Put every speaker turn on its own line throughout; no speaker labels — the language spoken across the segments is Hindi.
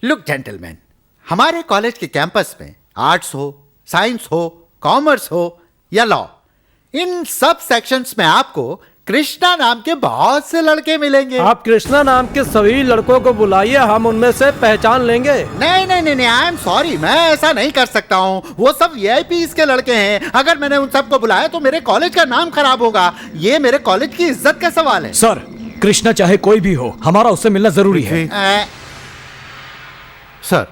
लुक जेंटलमैन, हमारे कॉलेज के कैंपस में आर्ट्स हो, साइंस हो, कॉमर्स हो या लॉ, इन सब सेक्शंस में आपको कृष्णा नाम के बहुत से लड़के मिलेंगे।
आप कृष्णा नाम के सभी लड़कों को बुलाइए, हम उनमें से पहचान लेंगे।
नहीं नहीं नहीं नहीं, आई एम सॉरी, मैं ऐसा नहीं कर सकता हूँ। वो सब वीआईपीज़ के लड़के हैं। अगर मैंने उन सबको बुलाया तो मेरे कॉलेज का नाम खराब होगा। ये मेरे कॉलेज की इज्जत का सवाल है।
सर, कृष्णा चाहे कोई भी हो, हमारा उससे मिलना जरूरी है।
सर,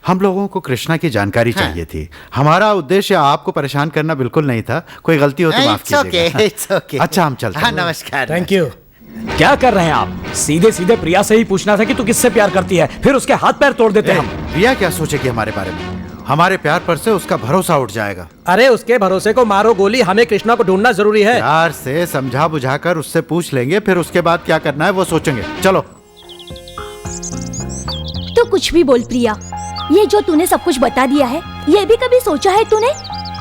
हम लोगों को कृष्णा की जानकारी चाहिए थी। हमारा उद्देश्य आपको परेशान करना बिल्कुल नहीं था। कोई गलती हो तो माफ कीजिएगा।
It's okay.
अच्छा, हम चलते हैं।
नमस्कार।
Thank you.
क्या कर रहे हैं आप? सीधे सीधे प्रिया से ही पूछना था कि तू किससे प्यार करती है, फिर उसके हाथ पैर तोड़ देते हम।
प्रिया क्या सोचेगी हमारे बारे में? हमारे प्यार पर से उसका भरोसा उठ जाएगा।
अरे उसके भरोसे को मारो गोली, हमें कृष्णा को ढूंढना जरूरी है।
प्यार से समझा बुझाकर उससे पूछ लेंगे, फिर उसके बाद क्या करना है वो सोचेंगे। चलो।
तो कुछ भी बोल प्रिया, ये जो तूने सब कुछ बता दिया है, ये भी कभी सोचा है तूने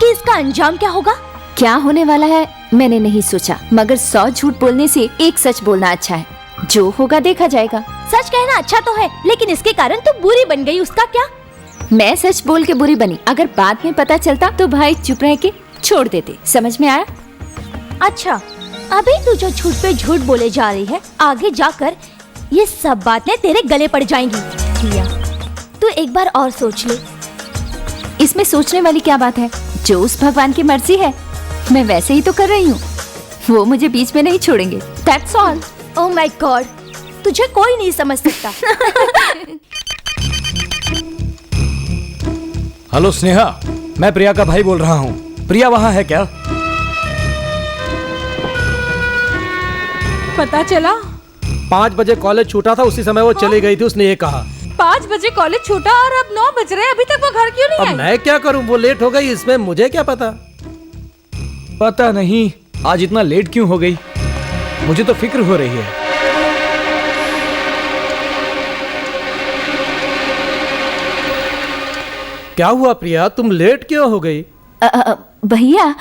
कि इसका अंजाम क्या होगा?
क्या होने वाला है मैंने नहीं सोचा, मगर 100 झूठ बोलने से एक सच बोलना अच्छा है। जो होगा देखा जाएगा।
सच कहना अच्छा तो है, लेकिन इसके कारण तू बुरी बन गई, उसका क्या?
मैं सच बोल के बुरी बनी, अगर बाद में पता चलता तो भाई चुप रह के छोड़ देते। समझ में आया?
अच्छा, अभी तू जो झूठ पे झूठ बोले जा रही है, आगे जाकर ये सब बातें तेरे गले पड़ जाएंगी। प्रिया, तू एक बार और सोच ले।
इसमें सोचने वाली क्या बात है? जो उस भगवान की मर्जी है, मैं वैसे ही तो कर रही हूँ। वो मुझे बीच में नहीं छोड़ेंगे। That's all.
Oh my God, तुझे कोई नहीं समझ सकता।
हेलो स्नेहा, मैं प्रिया का भाई बोल रहा हूँ। प्रिया वहाँ है क्या?
पता चला
5 बजे कॉलेज छूटा था, उसी समय वो चली गई थी, उसने ये कहा।
5 बजे कॉलेज छूटा और अब 9 बज रहे, अभी तक वो घर क्यों नहीं
अब
आई?
मैं क्या करूं, वो लेट हो गई, इसमें मुझे क्या पता।
पता नहीं आज इतना लेट क्यों हो गई, मुझे तो फिक्र हो रही है।
क्या हुआ प्रिया, तुम लेट क्यों हो गई?
भैया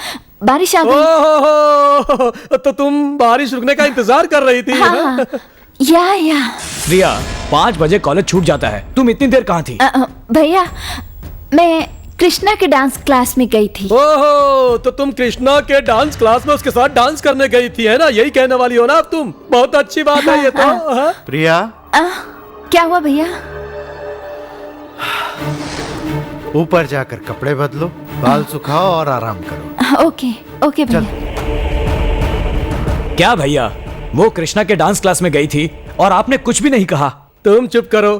बारिश आ गई।
ओहो, तो तुम बारिश रुकने का इंतजार कर रही थी?
हाँ, या।
प्रिया, 5 बजे कॉलेज छूट जाता है, तुम इतनी देर कहाँ थी?
भैया मैं कृष्णा के डांस क्लास में गई थी।
ओहो, तो तुम कृष्णा के डांस क्लास में उसके साथ डांस करने गई थी, है ना? यही कहने वाली हो ना अब तुम? बहुत अच्छी बात है ये तो। हाँ?
प्रिया,
क्या हुआ भैया?
ऊपर जाकर कपड़े बदलो, बाल सुखाओ और आराम करो।
ओके भैया।
क्या भैया, वो कृष्णा के डांस क्लास में गई थी और आपने कुछ भी नहीं कहा?
तुम चुप करो,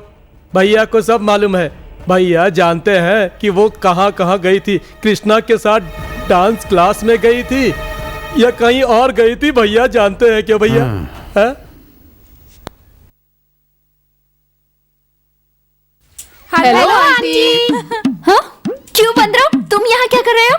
भैया को सब मालूम है। भैया जानते हैं कि वो कहाँ कहाँ गई थी। कृष्णा के साथ डांस क्लास में गई थी या कहीं और गई थी, भैया जानते हैं क्या भैया?
Hello aunty.
हाँ? क्यों बंद रहो? तुम यहाँ क्या कर रहे हो?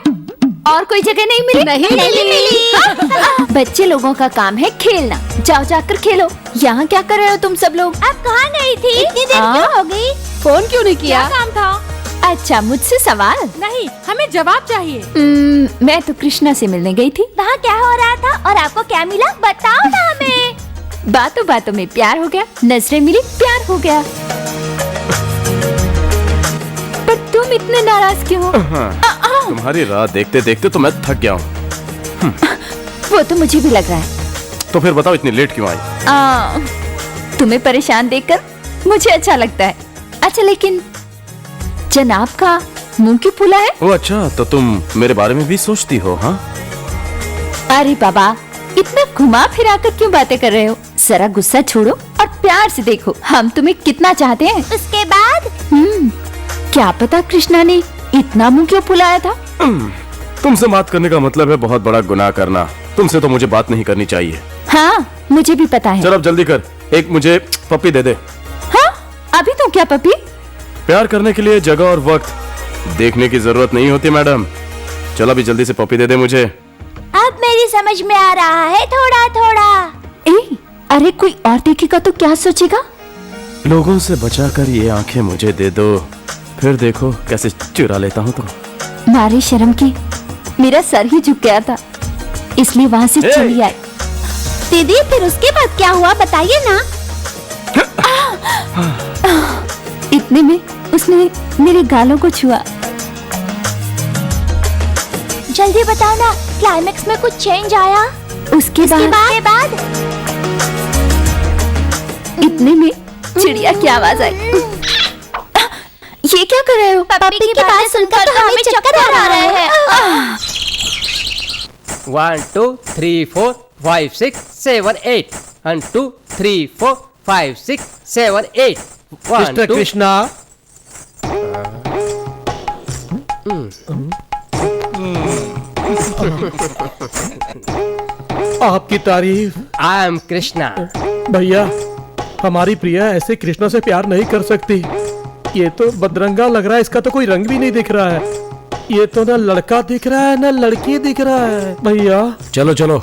और कोई जगह नहीं मिली?
नहीं मिली।
बच्चे लोगों का काम है खेलना, जाओ जाकर खेलो। यहाँ क्या कर रहे हो तुम सब लोग?
अब कहाँ गई थी? इतनी देर क्यों हो गई?
फोन क्यों नहीं किया? क्या काम था?
अच्छा, मुझसे सवाल?
नहीं, हमें जवाब चाहिए।
मैं तो कृष्णा से मिलने गई थी।
वहाँ क्या हो रहा था और आपको क्या मिला, बताओ ना हमें।
बातों बातों में प्यार हो गया, नजरें मिली, प्यार हो गया। पर तुम इतने नाराज क्यों हो?
तुम्हारी राह देखते देखते तो मैं थक गया हूँ।
वो तो मुझे भी लग रहा है।
तो फिर बताओ इतनी लेट क्यों आई?
तुम्हें परेशान देखकर मुझे अच्छा लगता है। अच्छा, लेकिन जनाब का मुंह क्यों फूला है?
ओ अच्छा, तो तुम मेरे बारे में भी सोचती हो? हाँ।
अरे बाबा, इतना घुमा फिरा कर क्यों बातें कर रहे हो? जरा गुस्सा छोड़ो और प्यार से देखो हम तुम्हें कितना चाहते हैं।
उसके बाद
क्या पता कृष्णा ने इतना मुंह क्यों फुलाया था?
तुमसे बात करने का मतलब है बहुत बड़ा गुनाह करना। तुमसे तो मुझे बात नहीं करनी चाहिए।
हाँ, मुझे भी पता है।
चल अब जल्दी कर, एक मुझे पप्पी दे दे।
हाँ? अभी तुम क्या पप्पी?
प्यार करने के लिए जगह और वक्त देखने की जरूरत नहीं होती मैडम। चल अभी जल्दी से पप्पी दे दे मुझे।
अब मेरी समझ में आ रहा है थोड़ा थोड़ा।
अरे कोई और देखेगा तो क्या सोचेगा?
लोगों से बचाकर ये आंखें मुझे दे दो, फिर देखो कैसे चुरा लेता हूँ। तो
मारे शर्म की मेरा सर ही झुक गया था, इसलिए वहाँ से चली आई।
दीदी, फिर उसके बाद क्या हुआ बताइए ना।
इतने में उसने मेरे गालों को छुआ।
जल्दी बताओ ना, क्लाइमेक्स में कुछ चेंज आया?
उसके बाद इतने में चिड़िया की आवाज आई। ये क्या कर रहे हो?
पप्पी की बात सुनकर तो हमें चक्कर आ रहे हैं।
1 2 3 4 5 6 7 8 1 2 3 4 5 6 7 8
मिस्टर कृष्णा, आपकी तारीफ।
I am Krishna.
भैया, हमारी प्रिया ऐसे कृष्णा से प्यार नहीं कर सकती। ये तो बदरंगा लग रहा है, इसका तो कोई रंग भी नहीं दिख रहा है। ये तो ना लड़का दिख रहा है ना लड़की दिख रहा है। भैया
चलो चलो,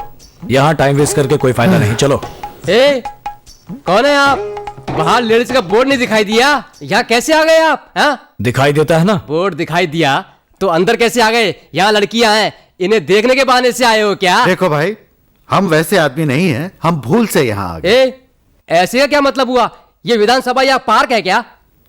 यहाँ टाइम वेस्ट करके कोई फायदा नहीं, चलो।
ए, कौन है आप? बाहर लेडीज का बोर्ड नहीं दिखाई दिया, यहाँ कैसे आ गए आप? हाँ?
दिखाई देता है ना।
बोर्ड दिखाई दिया तो अंदर कैसे आ गए? यहाँ लड़कियां हैं, इन्हें देखने के बहाने से आए हो क्या?
देखो भाई, हम वैसे आदमी नहीं हैं, हम भूल से यहाँ आ गए।
ए, ऐसे का क्या मतलब हुआ? ये विधानसभा या पार्क है क्या?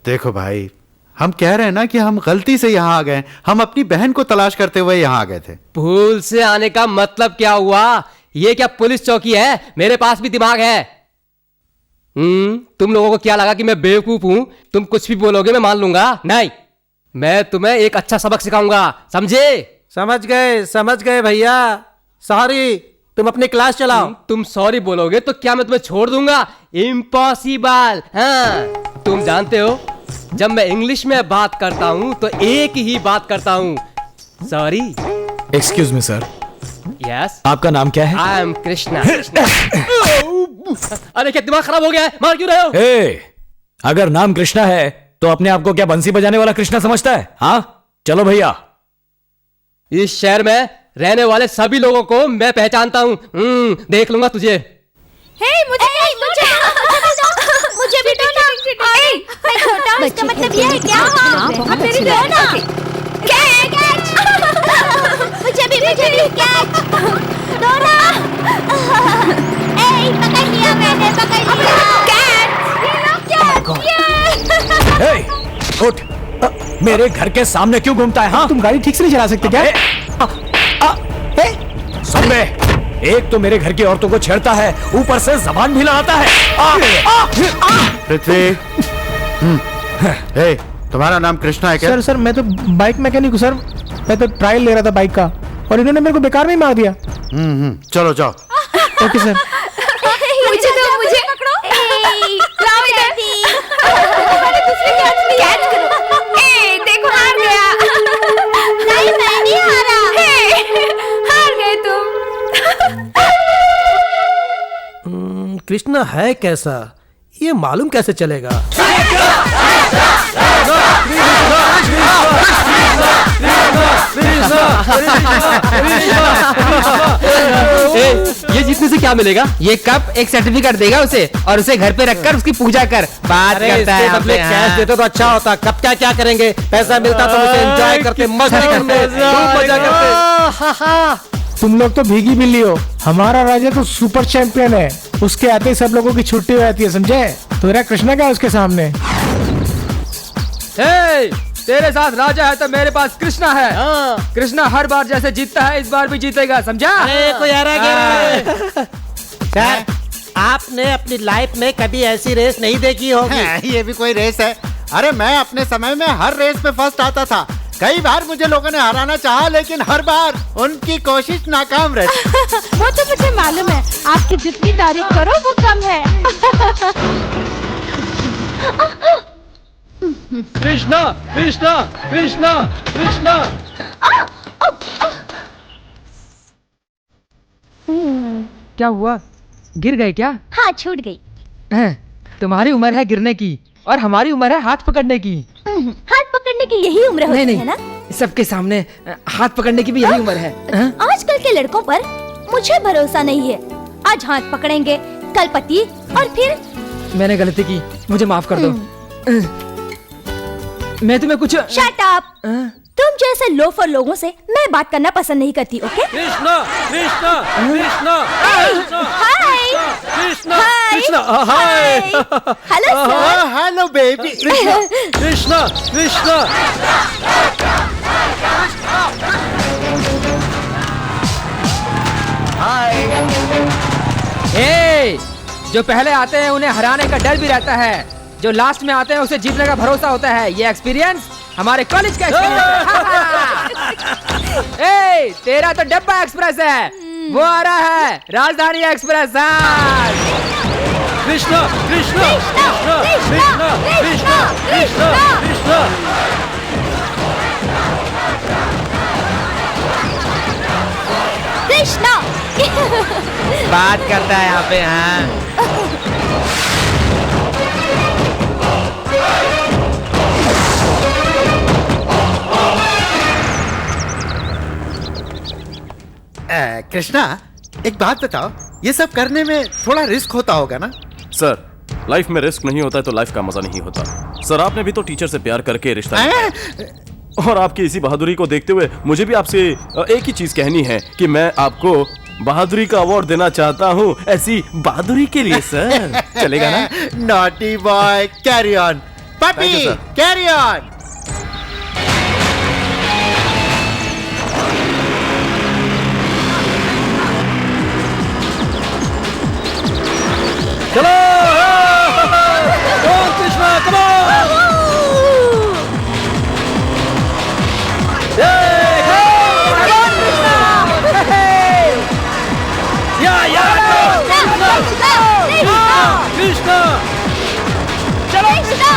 देखो भाई, हम कह रहे हैं ना कि हम गलती से यहाँ आ गए। हम अपनी बहन को तलाश करते हुए यहाँ आ गए थे।
भूल से आने का मतलब क्या हुआ? ये क्या पुलिस चौकी है? मेरे पास भी दिमाग है। तुम लोगों को क्या लगा कि मैं बेवकूफ हूं? तुम कुछ भी बोलोगे मैं मान लूंगा? नहीं, मैं तुम्हें एक अच्छा सबक सिखाऊंगा, समझे?
समझ गए भैया। सॉरी, तुम अपनी क्लास चलाओ।
तुम सॉरी बोलोगे तो क्या मैं तुम्हें छोड़ दूंगा? इम्पॉसिबल। हाँ, तुम जानते हो, जब मैं इंग्लिश में बात करता हूं तो एक ही बात करता हूं, sorry.
Excuse me sir.
Yes.
आपका नाम क्या है?
I M Krishna. अरे क्या दिमाग खराब हो गया है? मार क्यों रहे हो?
अगर नाम कृष्णा है तो अपने आप को क्या बंसी बजाने वाला कृष्णा समझता है? हाँ, चलो भैया।
इस शहर में रहने वाले सभी लोगों को मैं पहचानता हूँ। देख लूंगा तुझे।
मुझे भी दो ना। मैं छोटा हूँ, इसका मतलब ये है क्या? हाँ, मेरी दो ना। कैच। मुझे भी कैच। दो ना। पकड़ लिया मैंने, पकड़ लिया। कैच।
उठ, मेरे घर के सामने क्यों घूमता है? हाँ,
तुम गाड़ी ठीक से नहीं चला सकते क्या?
सुन बे, एक तो मेरे घर की औरतों को छेड़ता है, ऊपर से जबान भी लड़ाता है।
पृथ्वी, तुम्हारा नाम कृष्णा है क्या?
सर मैं तो बाइक मैकेनिक हूँ सर। मैं तो ट्रायल ले रहा था बाइक का और इन्होंने मेरे को बेकार में ही मार दिया।
चलो जाओ।
Okay sir.
मुझे
पकड़ो। लाओ इधर। कैच करो।
देखो, हार गया।
नहीं, मैं नहीं हारा।
हार गए तुम।
कृष्णा है कैसा, ये मालूम कैसे चलेगा?
ये जीतने से क्या मिलेगा?
ये कप एक सर्टिफिकेट देगा उसे, और उसे घर पे रखकर उसकी पूजा कर। बात करता है
बदले कैश देते तो अच्छा होता। कब क्या करेंगे? पैसा मिलता तो उसे एंजॉय करते, मजा करते। तुम लोग तो भीगी बिल्ली हो। हमारा राजा तो सुपर चैंपियन है, उसके आते ही सब लोगों की छुट्टी हो जाती है, समझे? तो मेरा कृष्णा क्या है उसके सामने?
तेरे साथ राजा है तो मेरे पास कृष्णा है। कृष्णा हर बार जैसे जीतता है, इस बार भी जीतेगा, समझा?
सर, आपने अपनी लाइफ में कभी ऐसी रेस नहीं देखी होगी।
ये भी कोई रेस है? अरे मैं अपने समय में हर रेस में फर्स्ट आता था। कई बार मुझे लोगों ने हराना चाहा, लेकिन हर बार उनकी कोशिश नाकाम रही।
वो तो मुझे मालूम है, आपकी जितनी तारीफ करो वो कम है।
कृष्णा कृष्णा कृष्णा कृष्णा।
क्या हुआ? गिर गए क्या?
हाँ, छूट गई।
तुम्हारी उम्र है गिरने की और हमारी उम्र है हाथ पकड़ने की।
हाथ पकड़ने की यही उम्र होती है ना?
सबके सामने हाथ पकड़ने की भी यही उम्र है।
आजकल के लड़कों पर मुझे भरोसा नहीं है। आज हाथ पकड़ेंगे, कल पति, और फिर
मैंने गलती की, मुझे माफ कर दो। मैं तुम्हें कुछ
शट अप। तुम जैसे लोफर लोगों से मैं बात करना पसंद नहीं करती, okay?
Krishna Krishna Krishna.
Hi.
Krishna Krishna hi
hello sir.
Hello baby.
Krishna Krishna
ए, जो पहले आते हैं उन्हें हराने का डर भी रहता है, जो लास्ट में आते हैं उसे जीतने का भरोसा होता है। ये एक्सपीरियंस हमारे कॉलेज का एक्सपीरियंस है। ए, तेरा तो डब्बा एक्सप्रेस है, वो आ रहा है राजधानी एक्सप्रेस।
कृष्णा कृष्णा कृष्णा कृष्णा कृष्णा कृष्णा कृष्णा
कृष्णा
बात करता है यहाँ पे। हाँ,
कृष्णा, एक बात बताओ, ये सब करने में थोड़ा रिस्क होता होगा ना?
सर, लाइफ में रिस्क नहीं होता है तो लाइफ का मजा नहीं होता। सर, आपने भी तो टीचर से प्यार करके रिश्ता निभाया। और आपकी इसी बहादुरी को देखते हुए मुझे भी आपसे एक ही चीज कहनी है कि मैं आपको बहादुरी का अवार्ड देना चाहता हूँ, ऐसी बहादुरी के लिए सर। चलेगा ना?
Naughty boy, carry on puppy, carry on.
चलो कृष्णा, कम ऑन। कृष्णा
चलो कृष्णा,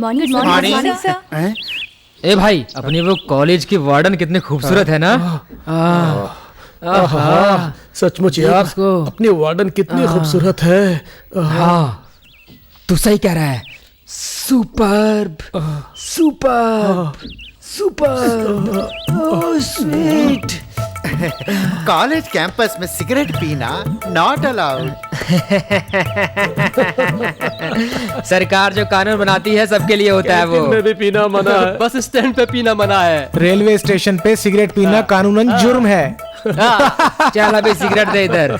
गुड मॉर्निंग सर।
ए भाई, अपनी वो कॉलेज की वार्डन कितनी खूबसूरत है ना।
सचमुच यार, अपनी वार्डन कितनी खूबसूरत है।
हाँ, तू सही कह रहा है। Superb superb superb, oh sweet.
College campus में सिगरेट पीना नॉट अलाउड।
सरकार जो कानून बनाती है सबके लिए होता है। वो
में भी पीना मना है,
बस स्टैंड पे पीना मना है,
रेलवे स्टेशन पे सिगरेट पीना कानूनन जुर्म है।
चल अभी सिगरेट दे इधर।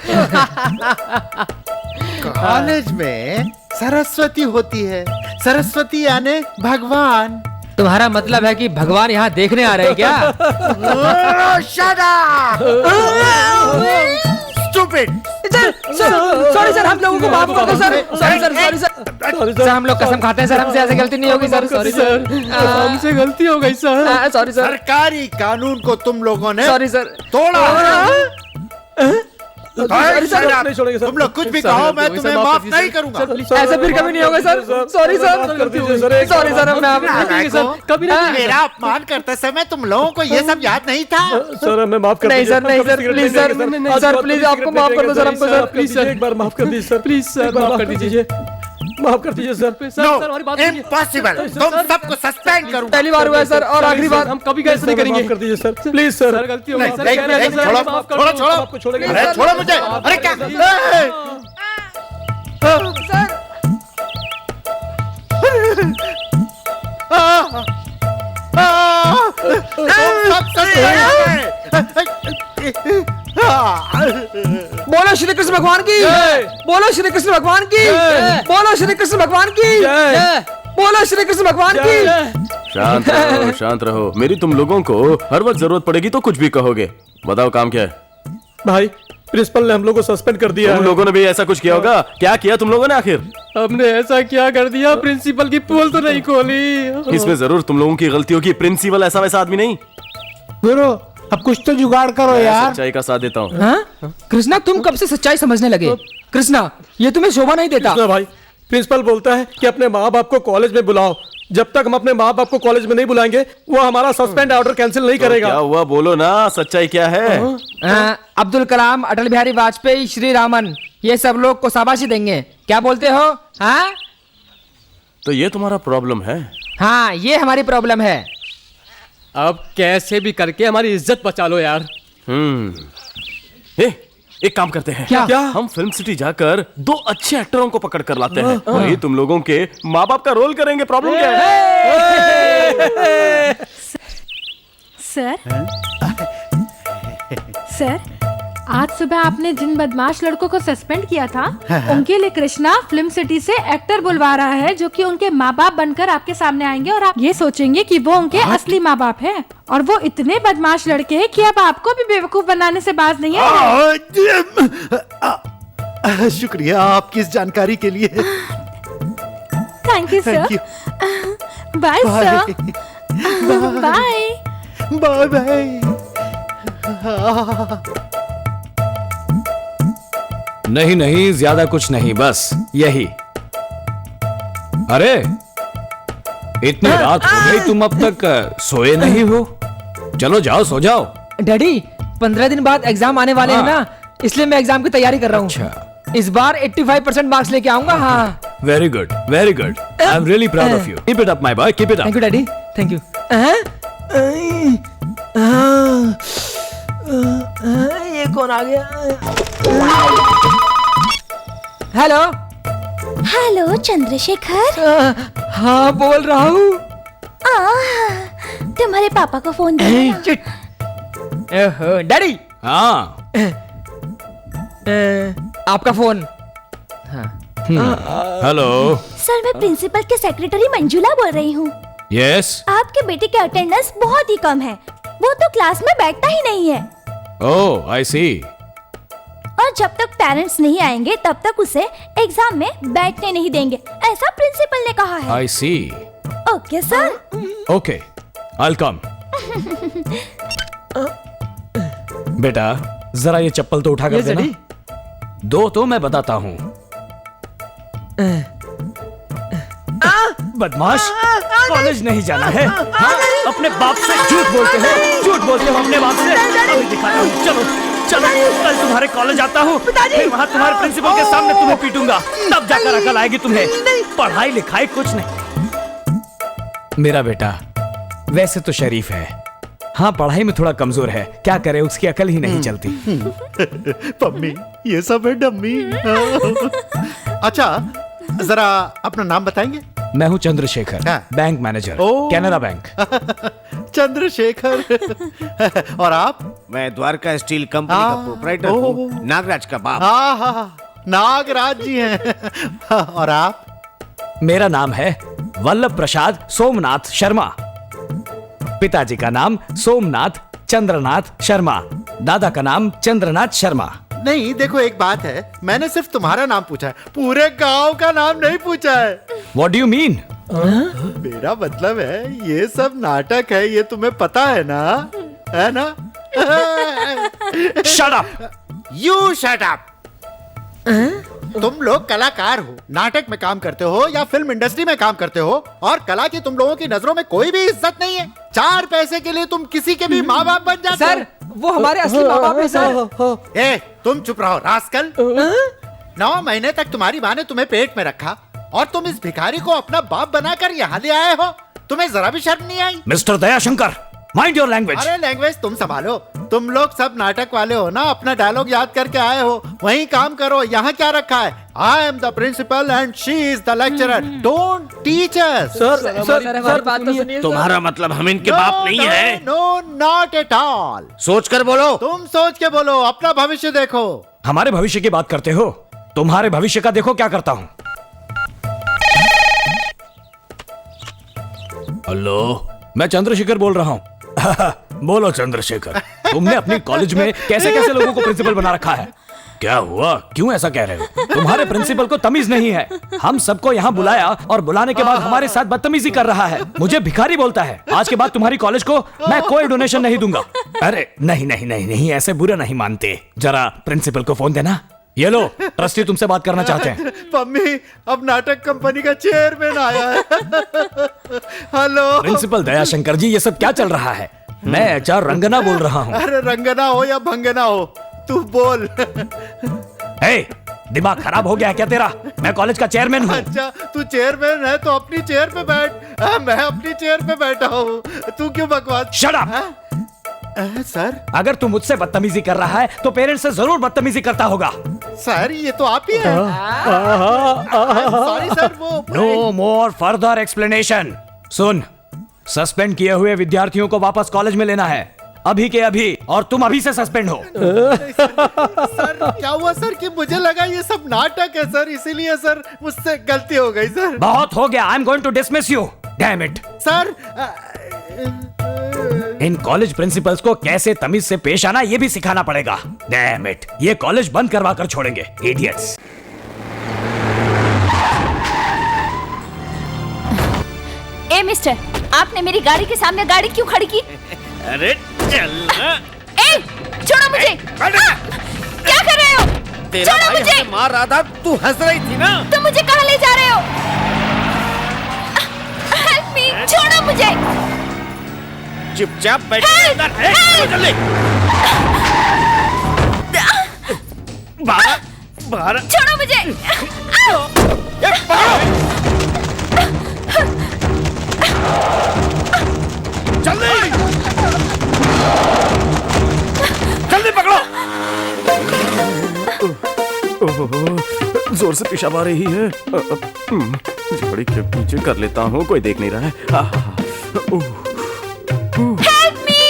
कॉलेज में सरस्वती होती है, सरस्वती यानी भगवान।
तुम्हारा मतलब है कि भगवान यहाँ देखने आ रहे हैं क्या?
Shut up! Stupid!
Sorry sir, हम लोगों को माफ कर दो sir. Sorry sir, sorry sir. Sir, हम लोग कसम खाते हैं सर, हमसे ऐसे गलती नहीं होगी सर। सॉरी सर,
हमसे गलती हो गई सर।
Sorry sir.
सरकारी कानून को तुम लोगों ने
सॉरी सर,
तोड़ा।
नहीं छोड़ेंगे सर।
तुम लोग कुछ भी कहो, मैं तुम्हें माफ नहीं करूंगा।
ऐसा फिर कभी नहीं होगा सर। सॉरी सर,
कर दीजिए सर।
सॉरी सर, मैं आप
कभी नहीं।
मेरा अपमान करते समय तुम लोगों को ये सब याद नहीं था?
सर हमें माफ कर
नहीं
दीजिए।
सर, नहीं sir, please sir, sir please आपको माफ कर दो सर, हमको सर,
प्लीज सर, एक बार माफ कर दीजिए सर, प्लीज सर, माफ कर दीजिए, माफ कर दीजिए सर।
No, impossible. तुम सबको सस्पेंड करूंगा।
पहली बार हुआ है सर, और आखिरी बार।
हम कभी ऐसा नहीं करेंगे। कर दीजिए सर, प्लीज सर।
गलती हो गई सर।
छोड़ो, अरे छोड़ो मुझे। अरे क्या
बोलो श्री कृष्ण भगवान की, बोलो श्री कृष्ण भगवान की, बोलो श्री कृष्ण भगवान की, बोलो श्री कृष्ण भगवान की।
शांत रहो, शांत रहो। मेरी तुम लोगों को हर वक्त जरूरत पड़ेगी तो कुछ भी कहोगे। बताओ काम क्या है?
भाई प्रिंसिपल ने हम लोगों को सस्पेंड कर दिया।
तुम लोगों ने भी ऐसा कुछ किया होगा। क्या किया तुम लोगों ने आखिर?
हमने ऐसा क्या कर दिया? प्रिंसिपल की पोल तो नहीं खोली।
इसमें जरूर तुम लोगों की गलती होगी। प्रिंसिपल ऐसा वैसा आदमी नहीं।
गुरु अब कुछ तो जुगाड़ करो
मैं
यार।
सच्चाई का साथ देता हूँ।
हाँ? कृष्णा तुम कब से सच्चाई समझने लगे? कृष्णा ये तुम्हें शोभा नहीं देता।
कृष्णा भाई, प्रिंसिपल बोलता है कि अपने माँ बाप को कॉलेज में बुलाओ। जब तक हम अपने माँ बाप को कॉलेज में नहीं बुलाएंगे वो हमारा सस्पेंड ऑर्डर कैंसिल नहीं करेगा।
क्या हुआ बोलो ना, सच्चाई क्या है?
अब्दुल कलाम, अटल बिहारी वाजपेयी, श्री रामन, ये सब लोग को शाबाशी देंगे। क्या बोलते हो? हाँ
तो ये तुम्हारा प्रॉब्लम है?
हाँ ये हमारी प्रॉब्लम है।
अब कैसे भी करके हमारी इज्जत बचा लो यार।
एक काम करते हैं।
क्या?
हम फिल्म सिटी जाकर 2 अच्छे एक्टरों को पकड़ कर लाते हैं। वही तुम लोगों के माँ बाप का रोल करेंगे। प्रॉब्लम क्या है?
सर आज सुबह आपने जिन बदमाश लड़कों को सस्पेंड किया था उनके लिए कृष्णा फिल्म सिटी से एक्टर बुलवा रहा है जो कि उनके माँ बाप बनकर आपके सामने आएंगे और आप ये सोचेंगे कि वो उनके असली माँ बाप हैं। और वो इतने बदमाश लड़के हैं कि अब आपको भी बेवकूफ बनाने से बाज नहीं है।
शुक्रिया आपकी इस जानकारी के लिए।
Thank you sir. Bye sir. Bye
bye bye.
नहीं नहीं, ज्यादा कुछ नहीं, बस यही। अरे इतनी रात हो गई, तुम अब तक सोए नहीं हो? चलो जाओ, सो जाओ।
डैडी 15 दिन बाद एग्जाम आने वाले हैं ना, इसलिए मैं एग्जाम की तैयारी कर रहा हूँ।
अच्छा।
इस बार 85% मार्क्स लेके आऊंगा। हाँ
very good, very good. I am really proud of you. Keep it up my boy, keep it up.
Thank you daddy, thank you. ये कौन आ गया? Hello
hello Chandrashekhar.
हाँ बोल रहा हूँ।
तुम्हारे पापा को फोन दे।
डैडी।
हाँ
आपका फोन।
हेलो
सर मैं प्रिंसिपल के सेक्रेटरी मंजुला बोल रही हूँ।
यस।
आपके बेटे की अटेंडेंस बहुत ही कम है, वो तो क्लास में बैठता ही नहीं है।
ओह आई सी।
और जब तक पेरेंट्स नहीं आएंगे तब तक उसे एग्जाम में बैठने नहीं देंगे, ऐसा प्रिंसिपल ने कहा है।
I see.
Okay sir.
Okay I will come. बेटा जरा ये चप्पल तो उठा कर देना। 2 तो मैं बताता हूँ। बदमाश, कॉलेज नहीं जाना है? हाँ? अपने बाप से झूठ बोलते हो, झूठ बोलते हो अपने बाप से। अभी दिखाता हूँ, चलो चलो, कल तुम्हारे कॉलेज आता हूँ, फिर वहाँ तुम्हारे प्रिंसिपल के सामने तुम्हें पीटूंगा, तब जाकर अकल आएगी तुम्हें। पढ़ाई लिखाई कुछ नहीं। मेरा बेटा वैसे तो शरीफ है, हाँ पढ़ाई में थोड़ा कमजोर है, क्या करे उसकी अकल ही नहीं चलती।
पम्मी ये सब है डम्मी। अच्छा जरा अपना नाम बताएंगे?
मैं हूँ Chandrashekhar, bank manager, Canara bank.
Chandrashekhar. और आप?
मैं द्वारका स्टील कंपनी का प्रोप्राइटर हूँ, नागराज का बाप।
हाँ नागराज जी हैं। और आप?
मेरा नाम है वल्लभ प्रसाद सोमनाथ शर्मा। पिताजी का नाम सोमनाथ चंद्रनाथ शर्मा, दादा का नाम चंद्रनाथ शर्मा।
नहीं देखो एक बात है, मैंने सिर्फ तुम्हारा नाम पूछा है, पूरे गांव का नाम नहीं पूछा है।
What do you mean?
मेरा मतलब है ये सब नाटक है, ये तुम्हें पता है ना? है ना?
Shut up!
You shut up. तुम लोग कलाकार हो, नाटक में काम करते हो या फिल्म इंडस्ट्री में काम करते हो, और कला की तुम लोगों की नजरों में कोई भी इज्जत नहीं है। 4 पैसे के लिए तुम किसी के भी माँ बाप बन जाते हो।
सर, वो हमारे असली माँ बाप हैं सर।
ए, तुम चुप रहो रास्कल। 9 महीने तक तुम्हारी माँ ने तुम्हें पेट में रखा और तुम इस भिखारी को अपना बाप बनाकर यहाँ ले आए हो। तुम्हें जरा भी शर्म नहीं आई?
Mister Dayashankar, mind your language.
अरे लैंग्वेज तुम संभालो। तुम लोग सब नाटक वाले हो ना, अपना डायलॉग याद करके आए हो, वहीं काम करो। यहाँ क्या रखा है? I am the principal and she is the lecturer. Don't teach us.
Sir बात तो सुनिए।
तुम्हारा मतलब हम इनके बाप नहीं है?
No, not at all.
सोच कर बोलो।
तुम सोच के बोलो, अपना भविष्य देखो।
हमारे भविष्य की बात करते हो, तुम्हारे भविष्य का देखो क्या करता हूँ। हेलो, मैं चंद्रशेखर बोल रहा हूँ। बोलो चंद्रशेखर, तुमने अपनी कॉलेज में कैसे कैसे लोगों को प्रिंसिपल बना रखा है? क्या हुआ, क्यों ऐसा कह रहे हो? तुम्हारे प्रिंसिपल को तमीज नहीं है। हम सबको यहाँ बुलाया और बुलाने के बाद हमारे साथ बदतमीजी कर रहा है, मुझे भिखारी बोलता है। आज के बाद तुम्हारी कॉलेज को मैं कोई डोनेशन नहीं दूंगा। अरे नहीं नहीं नहीं नहीं, ऐसे बुरा नहीं मानते। जरा प्रिंसिपल को फोन देना। ये लो, ट्रस्टी तुमसे बात करना चाहते हैं।
मम्मी, अब नाटक कंपनी का चेयरमैन आया है। हेलो
प्रिंसिपल दयाशंकर जी, ये सब क्या चल रहा है? मैं HR रंगना बोल रहा हूँ।
अरे रंगना हो या भंगना हो, तू बोल।
दिमाग खराब हो गया है क्या तेरा? मैं कॉलेज का चेयरमैन हूँ।
अच्छा, तू चेयरमैन है तो अपनी चेयर पे बैठ। मैं अपनी चेयर पे बैठा हूँ, तू क्यों बकवास?
Shut up.
सर,
अगर तू मुझसे बदतमीजी कर रहा है तो पेरेंट्स से जरूर बदतमीजी करता होगा।
सर, ये तो आप ही हैं। सॉरी सर, वो
नो मोर फर्दर एक्सप्लेनेशन। सुन, सस्पेंड किए हुए विद्यार्थियों को वापस कॉलेज में लेना है, अभी के अभी, और तुम अभी से सस्पेंड हो।
सर, क्या हुआ सर कि मुझे लगा ये सब नाटक है सर, इसीलिए सर मुझसे गलती हो गई सर।
बहुत हो गया, I am going to dismiss you. Damn it.
Sir,
इन कॉलेज प्रिंसिपल्स को कैसे तमीज से पेश आना ये भी सिखाना पड़ेगा। डैम इट, ये कॉलेज बंद करवा कर छोड़ेंगे, इडियट्स।
ए मिस्टर, आपने मेरी गाड़ी के सामने गाड़ी क्यों खड़ी की?
अरे चल।
ए, छोड़ो मुझे। क्या कर रहे हो?
तेरा
छोड़ो
भाई
मुझे।
हमें मार रहा था, तू हंस रही थी ना?
तुम मुझे कहाँ ले जा रहे हो? हेल्प मी, छोड़ो मुझे।
चुपचाप बैठ अंदर। जल्दी बाहर बाहर।
छोड़ो मुझे।
जल्दी जल्दी पकड़ो। जोर से पेशाब आ रही है। बड़ी खिड़की नीचे कर लेता हूँ, कोई देख नहीं रहा है।
Help me!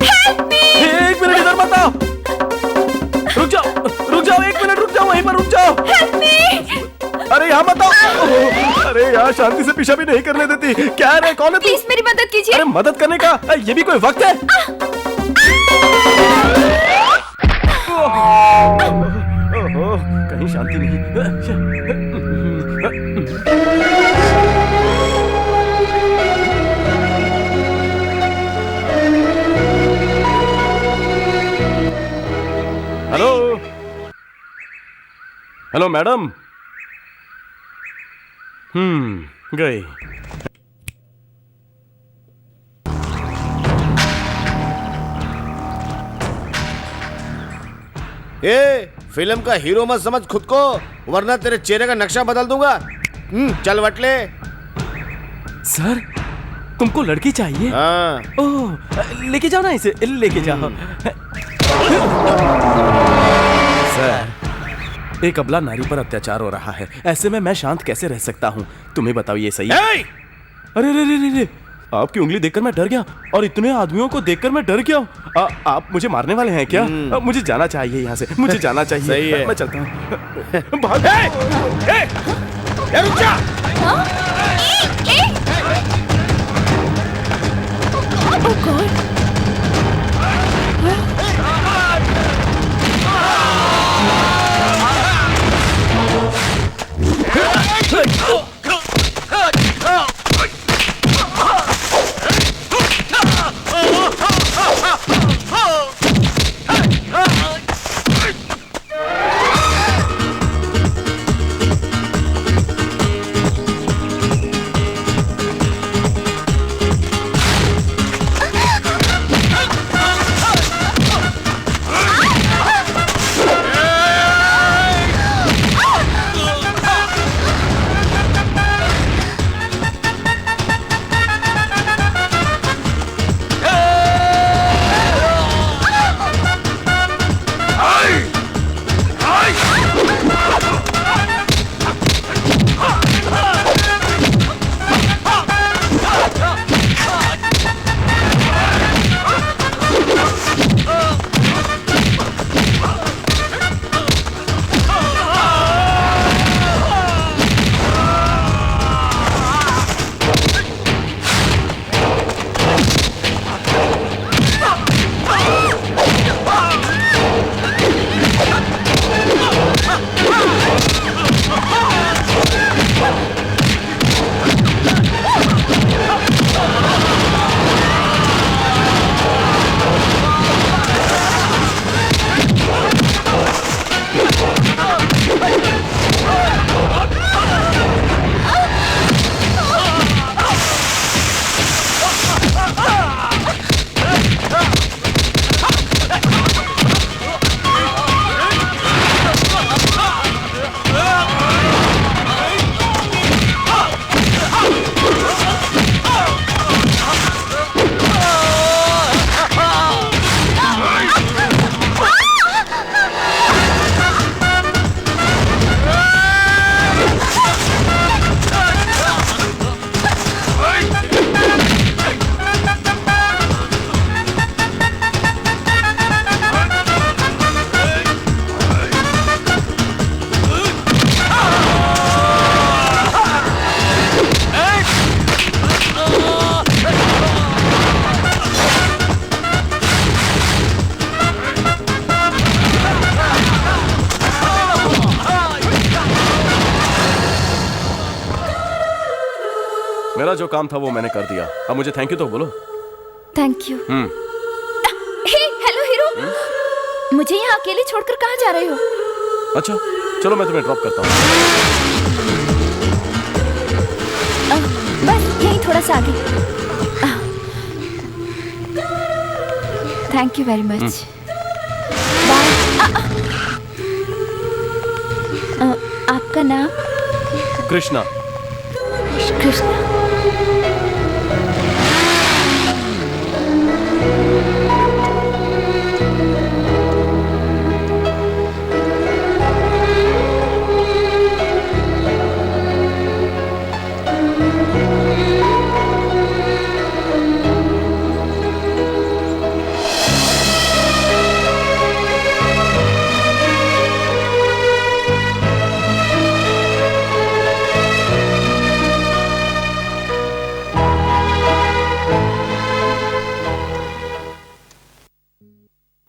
Help me!
एक मिनट इधर मत आओ। रुक जाओ 1 मिनट रुक जाओ, वहीं पर रुक जाओ।
Help me!
अरे यहाँ मत आओ। अरे यार, शांति से पेशाब भी नहीं करने देती। क्या है, कौन है तू?
प्लीज मेरी मदद कीजिए।
अरे मदद करने का ये भी कोई वक्त है? कहीं शांति नहीं। Hello hello madam. गई।
ए, फिल्म का हीरो मत समझ खुद को, वरना तेरे चेहरे का नक्शा बदल दूंगा। चल वटले।
सर, तुमको लड़की चाहिए?
हाँ।
ओह, लेके जाओ ना इसे, लेके जाओ। सर, एक अबला नारी पर अत्याचार हो रहा है, ऐसे में मैं शांत कैसे रह सकता हूँ? तुम्हें बताओ ये सही है? अरे रे रे रे रे, आपकी उंगली देखकर मैं डर गया, और इतने आदमियों को देखकर मैं डर गया। आप मुझे मारने वाले हैं क्या? मुझे जाना चाहिए यहाँ से, मुझे जाना चाहिए।
सही है।
मैं चलता हूँ। भाग।
रुक जा।
Oh God!
मेरा जो काम था वो मैंने कर दिया, अब मुझे थैंक यू तो बोलो।
Thank you. Hey hello hero, मुझे यहाँ अकेले छोड़कर कहाँ जा रहे हो?
अच्छा चलो मैं तुम्हें ड्रॉप करता हूँ।
बस यहीं थोड़ा सा आगे। Thank you very much. Bye. आपका नाम?
कृष्णा।
कृष्णा।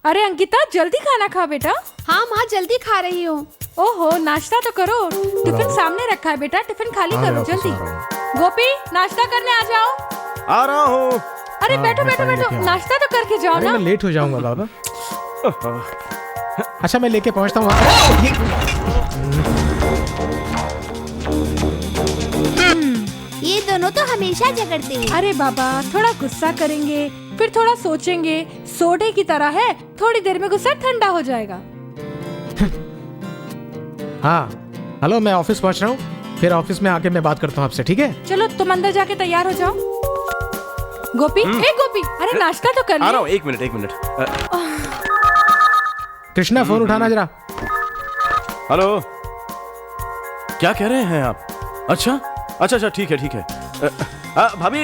अरे अंकिता जल्दी खाना खा बेटा।
हाँ माँ जल्दी खा रही हूँ।
ओहो नाश्ता तो करो, टिफिन सामने रखा है बेटा, टिफिन खाली करो जल्दी। गोपी नाश्ता करने आ जाओ।
आ रहा हूँ।
अरे बैठो बैठो बैठो, नाश्ता तो करके जाओ ना।
मैं लेट हो जाऊंगा बाबा। अच्छा मैं लेके पहुंचता हूँ।
ये दोनों तो हमेशा झगड़ते हैं।
अरे बाबा थोड़ा गुस्सा करेंगे फिर थोड़ा सोचेंगे, सोडे की तरह है, थोड़ी देर में गुस्सा ठंडा हो जाएगा।
हाँ हेलो, मैं ऑफिस पहुंच रहा हूँ, फिर ऑफिस में आके मैं बात करता हूँ आपसे, ठीक है?
चलो तुम अंदर जाके तैयार हो जाओ। गोपी ए गोपी, अरे नाश्ता तो कर ले।
आ रहा हूँ, एक मिनट।
कृष्णा फोन उठाना जरा।
हेलो, क्या कह रहे हैं आप? अच्छा ठीक है। भाभी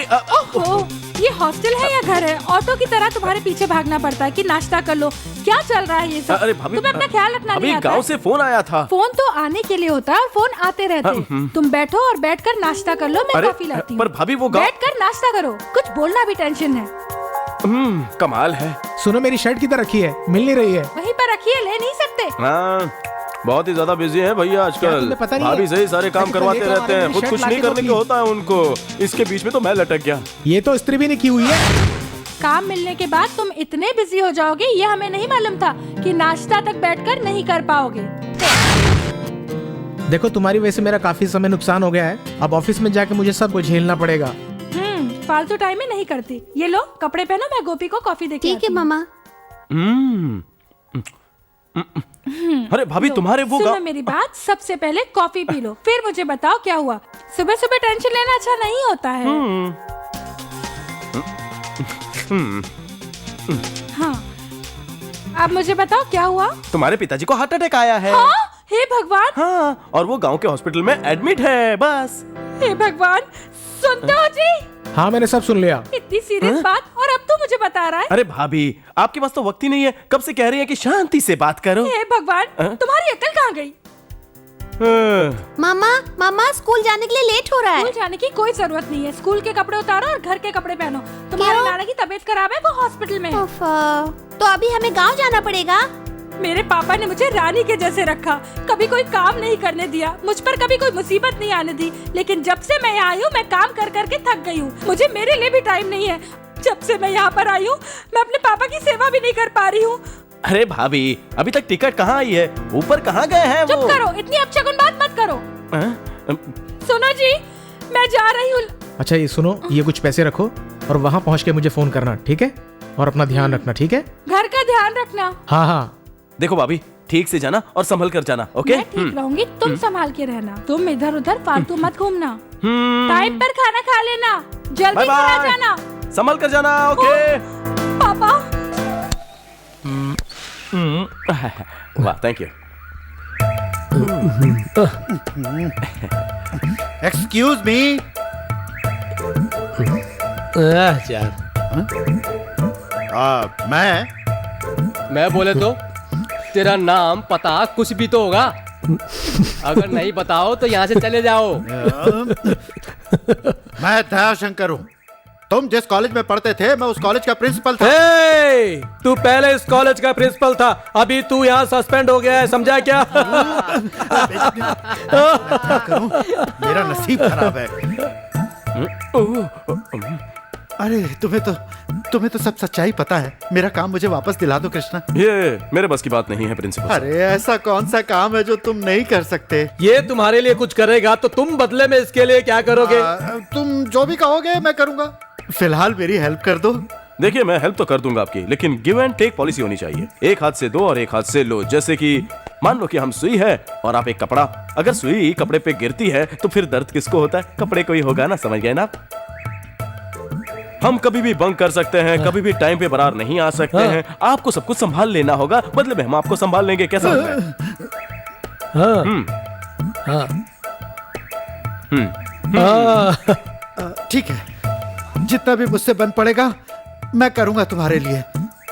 ओहो, ये हॉस्टल है या घर है? ऑटो की तरह तुम्हारे पीछे भागना पड़ता है कि नाश्ता कर लो। क्या चल रहा है ये सब?
अरे भाभी,
तुम्हें अपना ख्याल रखना नहीं आता?
गांव से फोन आया था।
फोन तो आने के लिए होता है और फोन आते रहते हैं। तुम बैठो और बैठकर नाश्ता कर लो, मैं कॉफी लाती हूँ।
पर भाभी वो
बैठकर नाश्ता करो, कुछ बोलना भी टेंशन है।
कमाल है।
सुनो मेरी शर्ट किधर रखी है? मिल नहीं रही है।
वहीं पर रखिए, ले नहीं सकते।
हाँ, बहुत ही ज्यादा बिजी है भैया आजकल। भाभी सही सारे काम करवाते रहते हैं, खुद कुछ नहीं करने के होता है उनको। इसके बीच में तो मैं लटक गया।
ये तो इस्त्री भी नहीं की हुई है।
काम मिलने के बाद तुम इतने बिजी हो जाओगे, ये हमें नहीं मालूम था कि नाश्ता तक बैठकर नहीं कर पाओगे।
देखो तुम्हारी वजह से मेरा काफी समय नुकसान हो गया है, अब ऑफिस में जाके मुझे सब कुछ झेलना पड़ेगा।
फालतू टाइम में नहीं करती। ये लो कपड़े पहनो, मैं गोपी को कॉफी देके
ठीक है मामा।
अरे भाभी तुम्हारे वो
सुनो मेरी बात, सबसे पहले कॉफी पी लो, फिर मुझे बताओ क्या हुआ। सुबह सुबह टेंशन लेना अच्छा नहीं होता है। हाँ, अब मुझे बताओ क्या हुआ।
तुम्हारे पिताजी को हार्ट अटैक आया है।
हाँ? हे भगवान।
हाँ, और वो गांव के हॉस्पिटल में एडमिट है। बस।
हे भगवान, सुनते हो जी?
हाँ मैंने सब सुन लिया।
इतनी सीरियस बात और अब तो मुझे बता रहा है।
अरे भाभी आपके पास तो वक्त ही नहीं है, कब से कह रही है कि शांति से बात करो।
हे भगवान, तुम्हारी अकल कहाँ गई?
मामा स्कूल जाने के लिए लेट हो रहा है।
स्कूल जाने की कोई जरूरत नहीं है, स्कूल के कपड़े उतारो और घर के कपड़े पहनो। तुम्हारे नाना की तबीयत खराब है, वो हॉस्पिटल में है।
तो अभी हमें गाँव जाना पड़ेगा।
मेरे पापा ने मुझे रानी के जैसे रखा, कभी कोई काम नहीं करने दिया, मुझ पर कभी कोई मुसीबत नहीं आने दी। लेकिन जब से मैं यहाँ आई हूँ, मैं काम कर करके थक गई हूँ, मुझे मेरे लिए भी टाइम नहीं है। जब से मैं यहाँ पर आई हूँ, मैं अपने पापा की सेवा भी नहीं कर पा रही हूँ।
अरे भाभी अभी तक टिकट कहाँ आई है? ऊपर कहाँ गए हैं वो?
चुप करो, इतनी अपशगुन बात मत करो। सुनो जी, मैं जा रही हूँ।
अच्छा ये सुनो, ये कुछ पैसे रखो और वहाँ पहुँच के मुझे फोन करना, ठीक है? और अपना ध्यान रखना, ठीक है?
घर का ध्यान रखना।
हाँ।
देखो भाभी, ठीक से जाना और संभल कर जाना, ओके?
मैं ठीक रहूंगी, तुम संभाल के रहना। तुम इधर उधर फालतू मत घूमना। टाइम पर खाना खा लेना, जल्दी आ जाना,
संभल कर जाना, ओके?
पापा।
वाह, थैंक यू।
Excuse me.
मैं बोले तो तेरा नाम पता कुछ भी तो होगा। अगर नहीं बताओ तो यहाँ से चले जाओ।
मैं दयाशंकर हूँ। तुम जिस कॉलेज में पढ़ते थे, मैं उस कॉलेज का प्रिंसिपल था।
तू पहले इस कॉलेज का प्रिंसिपल था, अभी तू यहाँ सस्पेंड हो गया है, समझा क्या?
मेरा नसीब खराब है।
अरे तुम्हें तो सब सच्चाई पता है। मेरा काम मुझे वापस दिला दो कृष्णा।
ये मेरे बस की बात नहीं है प्रिंसिपल।
अरे ऐसा कौन सा काम है जो तुम नहीं कर सकते?
ये तुम्हारे लिए कुछ करेगा तो तुम बदले में इसके लिए क्या करोगे?
तुम जो भी कहोगे मैं करूंगा। फिलहाल मेरी हेल्प कर दो।
देखिए मैं हेल्प तो कर दूंगा आपकी, लेकिन गिव एंड टेक पॉलिसी होनी चाहिए। एक हाथ से दो और एक हाथ से लो। जैसे कि मान लो कि हम सुई है और आप एक कपड़ा। अगर सुई कपड़े पे गिरती है तो फिर दर्द किसको होता है? कपड़े को ही होगा ना, समझ गए ना आप? हम कभी भी बंक कर सकते हैं, कभी भी टाइम पे बराबर नहीं आ सकते हैं। आपको सब कुछ संभाल लेना होगा, बदले में हम आपको संभाल लेंगे। कैसा लगता
है? ठीक है, जितना भी मुझसे बन पड़ेगा मैं करूंगा तुम्हारे लिए।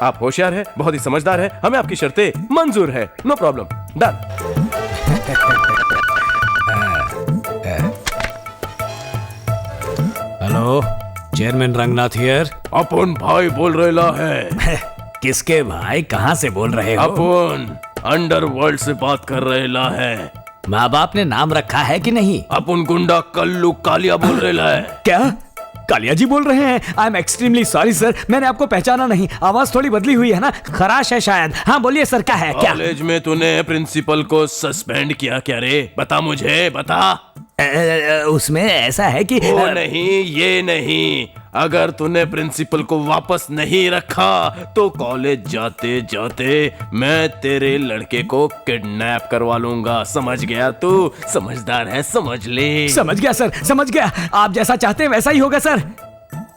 आप होशियार है, बहुत ही समझदार है। हमें आपकी शर्तें मंजूर है। No problem, done.
Hello, chairman Ranganath here.
अपन भाई बोल रहेला है।
किसके भाई? कहाँ से बोल रहे हो?
अपन अंडरवर्ल्ड से बात कर रहेला है।
माँ बाप ने नाम रखा है कि नहीं?
अपन गुंडा कल्लू कालिया बोल रहेला है।
क्या कालिया जी बोल रहे हैं? I am extremely sorry sir, मैंने आपको पहचाना नहीं। आवाज थोड़ी बदली हुई है ना, खराश है शायद। हाँ बोलिए सर, क्या है? क्या
कॉलेज में तूने प्रिंसिपल को सस्पेंड किया क्या रे? बता मुझे, बता।
उसमें ऐसा है कि
वो नहीं, ये नहीं। अगर तूने प्रिंसिपल को वापस नहीं रखा तो कॉलेज जाते जाते मैं तेरे लड़के को किडनैप करवा लूंगा। समझ गया तू? समझदार है, समझ ले।
समझ गया सर, समझ गया। आप जैसा चाहते हैं वैसा ही होगा सर।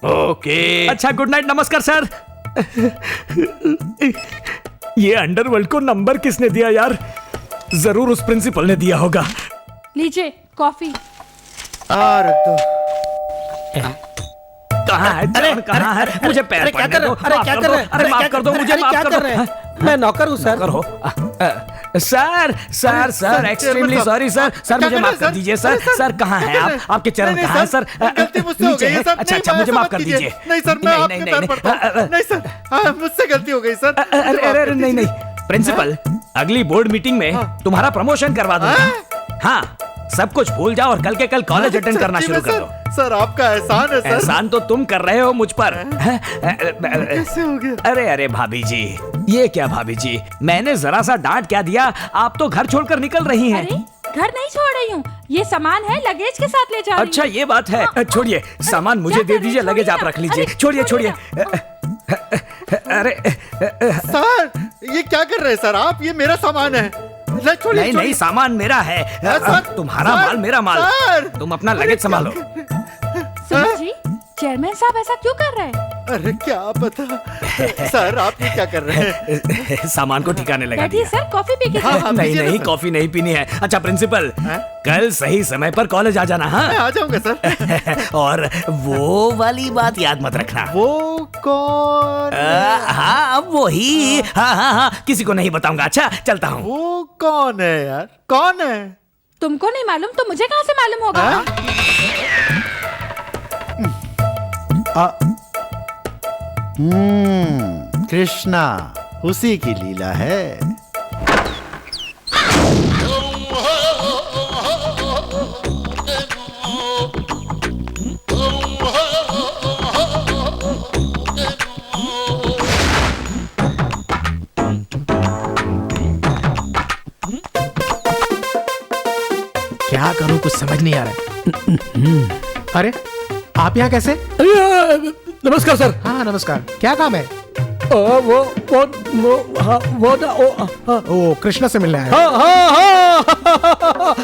ओके,
अच्छा, गुड नाइट, नमस्कार सर। ये अंडरवर्ल्ड को नंबर किसने दिया यार? जरूर उस प्रिंसिपल ने दिया होगा।
लीजिए कॉफी।
रख दो।
कहाँ है? कहाँ है? मुझे पैर पड़ने दो।
अरे क्या कर रहे हैं?
अरे माफ कर दो मुझे, माफ कर दो।
मैं नौकर हूँ sir.
Sir sir sir extremely sorry sir. Sir मुझे माफ कर दीजिए सर। सर कहाँ हैं आप? आपके चरण कहाँ हैं सर?
गलती मुझसे हो गई है सर।
अच्छा, मुझे माफ कर दीजिए।
नहीं सर, मैं आपके पैर पड़ता हूं। नहीं सर, मुझसे गलती हो गई सर।
अरे नहीं प्रिंसिपल, अगली बोर्ड मीटिंग में तुम्हारा प्रमोशन करवा दूंगा। हाँ, सब कुछ भूल जाओ और कल के कल कॉलेज अटेंड करना शुरू कर दो।
सर आपका एहसान है सर।
एहसान तो तुम कर रहे हो मुझ पर।
कैसे हो गया?
अरे भाभी जी, ये क्या भाभी जी, मैंने जरा सा डांट क्या दिया? आप तो घर छोड़कर निकल रही हैं।
अरे घर नहीं छोड़ रही हूँ, ये सामान है, लगेज के साथ ले जा रही हूँ।
अच्छा ये बात है। छोड़िए, सामान मुझे दे दीजिए, लगेज आप रख लीजिए। छोड़िए। अरे
सर, ये क्या कर रहे हैं सर आप? ये मेरा सामान है।
नहीं, सामान मेरा है। तुम्हारा माल मेरा माल। तुम अपना लगेज संभालो।
सुनो जी, चेयरमैन साहब ऐसा क्यों कर रहे हैं?
अरे क्या पता। सर आप ये क्या कर रहे हैं?
सामान को ठिकाने लगा दिया।
सर कॉफी पी के
नहीं, कॉफी नहीं पीनी है। अच्छा प्रिंसिपल, कल सही समय पर कॉलेज आ जाना। हाँ
आ जाऊंगा सर।
और वो वाली बात याद मत रखना।
वो कौन?
हाँ वो ही। हाँ, किसी को नहीं बताऊंगा। अच्छा चलता हूँ।
वो कौन है यार? कौन है?
तुमको नहीं मालूम तो मुझे कहाँ से मालूम होगा?
कृष्णा, उसी की लीला है।
क्या करूं, कुछ समझ नहीं आ रहा। अरे आप यहाँ कैसे?
नमस्कार सर।
हाँ नमस्कार, क्या काम है? वो कृष्णा से मिलने आया।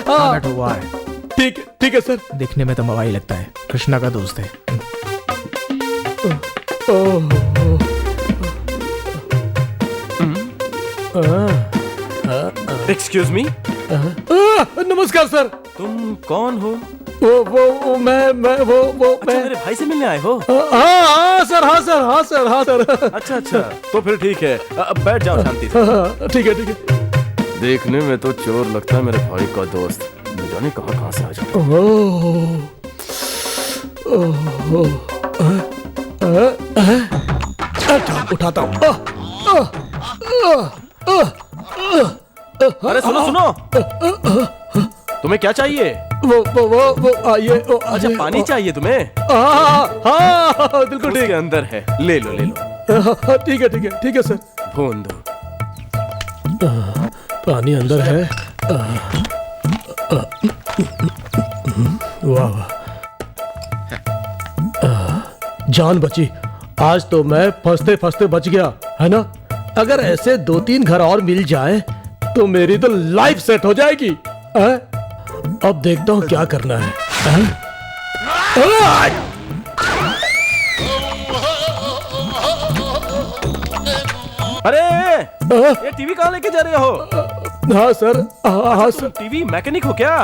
हाँ बैठो, वो है।
ठीक है सर।
दिखने में तो मवाई लगता है, कृष्णा का दोस्त है।
Excuse me.
नमस्कार सर।
तुम कौन हो?
मैं
मेरे भाई से मिलने आए हो?
हाँ सर।
अच्छा, तो फिर ठीक है, अब बैठ जाओ शांति से।
ठीक है।
देखने में तो चोर लगता है मेरे भाई का दोस्त, न जाने कहाँ से आ जाता।
उठाता हूँ।
अरे सुनो। तुम्हें क्या चाहिए?
वो आइए।
अच्छा, पानी चाहिए तुम्हें?
हाँ बिल्कुल ठीक
उसके अंदर है, ले लो ले लो।
ठीक है सर।
भून दो।
पानी अंदर है। वाह वाह, जान बची। आज तो मैं फंसते फंसते बच गया, है ना? अगर ऐसे 2-3 घर और मिल जाए तो मेरी तो लाइफ सेट हो जाएगी। अब देखता हूँ क्या करना है।
अरे ये टीवी कहाँ लेके जा रहे हो?
हाँ सर, हाँ सर।
टीवी मैकेनिक हो क्या?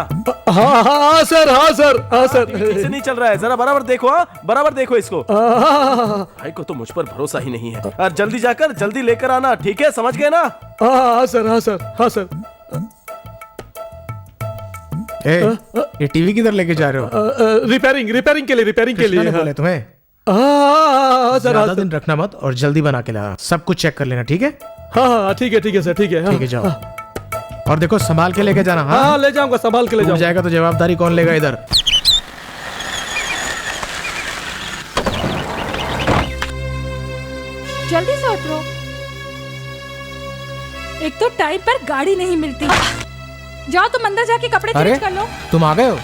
हाँ सर।
टीवी से नहीं चल रहा है, जरा बराबर देखो। बराबर देखो इसको। भाई को तो मुझ पर भरोसा ही नहीं है। और जल्दी जाकर जल्दी लेकर आना, ठीक है? समझ गए ना?
हाँ सर।
ये टीवी किधर लेके जा रहे हो?
रिपेयरिंग के लिए
बोले तुम्हें?
सर
दिन रखना मत और जल्दी बना के ला। सब कुछ चेक कर लेना, ठीक है?
हाँ ठीक है सर, ठीक है
जाओ। और देखो संभाल के लेके जाना।
हाँ ले जाऊंगा, संभाल के ले जाऊंगा।
जाएगा तो जवाबदारी कौन लेगा इधर?
जल्दी से उतरो। एक तो टाइम पर गाड़ी नहीं मिलती। जाओ तुम अंदर जाके कपड़े चेंज कर लो।
तुम आ गए हो?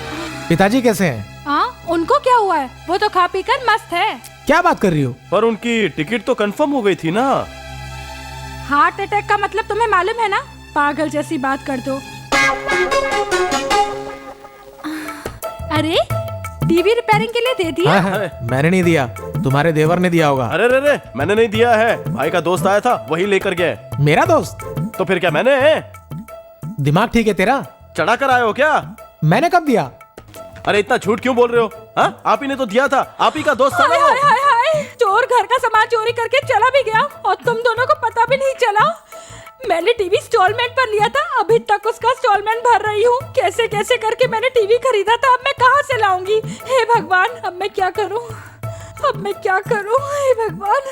पिताजी कैसे हैं?
हाँ, उनको क्या हुआ है? वो तो खा पी कर मस्त है।
क्या बात कर रही हो?
पर उनकी टिकट तो कंफर्म हो गई थी ना।
हार्ट अटैक का मतलब तुम्हें मालूम है ना? पागल जैसी बात कर दो। अरे टीवी रिपेयरिंग के लिए दे दिया?
मैंने नहीं दिया, तुम्हारे देवर ने दिया होगा।
अरे मैंने नहीं दिया है, भाई का दोस्त आया था वही लेकर गया।
मेरा दोस्त?
तो फिर क्या मैंने?
दिमाग ठीक है तेरा?
चढ़ा कर आए हो क्या?
मैंने कब दिया?
अरे इतना झूठ क्यों बोल रहे हो? हाँ, आप ही ने तो दिया था, आप ही का दोस्त था ना वो।
हाय, चोर घर का सामान चोरी करके चला भी गया और तुम दोनों को पता भी नहीं चला। मैंने टीवी इंस्टॉलमेंट पर लिया था, अभी तक उसका इंस्टॉलमेंट भर रही हूँ। कैसे कैसे करके मैंने टीवी खरीदा था, अब मैं कहाँ से लाऊंगी? हे भगवान, अब मैं क्या करूँ? हे भगवान,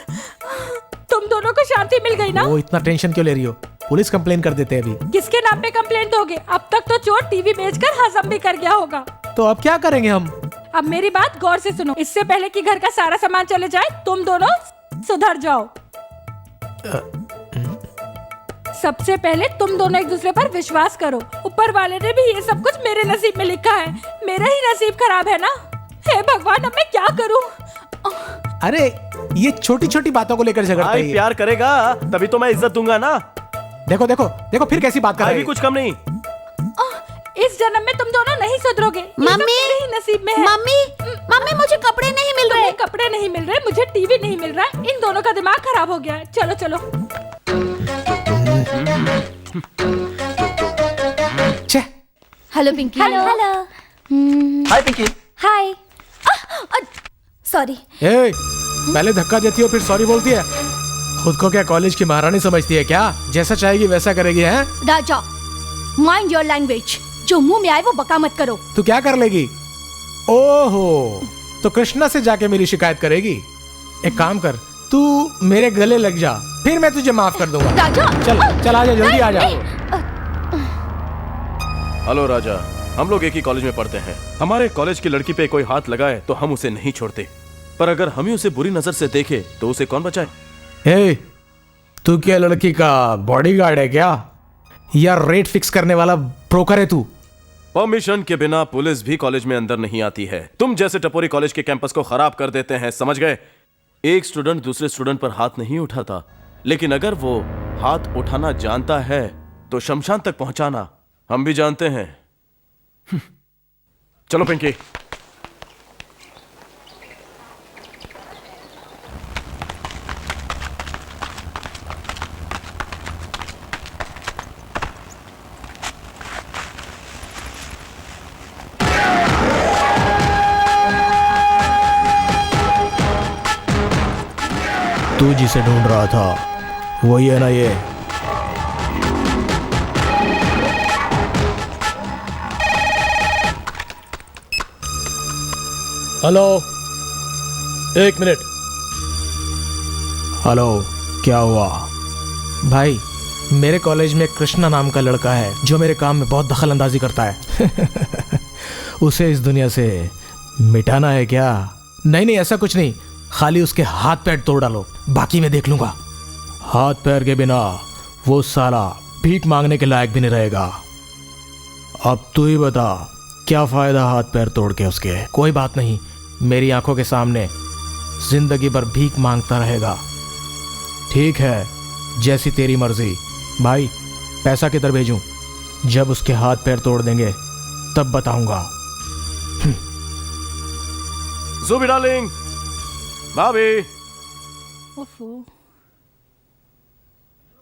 तुम दोनों को शांति मिल गई ना?
वो इतना टेंशन क्यों ले रही हो? पुलिस कंप्लेन कर देते हैं अभी।
किसके नाम पे कंप्लेंट दोगे? अब तक तो चोर टीवी बेचकर हजम भी कर गया होगा।
तो अब क्या करेंगे हम?
अब मेरी बात गौर से सुनो। इससे पहले कि घर का सारा सामान चले जाए, तुम दोनों सुधर जाओ। सबसे पहले तुम दोनों एक दूसरे पर विश्वास करो। ऊपर वाले ने भी ये सब कुछ मेरे नसीब में लिखा है। मेरा ही नसीब खराब है ना? हे भगवान, अब मैं क्या करूं?
अरे ये छोटी छोटी बातों को लेकर झगड़ता है।
प्यार करेगा तभी तो मैं इज्जत दूंगा ना।
देखो फिर कैसी बात कर रहे हैं।
भी कुछ कम नहीं।
इस जन्म में तुम दोनों नहीं सुधरोगे।
मम्मी,
मेरे ही नसीब में है।
मम्मी मुझे कपड़े नहीं मिल रहे।
कपड़े नहीं मिल रहे, मुझे टीवी नहीं मिल रहा है। इन दोनों का दिमाग खराब हो गया है। चलो
हेलो पिंकी।
हेलो।
हाय पिंकी।
हाय। सॉरी।
पहले धक्का देती हो फिर सॉरी बोलती है। खुद को क्या कॉलेज की महारानी समझती है क्या? जैसा चाहेगी वैसा करेगी है?
राजा, माइंड योर लैंग्वेज। जो मुंह में आए वो बका मत करो।
तू क्या कर लेगी? ओहो, तो कृष्णा से जाके मेरी शिकायत करेगी? एक काम कर, तू मेरे गले लग जा, फिर मैं तुझे माफ कर दूंगा।
राजा,
चल आजा, जल्दी आ जा।
हेलो राजा, हम लोग एक ही कॉलेज में पढ़ते हैं। हमारे कॉलेज की लड़की पे कोई हाथ लगाए तो हम उसे नहीं छोड़ते, पर अगर हम ही उसे बुरी नजर से देखे तो उसे कौन बचाए?
हे, तू क्या लड़की का बॉडीगार्ड है क्या, या रेट फिक्स करने वाला ब्रोकर है तू?
परमिशन के बिना पुलिस भी कॉलेज में अंदर नहीं आती है। तुम जैसे टपोरी कॉलेज के कैंपस को खराब कर देते हैं, समझ गए? एक स्टूडेंट दूसरे स्टूडेंट पर हाथ नहीं उठाता, लेकिन अगर वो हाथ उठाना जानता है तो शमशान तक पहुंचाना हम भी जानते हैं। चलो पिंकी।
तू जिसे ढूंढ रहा था वही है ना ये?
हेलो, एक मिनट।
हेलो, क्या हुआ? भाई मेरे कॉलेज में कृष्णा नाम का लड़का है जो मेरे काम में बहुत दखल अंदाजी करता है। उसे इस दुनिया से मिटाना है क्या? नहीं, ऐसा कुछ नहीं, खाली उसके हाथ पैर तोड़ डालो, बाकी मैं देख लूंगा। हाथ पैर के बिना वो साला भीख मांगने के लायक भी नहीं रहेगा। अब तू ही बता, क्या फायदा हाथ पैर तोड़ के उसके? कोई बात नहीं, मेरी आंखों के सामने जिंदगी भर भीख मांगता रहेगा। ठीक है, जैसी तेरी मर्जी। भाई, पैसा किधर भेजूं? जब उसके हाथ पैर तोड़ देंगे तब बताऊंगा।
ज़ूबी डार्लिंग, भाभी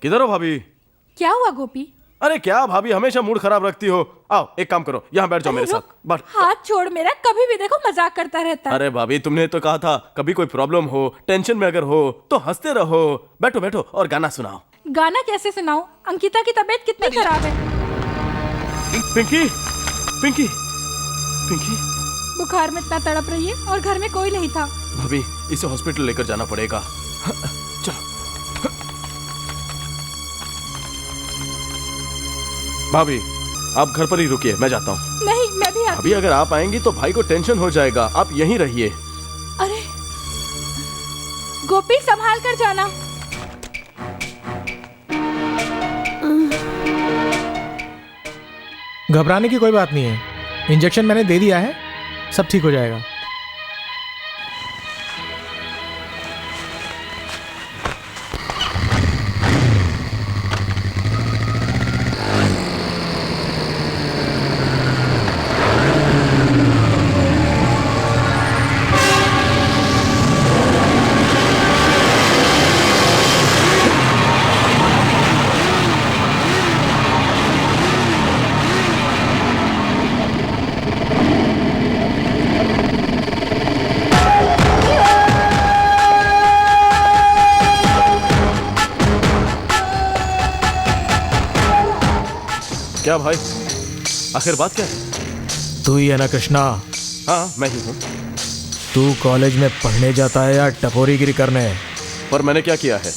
किधर हो भाभी?
क्या हुआ गोपी?
अरे क्या भाभी, हमेशा मूड खराब रखती हो। आओ एक काम करो, यहाँ बैठ जाओ मेरे साथ। बस
हाथ छोड़ मेरा, कभी भी देखो मजाक करता रहता है।
अरे भाभी, तुमने तो कहा था कभी कोई प्रॉब्लम हो, टेंशन में अगर हो तो हंसते रहो। बैठो बैठो और गाना सुनाओ।
गाना कैसे सुनाऊं? अंकिता की तबीयत कितनी खराब है।
पिंकी पिंकी पिंकी,
बुखार में इतना तड़प रही है और घर में कोई नहीं था।
भाभी, इसे हॉस्पिटल लेकर जाना पड़ेगा। चलो भाभी, आप घर पर ही रुकिए, मैं जाता हूँ।
नहीं, मैं भी आती।
अभी अगर आप आएंगी तो भाई को टेंशन हो जाएगा, आप यहीं रहिए।
अरे गोपी, संभाल कर जाना।
घबराने की कोई बात नहीं है, इंजेक्शन मैंने दे दिया है, सब ठीक हो जाएगा।
क्या भाई, आखिर बात क्या है?
तू ही है ना कृष्णा?
हाँ, मैं ही हूँ।
तू कॉलेज में पढ़ने जाता है या टपोरीगिरी करने?
पर मैंने क्या किया है?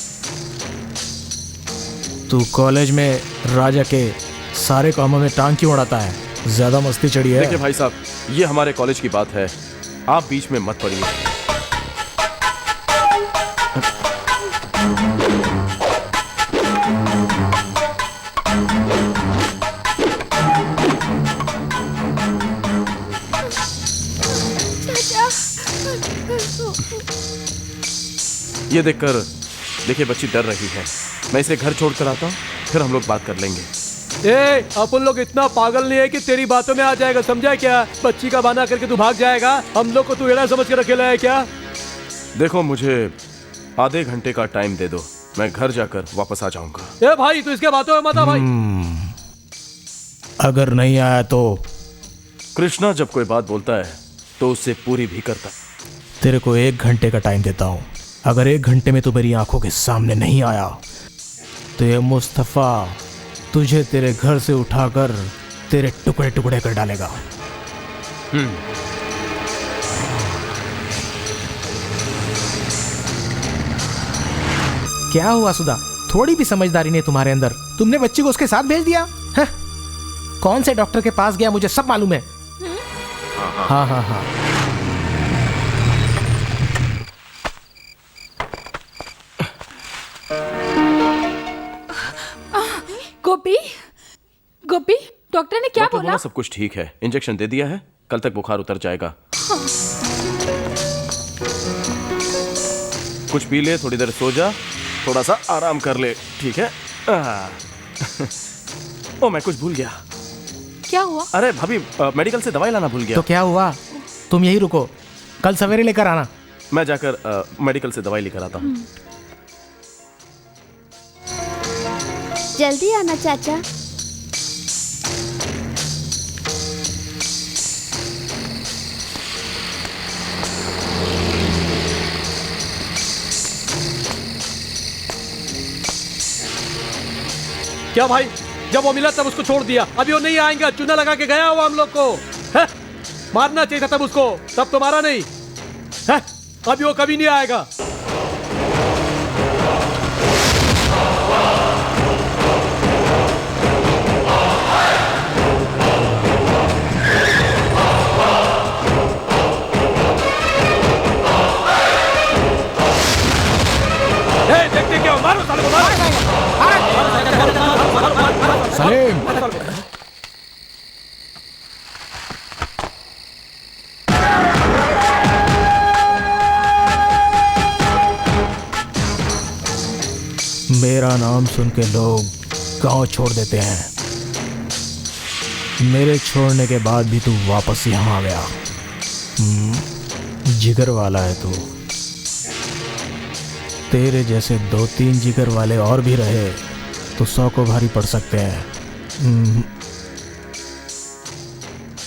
तू कॉलेज में राजा के सारे कामों में टांग क्यों उड़ाता है? ज्यादा मस्ती चढ़ी है?
देखिए भाई साहब, ये हमारे कॉलेज की बात है, आप बीच में मत पड़िए। ये देखकर देखिए बच्ची डर रही है, मैं इसे घर छोड़ कर आता हूँ, फिर हम लोग बात कर लेंगे।
अपन लोग इतना पागल नहीं है कि तेरी बातों में आ जाएगा, समझा क्या? बच्ची का बहाना करके तू भाग जाएगा, हम लोग को तू एड़ा समझ कर रखेला है क्या?
देखो, मुझे आधे घंटे का टाइम दे दो, मैं घर जाकर वापस आ जाऊंगा।
ए भाई, तू इसके बातों में मत आ भाई।
अगर नहीं आया तो?
कृष्णा जब कोई बात बोलता है तो उससे पूरी भी करता।
तेरे को 1 घंटे का टाइम देता हूँ, अगर 1 घंटे में तू मेरी आंखों के सामने नहीं आया तो ये मुस्तफा तुझे तेरे घर से उठाकर तेरे टुकड़े टुकड़े कर डालेगा। क्या हुआ सुधा, थोड़ी भी समझदारी नहीं तुम्हारे अंदर? तुमने बच्ची को उसके साथ भेज दिया है? कौन से डॉक्टर के पास गया मुझे सब मालूम है। हाँ हाँ हाँ,
गोपी, गोपी, डॉक्टर ने क्या बोला?
सब कुछ ठीक है, इंजेक्शन दे दिया है, कल तक बुखार उतर जाएगा। कुछ पी ले, थोड़ी देर सो जा, थोड़ा सा आराम कर ले, ठीक है? ओ, मैं कुछ भूल गया।
क्या हुआ?
अरे भाभी, मेडिकल से दवाई लाना भूल गया।
तो क्या हुआ, तुम यही रुको, कल सवेरे लेकर आना।
मैं जाकर मेडिकल से दवाई लेकर आता हूँ।
जल्दी आना चाचा।
क्या भाई, जब वो मिला तब उसको छोड़ दिया, अभी वो नहीं आएंगे, चूना लगा के गया हुआ हम लोग को है? मारना चाहिए था तब उसको, तब तो मारा नहीं है? अभी वो कभी नहीं आएगा।
तेरा नाम सुन के लोग गांव छोड़ देते हैं। मेरे छोड़ने के बाद भी तू वापस यहाँ आ गया। जिगर वाला है तू। तेरे जैसे 2-3 जिगर वाले और भी रहे तो 100 को भारी पड़ सकते हैं।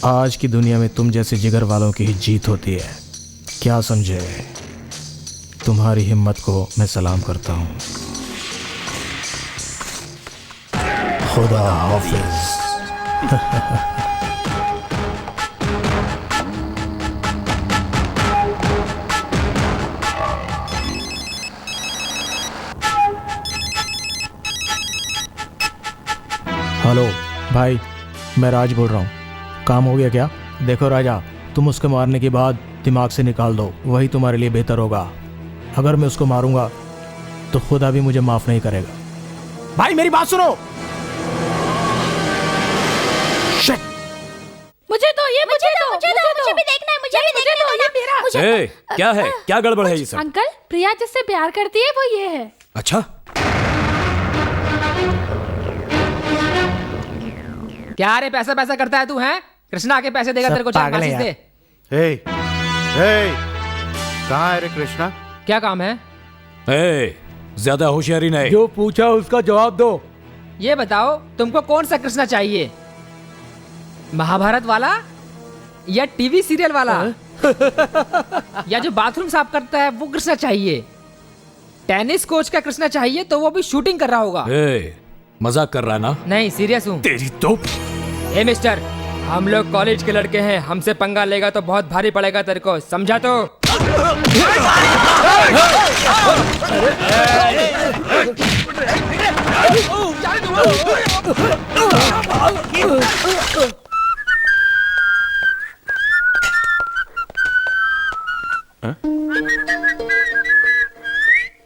आज की दुनिया में तुम जैसे जिगर वालों की ही जीत होती है। क्या समझे? तुम्हारी हिम्मत को मैं सलाम करता हूँ। खुदा हाफिज। हेलो भाई, मैं राज बोल रहा हूँ। काम हो गया क्या? देखो राजा, तुम उसके मारने के बाद दिमाग से निकाल दो, वही तुम्हारे लिए बेहतर होगा। अगर मैं उसको मारूंगा तो खुदा भी मुझे माफ नहीं करेगा। भाई मेरी बात सुनो।
मुझे दो, ये मुझे दो, मुझे भी देखना है, मुझे भी देखना है, ये मेरा।
ए, क्या है? क्या गड़बड़ है ये सब?
अंकल, प्रिया जिससे प्यार करती है वो ये है।
अच्छा,
क्या रे पैसा पैसा करता है तू? हैं कृष्णा आके पैसे देगा तेरे को, चार
पागल है
फांसी
यार।
दे।
कहाँ है रे कृष्णा?
क्या काम है?
ज्यादा होशियारी नहीं।
जो पूछा उसका जवाब दो।
ये बताओ तुमको कौन सा कृष्णा चाहिए, महाभारत वाला या टीवी सीरियल वाला? या जो बाथरूम साफ करता है वो कृष्णा चाहिए? टेनिस कोच का कृष्णा चाहिए तो वो भी शूटिंग कर रहा होगा।
मजाक कर रहा है ना?
नहीं, सीरियस हूँ।
तेरी तो।
ए मिस्टर, हम लोग कॉलेज के लड़के हैं, हमसे पंगा लेगा तो बहुत भारी पड़ेगा तेरे को, समझा? तो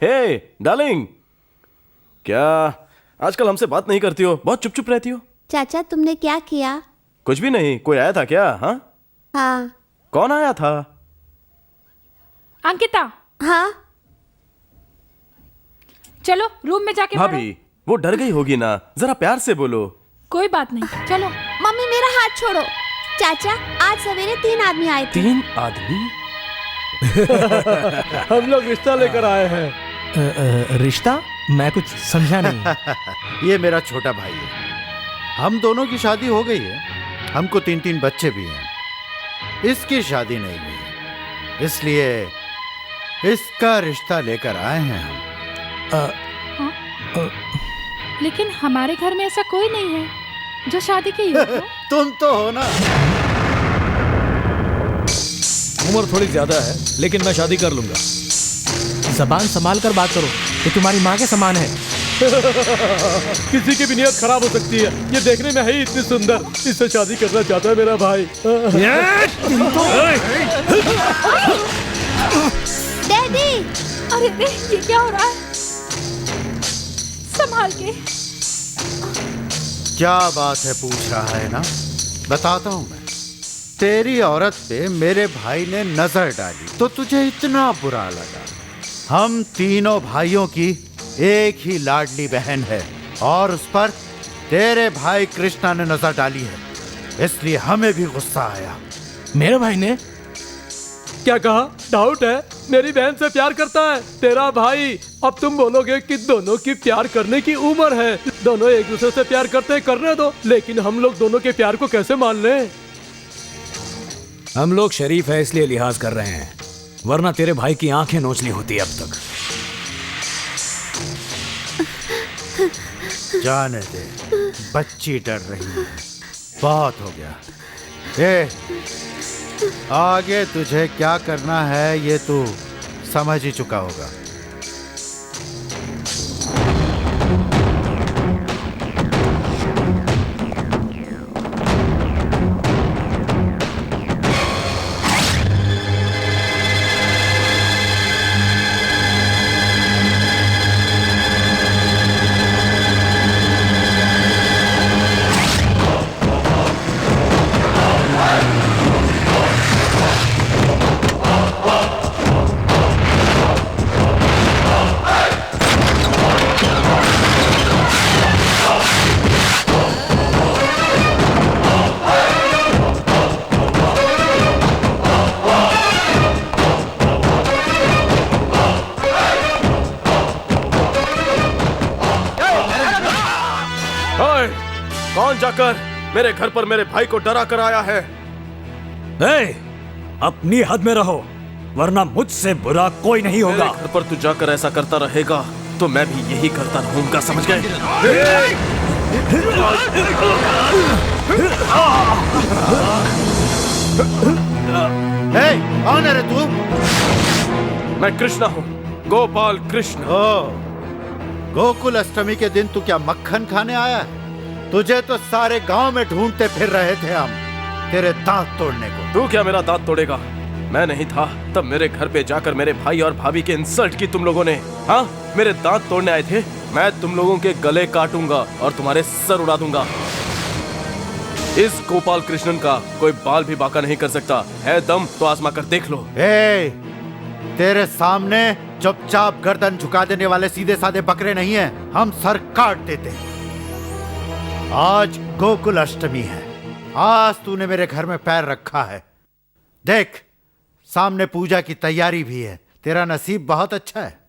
हे डार्लिंग, क्या आजकल हमसे बात नहीं करती हो? बहुत चुप चुप रहती हो।
चाचा तुमने क्या किया?
कुछ भी नहीं। कोई आया था क्या? हाँ
हाँ।
कौन आया था?
अंकिता।
हाँ।
चलो रूम में जाके
भाभी, वो डर गई होगी ना, जरा प्यार से बोलो।
कोई बात नहीं, चलो।
मम्मी मेरा हाथ छोड़ो। चाचा, आज सवेरे 3 आदमी आए थे।
3 आदमी?
हम लोग रिश्ता लेकर आए हैं।
रिश्ता? मैं कुछ समझा नहीं।
ये मेरा छोटा भाई है। हम दोनों की शादी हो गई है, हमको 3-3 बच्चे भी हैं। इसकी शादी नहीं हुई, इसलिए इसका रिश्ता लेकर आए हैं हम।
लेकिन हमारे घर में ऐसा कोई नहीं है जो शादी के योग्य हो।
तुम तो हो ना।
उम्र थोड़ी ज्यादा है लेकिन मैं शादी कर लूंगा।
जबान संभाल कर बात करो, ये तुम्हारी माँ के समान है।
किसी की भी नियत खराब हो सकती है। ये देखने में है ही इतनी सुंदर, इससे शादी करना चाहता है मेरा भाई।
डैडी,
अरे ये क्या हो रहा है? संभाल के।
क्या बात है पूछ रहा है ना? बताता हूं मैं। तेरी औरत पे मेरे भाई ने नजर डाली तो तुझे इतना बुरा लगा। हम तीनों भाइयों की एक ही लाडली बहन है और उस पर तेरे भाई कृष्णा ने नजर डाली है, इसलिए हमें भी गुस्सा आया।
मेरे भाई ने
क्या कहा? डाउट है? मेरी बहन से प्यार करता है तेरा भाई। अब तुम बोलोगे कि दोनों की प्यार करने की उम्र है, दोनों एक दूसरे से प्यार करते हैं, करने दो। लेकिन हम लोग दोनों के प्यार को कैसे मान लें?
हम लोग शरीफ है इसलिए लिहाज कर रहे हैं, वरना तेरे भाई की आंखें नोचनी होती अब तक।
जाने दे, बच्ची डर रही है, बहुत हो गया। ए, आगे तुझे क्या करना है ये तू समझ ही चुका होगा।
जाकर मेरे घर पर मेरे भाई को डरा कर आया है।
अपनी हद में रहो, वरना मुझसे बुरा कोई नहीं होगा।
मेरे घर पर तू जाकर ऐसा करता रहेगा तो मैं भी यही करता रहूंगा, समझ गए?
कौन है रे तू?
मैं कृष्णा हूँ, गोपाल कृष्ण।
गोकुल अष्टमी के दिन तू क्या मक्खन खाने आया है? तुझे तो सारे गांव में ढूंढते फिर रहे थे हम, तेरे दांत तोड़ने को।
तू क्या मेरा दांत तोड़ेगा? मैं नहीं था तब मेरे घर पे जाकर मेरे भाई और भाभी के इंसल्ट की तुम लोगों ने। हाँ, मेरे दांत तोड़ने आए थे। मैं तुम लोगों के गले काटूंगा और तुम्हारे सर उड़ा दूंगा। इस गोपाल कृष्णन का कोई बाल भी बाका नहीं कर सकता। है दम तो आजमा कर देख लो।
तेरे सामने चुपचाप गर्दन झुका देने वाले सीधे साधे बकरे नहीं हैं, हम सर काट देते। आज गोकुल अष्टमी है, आज तूने मेरे घर में पैर रखा है। देख, सामने पूजा की तैयारी भी है। तेरा नसीब बहुत अच्छा है।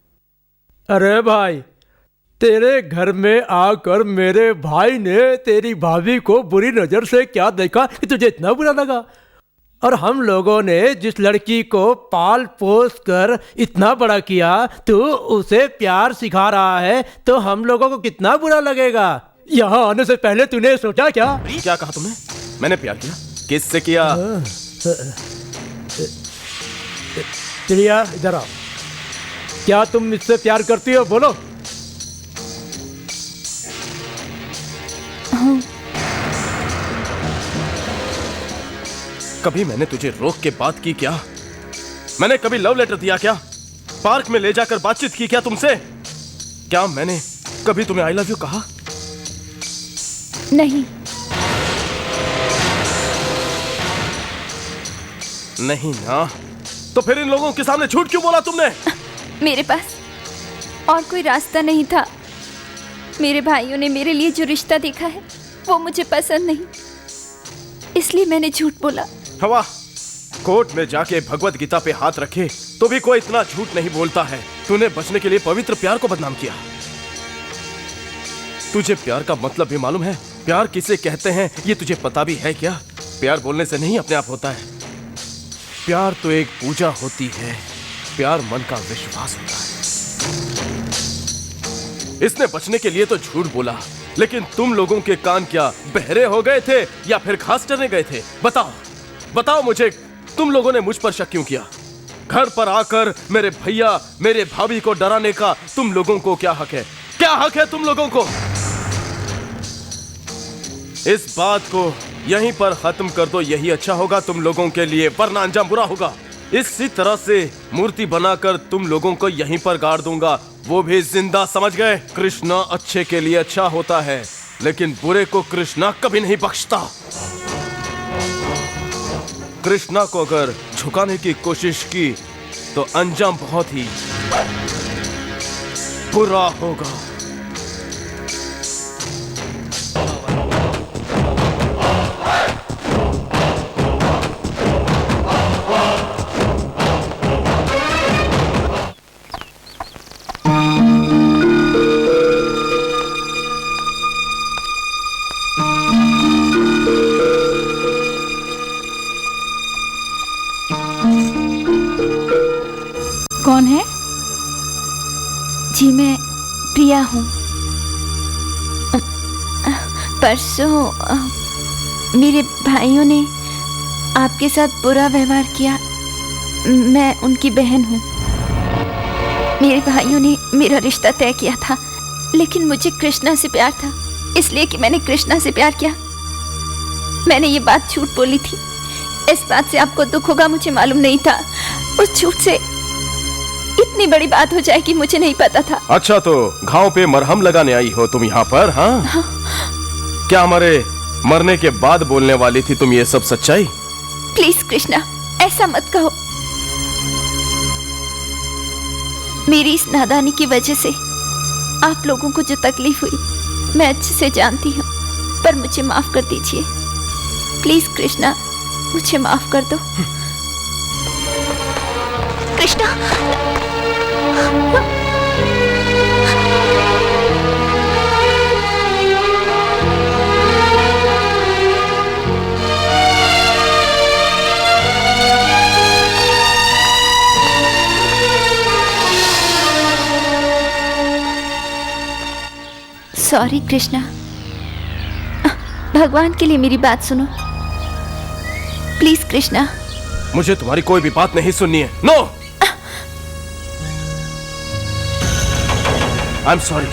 अरे भाई, तेरे घर में आकर मेरे भाई ने तेरी भाभी को बुरी नजर से क्या देखा कि तुझे इतना बुरा लगा? और हम लोगों ने जिस लड़की को पाल पोस कर इतना बड़ा किया, तू उसे प्यार सिखा रहा है तो हम लोगों को कितना बुरा लगेगा? यहाँ आने से पहले तूने सोचा क्या?
क्या कहा तुमने? मैंने प्यार किया? किससे किया?
चिड़िया, इधर आओ। क्या तुम मुझसे प्यार करती हो? बोलो।
कभी मैंने तुझे रोक के बात की क्या? मैंने कभी लव लेटर दिया क्या? पार्क में ले जाकर बातचीत की क्या तुमसे? क्या मैंने कभी तुम्हें आई लव यू कहा?
नहीं।
नहीं ना? तो फिर इन लोगों के सामने झूठ क्यों बोला तुमने?
मेरे पास और कोई रास्ता नहीं था। मेरे भाइयों ने मेरे लिए जो रिश्ता देखा है वो मुझे पसंद नहीं, इसलिए मैंने झूठ बोला।
वाह, कोर्ट में जाके भगवत गीता पे हाथ रखे तो भी कोई इतना झूठ नहीं बोलता है। तूने बचने के लिए पवित्र प्यार को बदनाम किया। तुझे प्यार का मतलब भी मालूम है? प्यार किसे कहते हैं ये तुझे पता भी है क्या? प्यार बोलने से नहीं अपने आप होता है। प्यार तो एक पूजा होती है। प्यार मन का विश्वास होता है। इसने बचने के लिए तो झूठ बोला, लेकिन तुम लोगों के कान क्या बहरे हो गए थे या फिर घास चरने गए थे? बताओ, बताओ मुझे, तुम लोगों ने मुझ पर शक क्यों किया? घर पर आकर मेरे भैया, मेरे भाभी को डराने का तुम लोगों को क्या हक है? क्या हक है तुम लोगों को? इस बात को यहीं पर खत्म कर दो, यही अच्छा होगा तुम लोगों के लिए, वरना अंजाम बुरा होगा। इसी तरह से मूर्ति बनाकर तुम लोगों को यहीं पर गाड़ दूंगा, वो भी जिंदा, समझ गए? कृष्णा अच्छे के लिए अच्छा होता है, लेकिन बुरे को कृष्णा कभी नहीं बख्शता। कृष्णा को अगर झुकाने की कोशिश की तो अंजाम बहुत ही बुरा होगा।
कौन है?
जी, मैं प्रिया हूँ। परसों मेरे भाइयों ने आपके साथ बुरा व्यवहार किया। मैं उनकी बहन हूँ। मेरे भाइयों ने मेरा रिश्ता तय किया था, लेकिन मुझे कृष्णा से प्यार था, इसलिए कि मैंने कृष्णा से प्यार किया। मैंने ये बात झूठ बोली थी। इस बात से आपको दुख होगा, मुझे मालूम नहीं था। उस झूठ से इतनी बड़ी बात हो जाएगी मुझे नहीं पता था।
अच्छा, तो घाव पे मरहम लगाने आई हो तुम यहाँ पर? हाँ? क्या हमारे मरने के बाद बोलने वाली थी तुम ये सब सच्चाई?
प्लीज कृष्णा, ऐसा मत कहो। मेरी इस नादानी की वजह से आप लोगों को जो तकलीफ हुई मैं अच्छे से जानती हूँ, पर मुझे माफ कर दीजिए। प्लीज कृष्णा, मुझे माफ कर दो। कृष्णा, सॉरी कृष्णा, भगवान के लिए मेरी बात सुनो प्लीज कृष्णा।
मुझे तुम्हारी कोई भी बात नहीं सुननी है। No, I am sorry.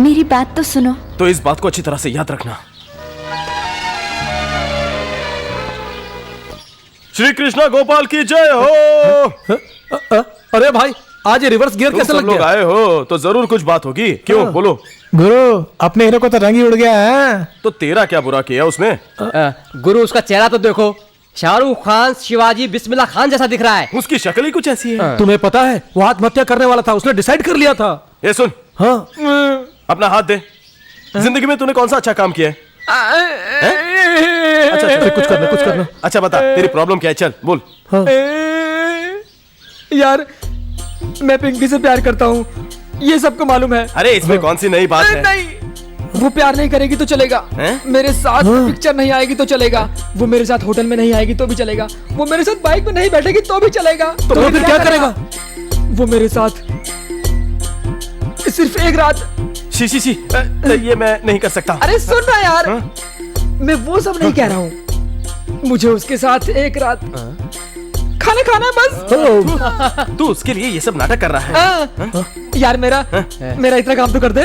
मेरी बात तो सुनो।
तो इस बात को अच्छी तरह से याद रखना। श्री कृष्णा गोपाल की जय हो।
अरे भाई, आज ये रिवर्स गियर कैसे लग
लोग
गया?
आए हो तो जरूर कुछ बात होगी। क्यों, बोलो।
गुरु, अपने हीरो को तो रंग ही उड़ गया है।
तो तेरा क्या बुरा किया उसने?
गुरु, उसका चेहरा तो देखो, शाहरुख खान शिवाजी बिस्मिल्लाह खान जैसा दिख रहा है।
उसकी शक्ल ही कुछ ऐसी है।
तुम्हें पता है वो आत्महत्या करने वाला था, उसने डिसाइड कर लिया था।
ये सुन,
हाँ,
अपना हाथ दे। जिंदगी में तूने कौन सा अच्छा काम किया है? अच्छा,
कुछ करना।
अच्छा बता, तेरी प्रॉब्लम क्या है? चल बोल।
हाँ।
यार, मैं पिंकी से प्यार करता हूँ, ये सबको मालूम है।
अरे इसमें कौन सी नई बात है?
नहीं, वो प्यार नहीं करेगी तो चलेगा, मेरे साथ पिक्चर नहीं आएगी तो चलेगा, वो मेरे साथ होटल में नहीं आएगी तो भी चलेगा, वो मेरे साथ बाइक में नहीं बैठेगी तो भी चलेगा।
तो वो फिर क्या करेगा?
वो मेरे साथ सिर्फ एक रात।
शी, ये मैं नहीं कर सकता।
अरे सुन ना यार, मैं वो सब नहीं कह रहा हूँ, मुझे उसके साथ एक रात खाना खाना है बस।
तू उसके लिए ये सब नाटक कर रहा है?
यार मेरा इतना काम तो कर दे,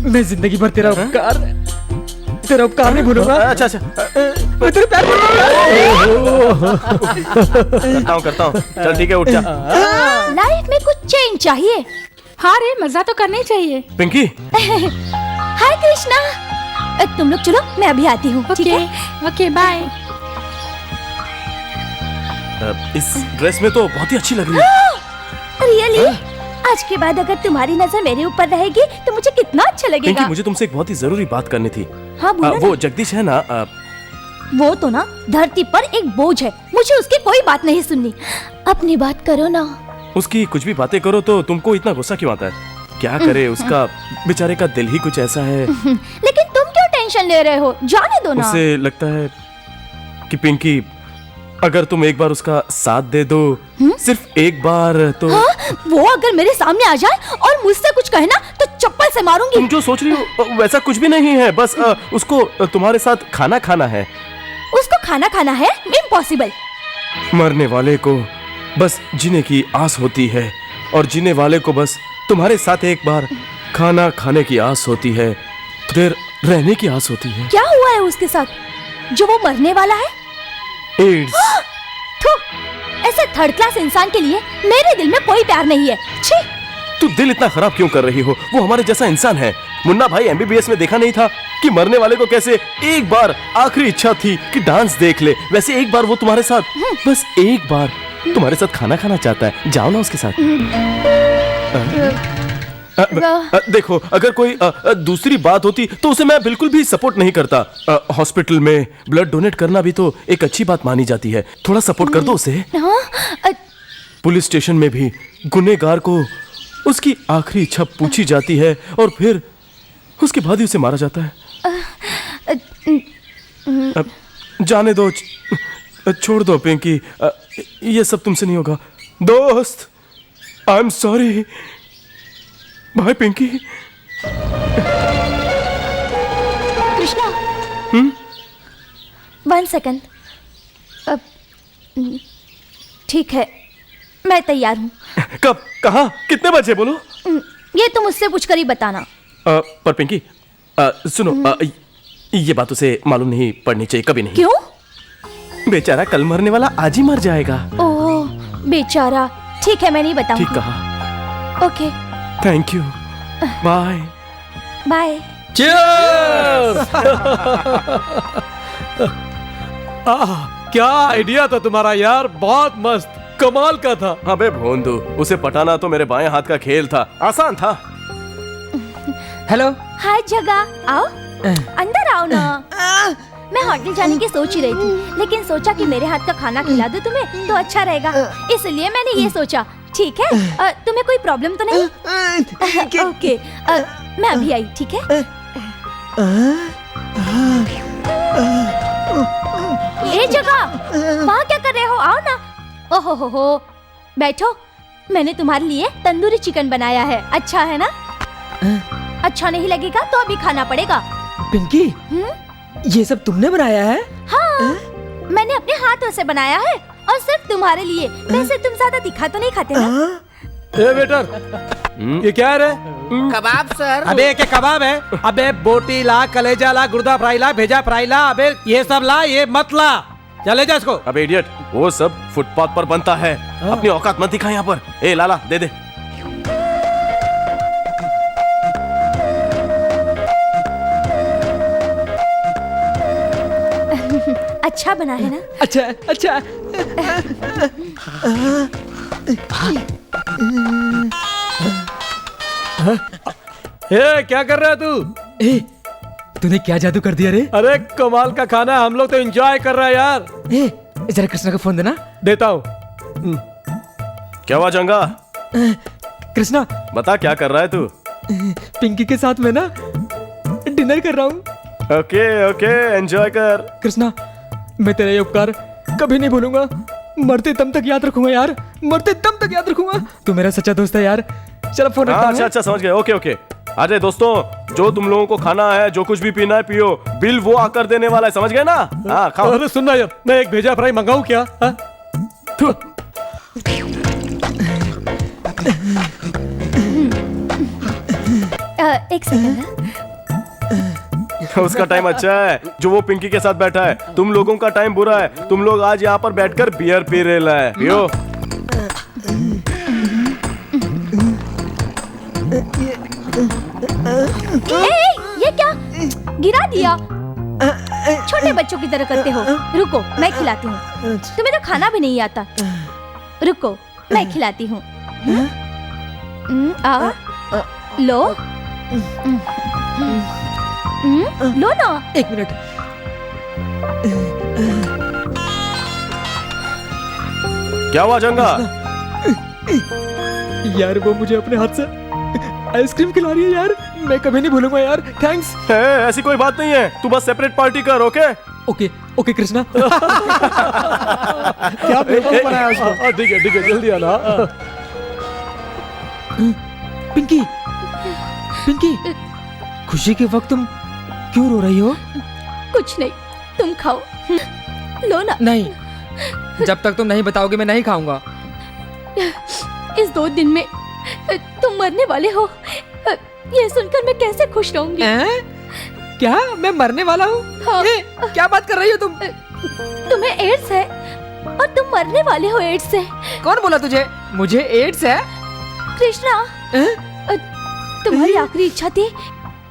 मैं जिंदगी भर तेरा उपकार नहीं भूलूंगा।
अच्छा,
मैं तेरे प्यार
करता हूँ। चल ठीक है, उठ जा।
लाइफ में कुछ चेंज चाहिए।
हाँ रे, मजा तो करना ही चाहिए।
पिंकी।
हाय कृष्णा, तुम लोग चलो, मैं अभी आती हूँ। ठीक है?
Okay, bye.
इस ड्रेस में तो बहुत ही अच्छी लग रही है।
रियली? आज के बाद अगर तुम्हारी नजर मेरे ऊपर रहेगी तो मुझे कितना अच्छा लगेगा।
पिंकी, मुझे तुमसे एक बहुत ही जरूरी बात करनी थी।
हाँ, बोलो
वो
ना।
जगदीश है ना,
वो तो ना धरती पर एक बोझ है, मुझे उसकी कोई बात नहीं सुननी। अपनी बात करो ना।
उसकी कुछ भी बातें करो तो तुमको इतना गुस्सा क्यों आता है? क्या करे, उसका बेचारे का दिल ही कुछ ऐसा है।
लेकिन तुम क्यों टेंशन ले रहे हो? जाने दो ना।
उसे लगता है कि पिंकी, अगर तुम एक बार उसका साथ दे दो, सिर्फ एक बार, तो
वो अगर मेरे सामने आ जाए और मुझसे कुछ कहे ना तो चप्पल से मारूंगी।
तुम जो सोच रही हो वैसा कुछ भी नहीं है, बस उसको तुम्हारे साथ खाना खाना है।
उसको खाना खाना है? इम्पॉसिबल।
मरने वाले को बस जीने की आस होती है, और जीने वाले को बस तुम्हारे साथ एक बार खाना खाने की आस होती है, फिर रहने की आस होती है।
क्या हुआ है उसके साथ जो वो मरने वाला है?
एड्स।
ऐसे थर्ड क्लास इंसान के लिए मेरे दिल में कोई प्यार नहीं है। छी!
तू दिल इतना खराब क्यों कर रही हो? वो हमारे जैसा इंसान है। मुन्ना भाई MBBS में देखा नहीं था कि मरने वाले को कैसे एक बार आखिरी इच्छा थी कि डांस देख ले, वैसे एक बार वो तुम्हारे साथ, बस एक बार तुम्हारे साथ खाना खाना चाहता है। जाओ ना उसके साथ। देखो, अगर कोई दूसरी बात होती तो उसे मैं बिल्कुल भी सपोर्ट नहीं करता। हॉस्पिटल में ब्लड डोनेट करना भी तो एक अच्छी बात मानी जाती है, थोड़ा सपोर्ट कर दो उसे। पुलिस स्टेशन में भी गुनहगार को उसकी आखिरी इच्छा पूछी जाती है और फिर उसके बाद ही उसे मारा जाता है। जाने दो, छोड़ दो पिंकी, ये सब तुमसे नहीं होगा। दोस्त, I am sorry. Bye Pinky.
Krishna, 1 second. ठीक है, मैं तैयार हूँ।
कब, कहाँ, कितने बजे? बोलो।
ये तुम मुझसे पूछकर ही बताना।
पर पिंकी, सुनो, ये बात उसे मालूम नहीं पड़नी चाहिए, कभी नहीं।
क्यों?
बेचारा कल मरने वाला आज ही मर जाएगा।
ओह बेचारा। ठीक है, मैं नहीं बताऊंगी।
ठीक कहा।
Okay,
thank you. Bye
bye.
क्या आइडिया था तुम्हारा यार, बहुत मस्त, कमाल का था।
अबे भोंदू, उसे पटाना तो मेरे बाएं हाथ का खेल था, आसान था।
हेलो।
हाय जगह, आओ अंदर आओ ना। मैं होटल जाने की सोच ही रही थी, लेकिन सोचा कि मेरे हाथ का खाना खिला दूं तुम्हें तो अच्छा रहेगा, इसलिए मैंने ये सोचा। ठीक है? तुम्हें कोई प्रॉब्लम तो नहीं? ओके, मैं अभी आई। ठीक है? ये जगह, वहाँ क्या कर रहे हो? आओ ना। ओहो हो, बैठो। मैंने तुम्हारे लिए तंदूरी चिकन बनाया है, अच्छा है ना? अच्छा नहीं लगेगा तो अभी खाना पड़ेगा।
पिंकी, ये सब तुमने बनाया है?
हाँ, मैंने अपने हाथों से बनाया है और सिर्फ तुम्हारे लिए। वैसे तुम ज्यादा तीखा तो नहीं खाते ना?
ए बेटर, ये क्या है रे?
कबाब सर।
अबे क्या कबाब है? अबे बोटी ला, कलेजा ला, गुर्दा फ्राई ला, भेजा फ्राई ला। अबे ये सब ला, ये मत ला। चले जा इसको।
अबे इडियट, वो सब फुटपाथ पर बनता है। अपनी औकात मत दिखा यहाँ पर। ए लाला दे दे।
अच्छा बना है ना?
अच्छा अच्छा।
ए, क्या कर रहा है तू?
तूने क्या जादू कर दिया रे?
अरे कमाल का खाना है, हम लोग तो एंजॉय कर रहे हैं यार।
जरा कृष्णा का फोन देना।
देता हूँ।
क्या हुआ जंगा?
कृष्णा
बता क्या कर रहा है तू?
पिंकी के साथ में ना डिनर कर रहा हूँ।
ओके ओके, एंजॉय कर।
कृष्णा, मैं तेरा ये उपकार कभी नहीं भूलूंगा। मरते दम तक याद रखूंगा यार, मरते दम तक याद रखूंगा। तू मेरा सच्चा दोस्त है यार। चलो फोन रखता हूं।
अच्छा अच्छा, समझ गए। Okay okay. अरे दोस्तों, जो तुम लोगों को खाना है, जो कुछ भी पीना है पियो, बिल वो आकर देने वाला है, समझ गए ना? हाँ खाओ।
अरे सुनना यार, मैं एक भेजा फ्राई मंगाऊं क्या?
एक सेकंड।
उसका टाइम अच्छा है जो वो पिंकी के साथ बैठा है। तुम लोगों का टाइम बुरा है। तुम लोग आज यहाँ पर बैठकर बियर पी रहे हैं। पियो।
ये क्या गिरा दिया? छोटे बच्चों की तरह करते हो। रुको, मैं खिलाती हूँ। तुम्हें तो खाना भी नहीं आता। रुको, मैं खिलाती हूँ। लो। लो ना।
एक मिनट।
क्या हुआ जंगा?
यार वो मुझे अपने हाथ से आइसक्रीम खिला रही है यार। मैं कभी नहीं भूलूंगा यार। थैंक्स।
ऐसी कोई बात नहीं है, तू बस सेपरेट पार्टी कर। Okay
okay okay Krishna.
क्या बेवकूफ बनाया उसको। ठीक है, जल्दी आना।
पिंकी, पिंकी, खुशी के वक्त तुम क्यों रो रही हो?
कुछ नहीं, तुम खाओ। लो ना।
नहीं, जब तक तुम नहीं बताओगे मैं नहीं खाऊंगा।
इस 2 दिन में तुम मरने वाले हो, ये सुनकर मैं कैसे खुश रहूंगी?
क्या मैं मरने वाला हूँ?
हाँ।
क्या बात कर रही हो तुम?
तुम्हें एड्स है और तुम मरने वाले हो एड्स से।
कौन बोला तुझे? मुझे एड्स है?
कृष्णा, तुम्हारी आखिरी इच्छा थी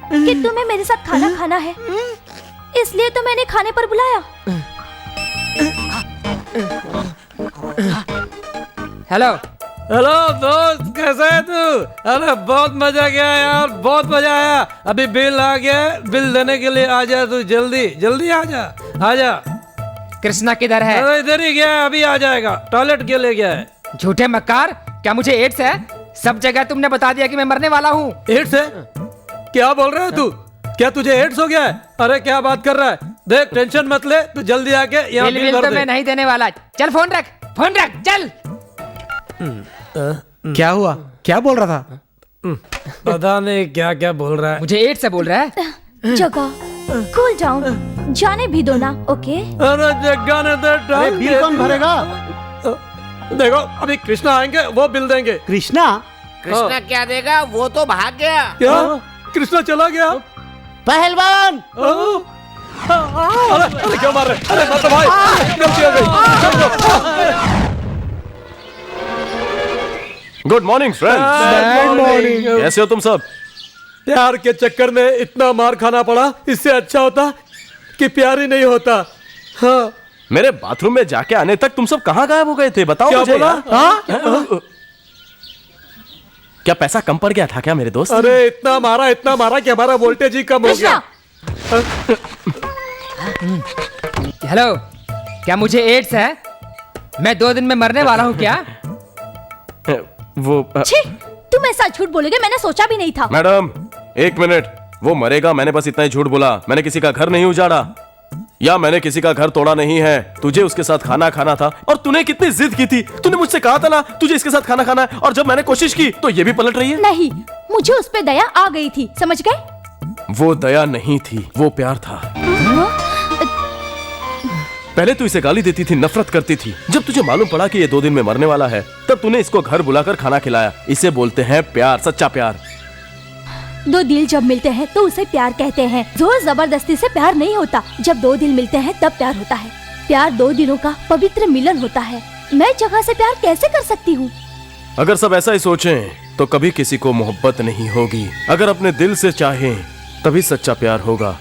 कि तुम्हें मेरे साथ खाना खाना है, इसलिए तो मैंने खाने पर बुलाया।
हेलो
हेलो दोस्त, कैसा है तू? अरे बहुत मजा गया यार, बहुत मजा आया। अभी बिल आ गया, बिल देने के लिए आ जा तू। जल्दी जल्दी आ जा।
कृष्णा किधर है?
अरे इधर ही गया है, अभी आ जाएगा। टॉयलेट के लिए गया है।
झूठे मक्कार, क्या मुझे एड्स है? सब जगह तुमने बता दिया कि मैं मरने वाला हूँ।
एड्स है? क्या बोल रहा है तू? क्या तुझे एड्स हो गया है? अरे क्या बात कर रहा है? देख, टेंशन मत ले, तू जल्दी आके यहाँ बिल भर
तो
दे।
मैं नहीं देने वाला। चल फोन रख, चल।
क्या हुआ? क्या बोल रहा था?
पता नहीं क्या क्या बोल रहा है।
मुझे एड्स से बोल रहा है।
जगह, कूल डाउन, जाने भी दो ना। ओके।
अरे जगह ने तो
बिल कौन भरेगा?
देखो, अभी कृष्णा आएंगे, वो बिल देंगे।
कृष्णा?
कृष्णा क्या देगा? वो तो भाग गया।
क्या? कृष्णा चला गया?
पहलवान!
अरे क्यों मार रहे? अरे मत भाई, गलती हो गई।
Good morning friends. कैसे हो तुम सब?
प्यार के चक्कर में इतना मार खाना पड़ा, इससे अच्छा होता कि प्यार ही नहीं होता। हाँ।
मेरे बाथरूम में जाके आने तक तुम सब कहाँ गायब हो गए थे? बताओ
क्या
मुझे
बोला?
यार। हाँ? क्या पैसा कम पड़ गया था क्या मेरे दोस्त?
अरे इतना मारा कि हमारा वोल्टेज ही कम हो गया।
हेलो, क्या मुझे एड्स है? मैं 2 दिन में मरने वाला हूँ क्या?
वो
छी, तुम ऐसा झूठ बोलोगे मैंने सोचा भी नहीं था।
मैडम 1 मिनट, वो मरेगा, मैंने बस इतना ही झूठ बोला। मैंने किसी का घर नहीं उजाड़ा। या मैंने किसी का घर तोड़ा नहीं है। तुझे उसके साथ खाना खाना था और तूने कितनी जिद की थी। तूने मुझसे कहा था ना तुझे इसके साथ खाना खाना है, और जब मैंने कोशिश की तो ये भी पलट रही है।
नहीं, मुझे उस पे दया आ गई थी, समझ गए?
वो दया नहीं थी, वो प्यार था। पहले तू इसे गाली देती थी, नफरत करती थी। जब तुझे मालूम पड़ा कि ये 2 दिन में मरने वाला है, तब तूने इसको घर बुलाकर खाना खिलाया। इसे बोलते हैं प्यार, सच्चा प्यार।
2 दिल जब मिलते हैं तो उसे प्यार कहते हैं। जोर जबरदस्ती से प्यार नहीं होता। जब 2 दिल मिलते हैं तब प्यार होता है। प्यार 2 दिलों का पवित्र मिलन होता है। मैं जगह से प्यार कैसे कर सकती हूँ?
अगर सब ऐसा ही सोचें तो कभी किसी को मोहब्बत नहीं होगी। अगर अपने दिल से चाहें तभी सच्चा प्यार होगा।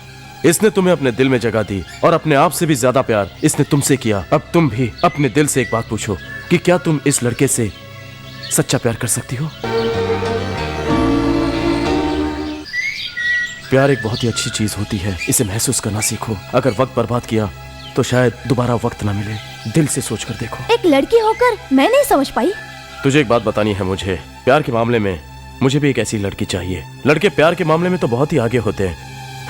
इसने तुम्हें अपने दिल में जगह दी और अपने आप से भी ज्यादा प्यार इसने तुमसे किया। अब तुम भी अपने दिल से एक बात पूछो कि क्या तुम इस लड़के से सच्चा प्यार कर सकती हो? प्यार एक बहुत ही अच्छी चीज होती है, इसे महसूस करना सीखो। अगर वक्त बर्बाद किया तो शायद दोबारा वक्त ना मिले। दिल से सोच कर देखो।
एक लड़की होकर मैं नहीं समझ पाई।
तुझे एक बात बतानी है मुझे। प्यार के मामले में मुझे भी एक ऐसी लड़की चाहिए। लड़के प्यार के मामले में तो बहुत ही आगे होते हैं,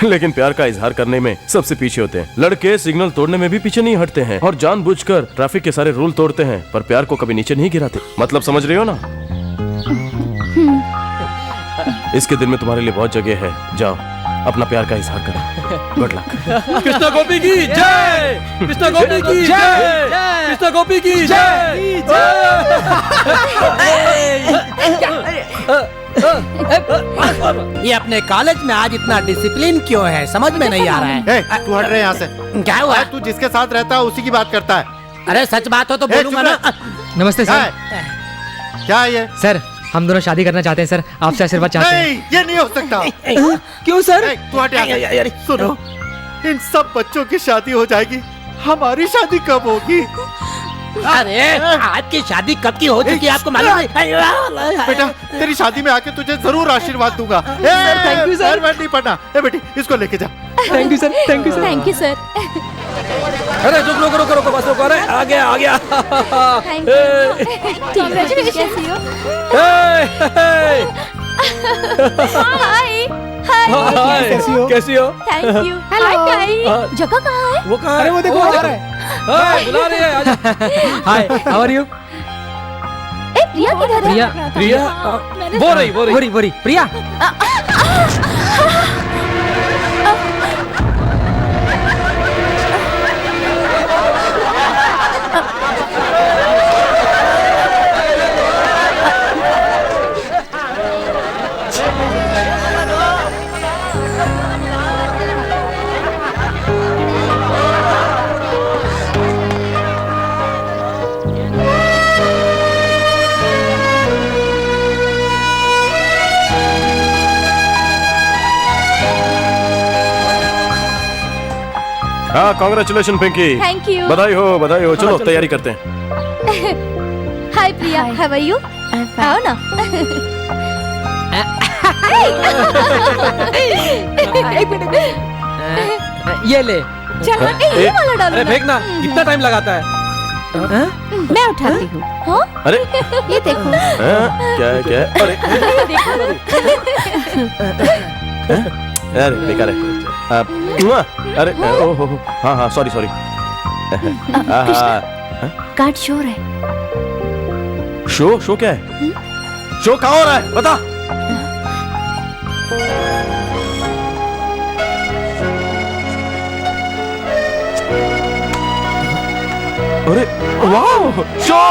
लेकिन प्यार का इजहार करने में सबसे पीछे होते हैं। लड़के सिग्नल तोड़ने में भी पीछे नहीं हटते हैं और जानबूझकर ट्रैफिक के सारे रूल तोड़ते हैं, पर प्यार को कभी नीचे नहीं गिराते। मतलब समझ रही हो ना? इसके दिल में तुम्हारे लिए बहुत जगह है। जाओ अपना प्यार का इजहार करो। Good luck.
कृष्णा गोपी की जय, कृष्णा गोपी की जय, कृष्णा गोपी की जय।
ये अपने कॉलेज में आज इतना डिसिप्लिन क्यों है, समझ में नहीं आ रहा है।
तू हट रहे यहाँ से।
क्या हुआ?
तू जिसके साथ रहता है उसी की बात करता है।
अरे सच बात हो तो बोलूंगा ना।
नमस्ते सर।
क्या है ये?
सर हम दोनों शादी करना चाहते हैं सर, आपसे आशीर्वाद चाहते हैं।
नहीं, ये नहीं हो सकता।
क्यों सर?
तू हट यहाँ से। सुनो, इन सब बच्चों की शादी हो जाएगी, हमारी शादी कब होगी?
अरे आपकी शादी कब की हो चुकी है आपको मालूम है?
बेटा तेरी शादी में आके तुझे जरूर आशीर्वाद दूंगा।
Thank you sir.
नहीं पढ़ना। बेटी इसको लेके जा।
Thank you sir, thank you sir.
Thank you sir.
अरे रुको रुको रुको, बस रुको। अरे आ गया आ गया।
हाय,
कैसी हो?
Thank you. हेलो। जगह कहाँ है?
वो कहाँ है? वो देखो आ रहा है। बुला रही है।
हाय, हाउ आर यू?
ए प्रिया किधर है?
प्रिया,
प्रिया वो रही
प्रिया।
हाँ, कांग्रेचुलेशन पिंकी।
Thank you.
बधाई हो। चलो तैयारी करते हैं।
हाय प्रिया, हाउ आर यू? आओ ना।
ये ले।
चलो ये वाला डालो।
अरे फेंकना, कितना टाइम लगाता है?
मैं उठाती हूँ। हाँ?
अरे
ये देखो।
क्या? अरे बेकार है। अरे ओहो, हाँ सॉरी।
कार्ड शोर है।
शो क्या है? शो कहाँ हो रहा है बता। अरे वाह, शो।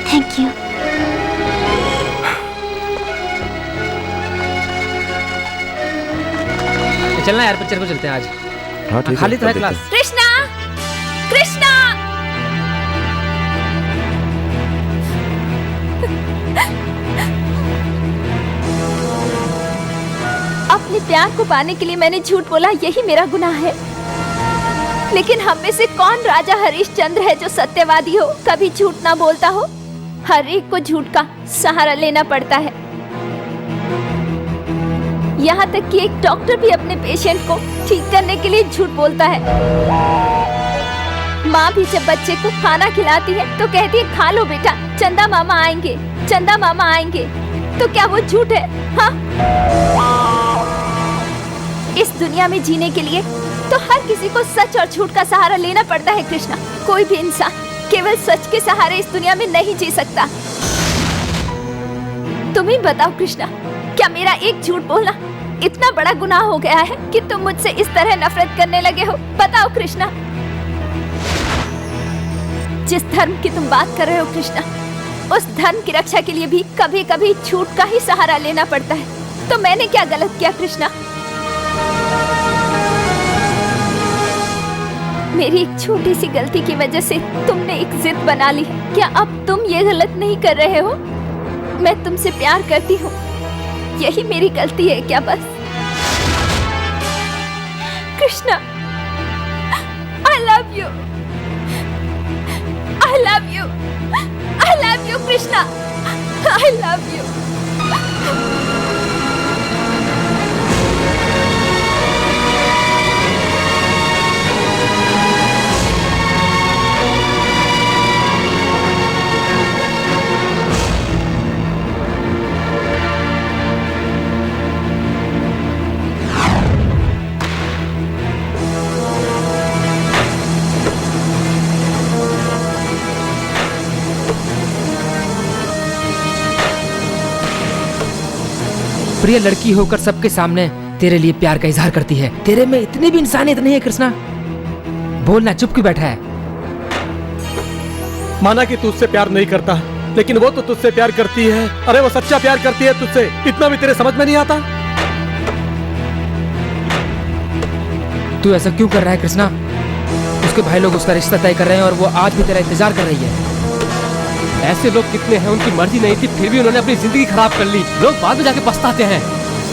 Thank you.
चलना यार, पिक्चर को चलते हैं आज।
हाँ ठीक है,
खाली तो है
तब
क्लास।
देखते
कृष्णा, कृष्णा। अपने प्यार को पाने के लिए मैंने झूठ बोला, यही मेरा गुनाह है। लेकिन हम में से कौन राजा हरिश्चंद्र है जो सत्यवादी हो, कभी झूठ ना बोलता हो? हर एक को झूठ का सहारा लेना पड़ता है।
यहाँ तक कि एक डॉक्टर भी अपने पेशेंट को ठीक करने के लिए झूठ बोलता है। माँ भी जब बच्चे को खाना खिलाती है तो कहती है खा लो बेटा, चंदा मामा आएंगे, चंदा मामा आएंगे। तो क्या वो झूठ है? हाँ? इस दुनिया में जीने के लिए तो हर किसी को सच और झूठ का सहारा लेना पड़ता है कृष्णा। कोई भी इंसान केवल सच के सहारे इस दुनिया में नहीं जी सकता। तुम ही बताओ कृष्णा, क्या मेरा एक झूठ बोलना इतना बड़ा गुनाह हो गया है कि तुम मुझसे इस तरह नफरत करने लगे हो? बताओ कृष्णा। जिस धर्म की तुम बात कर रहे हो कृष्णा, उस धर्म की रक्षा के लिए भी कभी कभी झूठ का ही सहारा लेना पड़ता है। तो मैंने क्या गलत किया कृष्णा? मेरी एक छोटी सी गलती की वजह से तुमने एक जिद बना ली है। क्या अब तुम ये गलत नहीं कर रहे हो? मैं तुमसे प्यार करती हूँ, यही मेरी गलती है क्या बस? Krishna, I love you. I love you. I love you, Krishna. I love you.
प्रिय लड़की होकर सबके सामने तेरे लिए प्यार का इजहार करती है। तेरे में इतनी भी इंसानियत नहीं है कृष्णा। बोलना, चुप क्यों बैठा है?
माना कि तू उससे प्यार नहीं करता, लेकिन वो तो तुझसे प्यार करती है। अरे वो सच्चा प्यार करती है तुझसे, इतना भी तेरे समझ में नहीं आता?
तू ऐसा क्यों कर रहा है कृष्णा? उसके भाई लोग उसका रिश्ता तय कर रहे हैं और वो आज भी तेरा इंतजार कर रही है।
ऐसे लोग कितने हैं, उनकी मर्जी नहीं थी फिर भी उन्होंने अपनी जिंदगी खराब कर ली। लोग बाद में जाके पछताते हैं।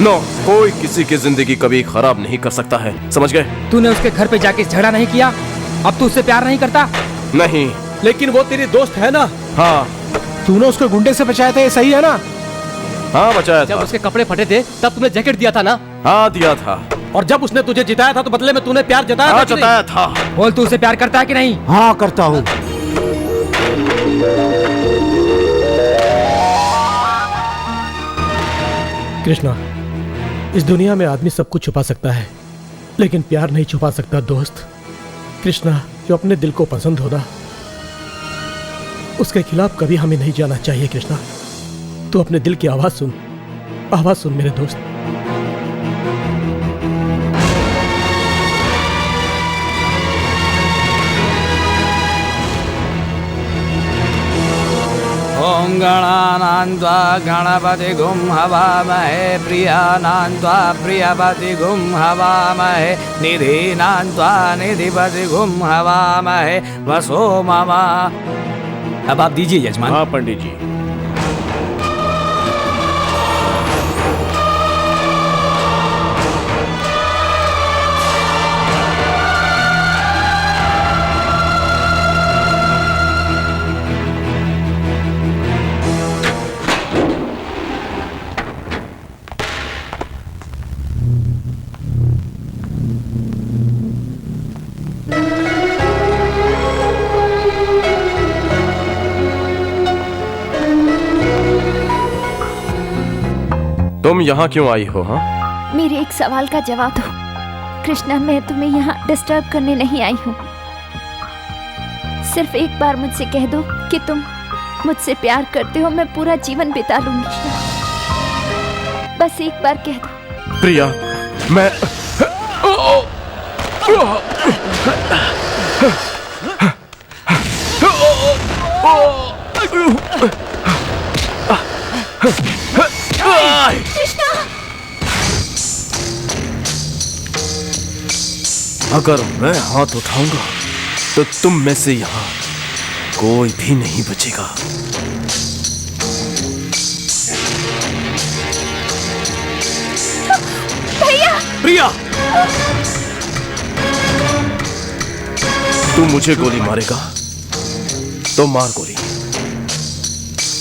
नो, कोई किसी की जिंदगी कभी खराब नहीं कर सकता है, समझ गए?
तूने उसके घर पे जाके झगड़ा नहीं किया? अब तू उससे प्यार नहीं करता?
नहीं।
लेकिन वो तेरी दोस्त है ना?
हाँ।
तूने उसको गुंडे से बचाया था, ये सही है ना?
हाँ बचाया था।
जब उसके कपड़े फटे थे तब तुमने जैकेट दिया था ना?
हाँ दिया था।
और जब उसने तुझे जिताया था तो बदले में तूने प्यार जताया
हाँ,
था?
जताया था।
बोल, तू उसे प्यार करता है कि नहीं?
हाँ करता हूँ।
कृष्णा, इस दुनिया में आदमी सब कुछ छुपा सकता है, लेकिन प्यार नहीं छुपा सकता दोस्त। कृष्णा, जो अपने दिल को पसंद होना, उसके खिलाफ कभी हमें नहीं जाना चाहिए। कृष्णा, तू अपने दिल की आवाज सुन मेरे दोस्त।
ओम गणानान्त्वा गणपतिगुं हवामहे प्रियानान्त्वा प्रियपतिगुं हवामहे निधीनान्त्वा निधिपतिगुं हवामहे वसो मम।
अब आप दीजिए यजमान।
हाँ पंडित जी। तुम यहाँ क्यों आई हो? हाँ,
मेरे एक सवाल का जवाब दो कृष्णा। मैं तुम्हें यहाँ डिस्टर्ब करने नहीं आई हूँ। सिर्फ एक बार मुझसे कह दो कि तुम मुझसे प्यार करते हो, मैं पूरा जीवन बिता लूंगी। बस एक बार कह दो।
प्रिया, मैं
कृष्णा,
अगर मैं हाथ उठाऊंगा तो तुम में से यहाँ कोई भी नहीं बचेगा।
भैया!
प्रिया, तू मुझे गोली मारेगा तो मार गोली,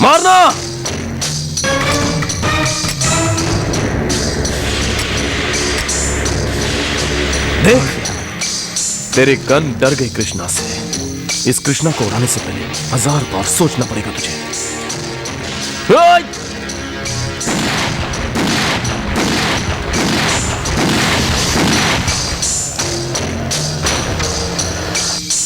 मारना। देख, तेरी गन डर गई कृष्णा से। इस कृष्णा को उड़ाने से पहले 1000 बार सोचना पड़ेगा तुझे। ओए!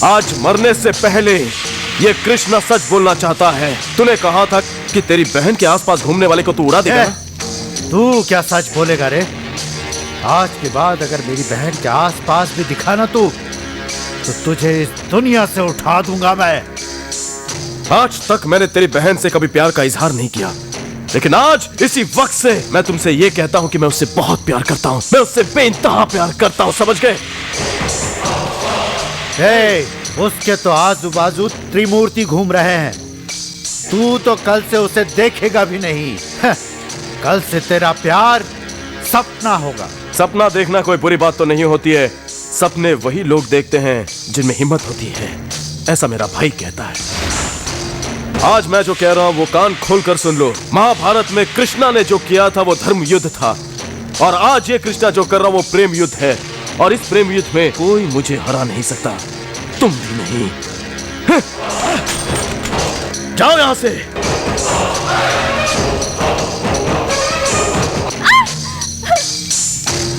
आज मरने से पहले ये कृष्णा सच बोलना चाहता है। तूने कहा था कि तेरी बहन के आसपास घूमने वाले को तू उड़ा देगा।
तू क्या सच बोलेगा रे? आज के बाद अगर मेरी बहन के आसपास भी दिखा ना तू, तो तुझे इस दुनिया से उठा दूंगा मैं।
आज तक मैंने तेरी बहन से कभी प्यार का इजहार नहीं किया, लेकिन आज इसी वक्त से मैं तुमसे ये कहता हूं कि मैं उससे बहुत प्यार करता हूं। मैं उससे बेइंतहा प्यार करता हूं, समझ गए?
उसके तो आजू बाजू त्रिमूर्ति घूम रहे हैं। तू तो कल से उसे देखेगा भी नहीं। कल से तेरा प्यार सपना होगा।
सपना देखना कोई बुरी बात तो नहीं होती है। सपने वही लोग देखते हैं जिनमें हिम्मत होती है, ऐसा मेरा भाई कहता है। आज मैं जो कह रहा हूं वो कान खोलकर सुन लो। महाभारत में कृष्णा ने जो किया था वो धर्म युद्ध था, और आज ये कृष्णा जो कर रहा वो प्रेम युद्ध है। और इस प्रेम युद्ध में कोई मुझे हरा नहीं सकता, तुम भी नहीं। जाओ यहां से।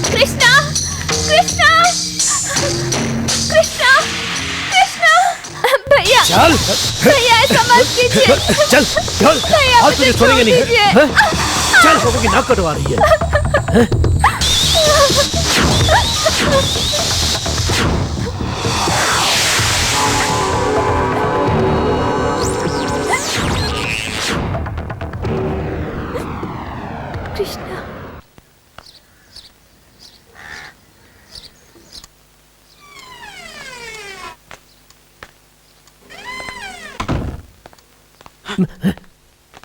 कृष्णा, कृष्णा, कृष्णा, कृष्णा, भैया,
चल
भैया ऐसा मत कीजिए।
चल चल,
भैया
आज तुझे छोड़ेंगे नहीं है? हैं? चल, लोगों की नाक कटवा रही है। हैं?
कृष्णा,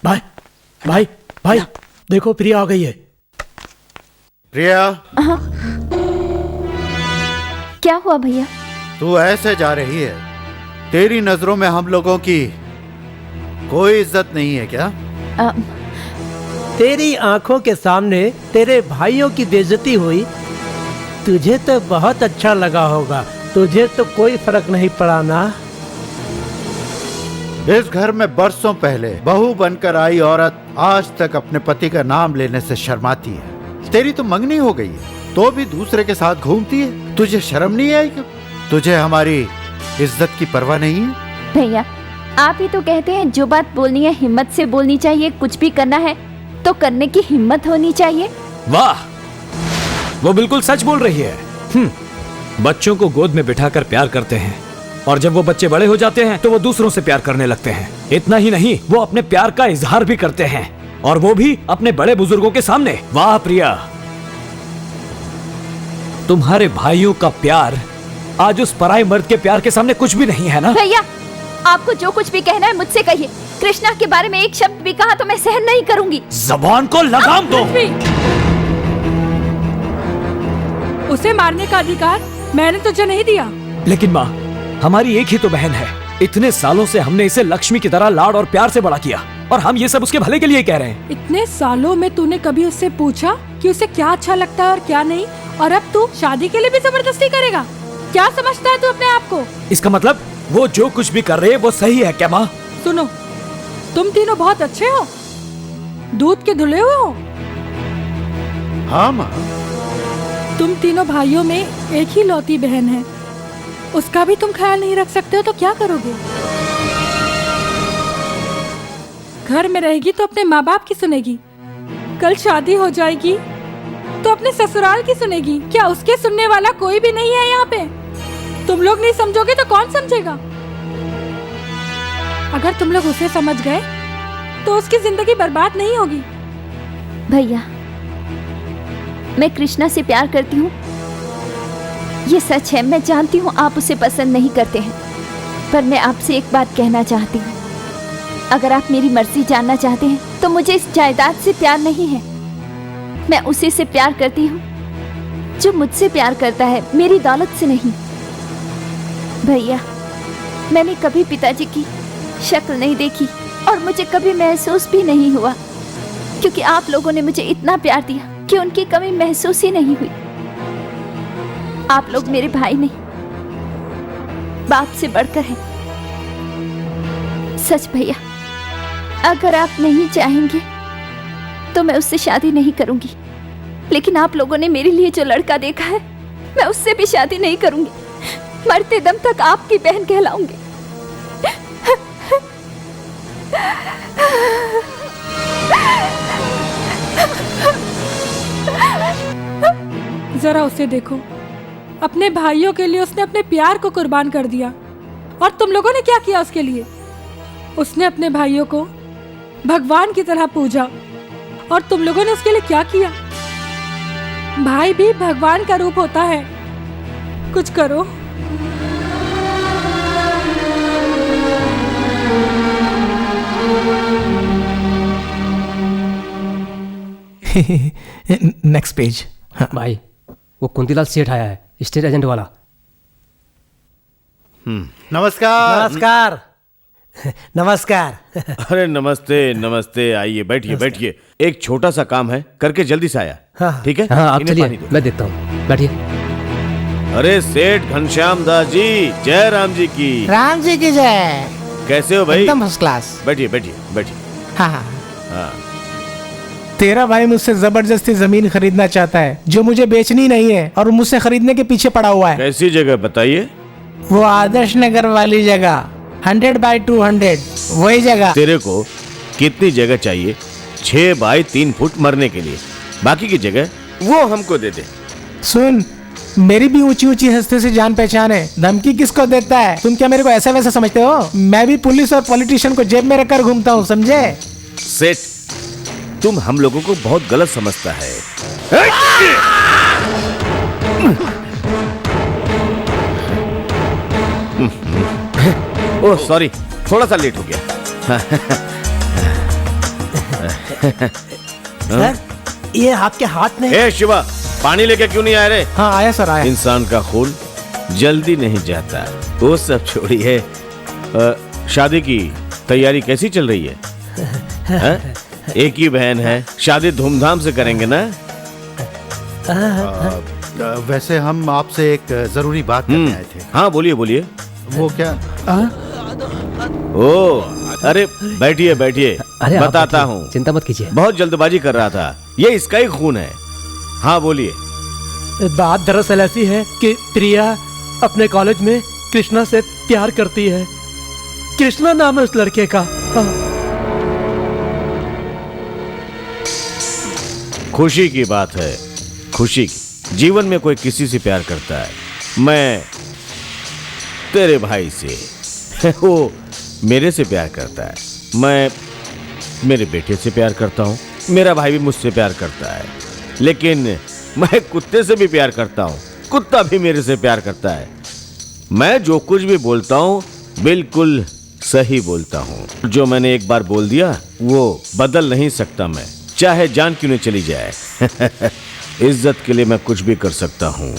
भाई भाई भाई, देखो प्रिया आ गई है।
प्रिया,
क्या हुआ भैया?
तू ऐसे जा रही है? तेरी नजरों में हम लोगों की कोई इज्जत नहीं है क्या?
तेरी आंखों के सामने तेरे भाइयों की बेइज्जती हुई, तुझे तो बहुत अच्छा लगा होगा। तुझे तो कोई फर्क नहीं पड़ा ना?
इस घर में बरसों पहले बहू बनकर आई औरत आज तक अपने पति का नाम लेने से शर्माती है। तेरी तो मंगनी हो गई है, तो भी दूसरे के साथ घूमती है। तुझे शर्म नहीं आई क्या? तुझे हमारी इज्जत की परवाह नहीं है?
भैया, आप ही तो कहते हैं जो बात बोलनी है हिम्मत से बोलनी चाहिए। कुछ भी करना है तो करने की हिम्मत होनी चाहिए।
वाह, वो बिल्कुल सच बोल रही है। बच्चों को गोद में बिठाकर प्यार करते हैं, और जब वो बच्चे बड़े हो जाते हैं तो वो दूसरों से प्यार करने लगते हैं। इतना ही नहीं, वो अपने प्यार का इजहार भी करते हैं, और वो भी अपने बड़े बुजुर्गों के सामने। वाह प्रिया, तुम्हारे भाइयों का प्यार आज उस पराई मर्द के प्यार के सामने कुछ भी नहीं है ना?
भैया, आपको जो कुछ भी कहना है मुझसे कहिए। कृष्णा के बारे में एक शब्द भी कहा तो मैं सहन नहीं करूंगी।
जबान को लगाम दो।
उसे मारने का अधिकार मैंने तुझे नहीं दिया।
लेकिन माँ, हमारी एक ही तो बहन है। इतने सालों से हमने इसे लक्ष्मी की तरह लाड और प्यार से बड़ा किया, और हम ये सब उसके भले के लिए कह रहे हैं।
इतने सालों में तूने कभी उससे पूछा कि उसे क्या अच्छा लगता है और क्या नहीं? और अब तू शादी के लिए भी जबरदस्ती करेगा? क्या समझता है तू अपने आप को?
इसका मतलब वो जो कुछ भी कर रहे हैं वो सही है क्या माँ?
सुनो, तुम तीनों बहुत अच्छे हो, दूध के धुले हुए हो।
हाँ माँ।
तुम तीनों भाइयों में एक ही लौती बहन है, उसका भी तुम ख्याल नहीं रख सकते हो तो क्या करोगे? घर में रहेगी तो अपने माँ बाप की सुनेगी, कल शादी हो जाएगी तो अपने ससुराल की सुनेगी। क्या उसके सुनने वाला कोई भी नहीं है यहाँ पे? तुम लोग नहीं समझोगे तो कौन समझेगा? अगर तुम लोग उसे समझ गए तो उसकी जिंदगी बर्बाद नहीं होगी।
भैया, मैं कृष्णा से प्यार करती हूँ, ये सच है। मैं जानती हूँ आप उसे पसंद नहीं करते हैं, पर मैं आपसे एक बात कहना चाहती हूँ। अगर आप मेरी मर्जी जानना चाहते हैं तो मुझे इस जायदाद से प्यार नहीं है। मैं उसी से प्यार करती हूँ जो मुझसे प्यार करता है, मेरी दौलत से नहीं। भैया, मैंने कभी पिताजी की शक्ल नहीं देखी और मुझे कभी महसूस भी नहीं हुआ, क्योंकि आप लोगों ने मुझे इतना प्यार दिया कि उनकी कमी महसूस ही नहीं हुई। आप लोग मेरे भाई नहीं, बाप से बढ़कर हैं। सच भैया, अगर आप नहीं चाहेंगे तो मैं उससे शादी नहीं करूंगी, लेकिन आप लोगों ने मेरे लिए जो लड़का देखा है मैं उससे भी शादी नहीं करूंगी। मरते दम तक आपकी बहन कहलाऊंगी।
जरा उसे देखो, अपने भाइयों के लिए उसने अपने प्यार को कुर्बान कर दिया, और तुम लोगों ने क्या किया उसके लिए? उसने अपने भाइयों को भगवान की तरह पूजा, और तुम लोगों ने उसके लिए क्या किया? भाई भी भगवान का रूप होता है, कुछ करो।
Next page.
भाई, वो कुंतीलाल सेठ आया है, स्टेट एजेंट वाला।
नमस्कार।
नमस्कार। नमस्कार।
अरे नमस्ते नमस्ते, आइए बैठिए बैठिए। एक छोटा सा काम है, करके जल्दी से आया।
हाँ।
ठीक है?
हाँ, आप
इन्हें
चलिए,
पानी दो।
मैं देखता हूँ, बैठिए।
अरे सेठ घनश्याम दास जी, जय राम जी की।
राम जी की जय।
कैसे हो भाई?
एकदम फर्स्ट क्लास।
बैठिए बैठिए बैठिए।
हाँ हाँ।
हाँ।
तेरा भाई मुझसे जबरदस्ती जमीन खरीदना चाहता है जो मुझे बेचनी नहीं है, और मुझसे खरीदने के पीछे पड़ा हुआ है।
कैसी जगह बताइए?
वो आदर्श नगर वाली जगह, 100x200, वही जगह।
तेरे को कितनी जगह चाहिए? 6x3 फुट मरने के लिए, बाकी की जगह वो हमको दे दे।
सुन, मेरी भी ऊंची ऊंची हस्ती से जान पहचान है, धमकी किसको देता है? तुम क्या मेरे को ऐसा वैसा समझते हो? मैं भी पुलिस और पॉलिटिशियन को जेब में रखकर घूमता हूँ, समझे?
सेठ, तुम हम लोगों को बहुत गलत समझता है। ओह सॉरी, थोड़ा सा लेट हो गया।
सर, ये आपके हाथ में।
ए शिवा, पानी लेके क्यों नहीं आए रे?
हाँ आया सर, आया।
इंसान का खून जल्दी नहीं जाता। वो सब छोड़िए, शादी की तैयारी कैसी चल रही है? एक ही बहन है, शादी धूमधाम से करेंगे ना?
वैसे हम आपसे एक जरूरी बात करने आए थे।
हाँ बोलिए बोलिए।
वो क्या?
ओ, अरे बैठिए बैठिए,
अरे आप
बताता
बैठिए,
हूँ।
चिंता मत कीजिए।
बहुत जल्दबाजी कर रहा था, ये इसका ही खून है। हाँ बोलिए।
बात दरअसल ऐसी है कि प्रिया अपने कॉलेज में कृष्णा से प्यार करती है। कृष्णा नाम है उस लड़के का।
खुशी की बात है, खुशी की। जीवन में कोई किसी से प्यार करता है। मैं तेरे भाई से, वो मेरे से प्यार करता है। मैं मेरे बेटे से प्यार करता हूँ, मेरा भाई भी मुझसे प्यार करता है। लेकिन मैं कुत्ते से भी प्यार करता हूँ, कुत्ता भी मेरे से प्यार करता है। मैं जो कुछ भी बोलता हूँ बिल्कुल सही बोलता हूँ। जो मैंने एक बार बोल दिया वो बदल नहीं सकता मैं, चाहे जान क्यों नहीं चली जाए। इज्जत के लिए मैं कुछ भी कर सकता हूँ।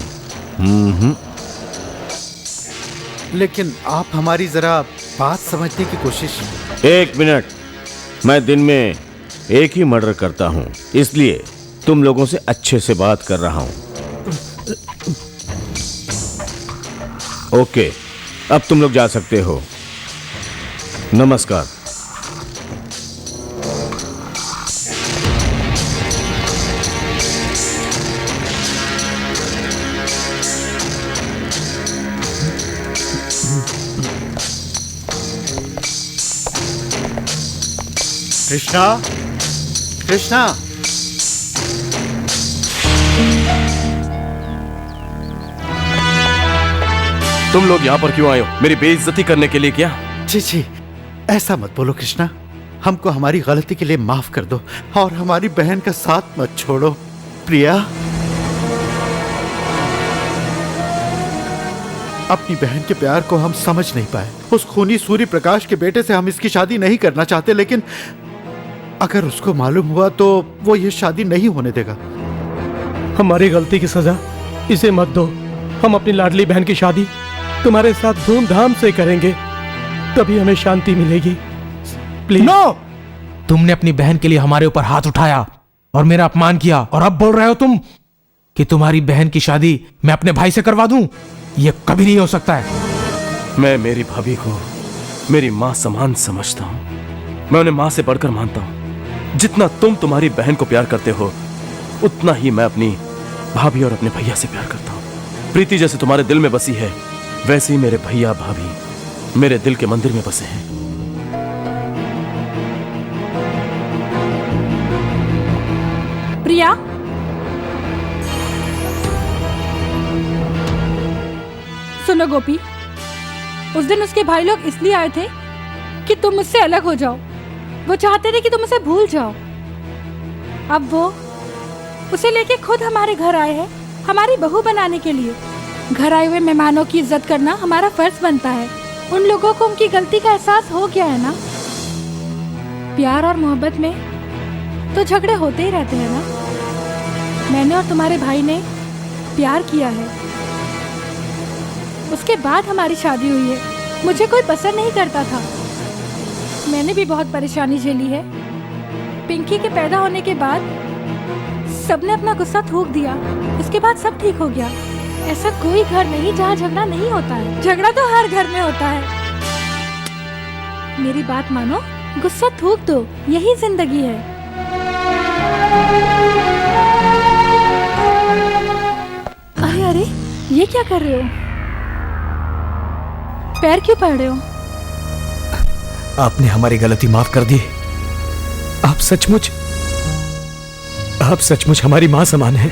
लेकिन आप हमारी जरा बात समझने की कोशिश।
एक मिनट, मैं दिन में एक ही मर्डर करता हूँ, इसलिए तुम लोगों से अच्छे से बात कर रहा हूँ। ओके, अब तुम लोग जा सकते हो। नमस्कार।
कृष्णा, कृष्णा।
तुम लोग यहाँ पर क्यों आए हो? मेरी बेइज्जती करने के लिए क्या?
जी जी, ऐसा मत बोलो कृष्णा, हमको हमारी गलती के लिए माफ कर दो और हमारी बहन का साथ मत छोड़ो। प्रिया, अपनी बहन के प्यार को हम समझ नहीं पाए। उस खूनी सूर्य प्रकाश के बेटे से हम इसकी शादी नहीं करना चाहते, लेकिन अगर उसको मालूम हुआ तो वो ये शादी नहीं होने देगा।
हमारी गलती की सजा इसे मत दो। हम अपनी लाडली बहन की शादी तुम्हारे साथ धूमधाम से करेंगे, तभी हमें शांति मिलेगी। प्लीज।
नो, तुमने अपनी बहन के लिए हमारे ऊपर हाथ उठाया और मेरा अपमान किया, और अब बोल रहे हो तुम कि तुम्हारी बहन की शादी मैं अपने भाई से करवा दूं? ये कभी नहीं हो सकता है।
मैं मेरी भाभी को मेरी माँ समान समझता हूँ। मैं उन्हें माँ से बढ़कर मानता हूँ। जितना तुम तुम्हारी बहन को प्यार करते हो, उतना ही मैं अपनी भाभी और अपने भैया से प्यार करता हूँ। प्रीति जैसे तुम्हारे दिल में बसी है, वैसे ही मेरे भैया भाभी मेरे दिल के मंदिर में बसे हैं।
प्रिया, सुनो गोपी, उस दिन उसके भाई लोग इसलिए आए थे कि तुम मुझसे अलग हो जाओ। वो चाहते थे कि तुम उसे भूल जाओ। अब वो उसे लेके खुद हमारे घर आए हैं, हमारी बहू बनाने के लिए। घर आए हुए मेहमानों की इज्जत करना हमारा फर्ज बनता है। उन लोगों को उनकी गलती का एहसास हो गया है ना। प्यार और मोहब्बत में तो झगड़े होते ही रहते हैं ना। मैंने और तुम्हारे भाई ने प्यार किया है, उसके बाद हमारी शादी हुई है। मुझे कोई पसंद नहीं करता था। मैंने भी बहुत परेशानी झेली है। पिंकी के पैदा होने के बाद सबने अपना गुस्सा थूक दिया, इसके बाद सब ठीक हो गया। ऐसा कोई घर नहीं जहाँ झगड़ा नहीं होता है। झगड़ा तो हर घर में होता है। मेरी बात मानो, गुस्सा थूक दो, यही जिंदगी है। अरे अरे, ये क्या कर रहे हो? पैर क्यों पड़ रहे हो?
आपने हमारी गलती माफ कर दी। आप सचमुच हमारी मां समान हैं।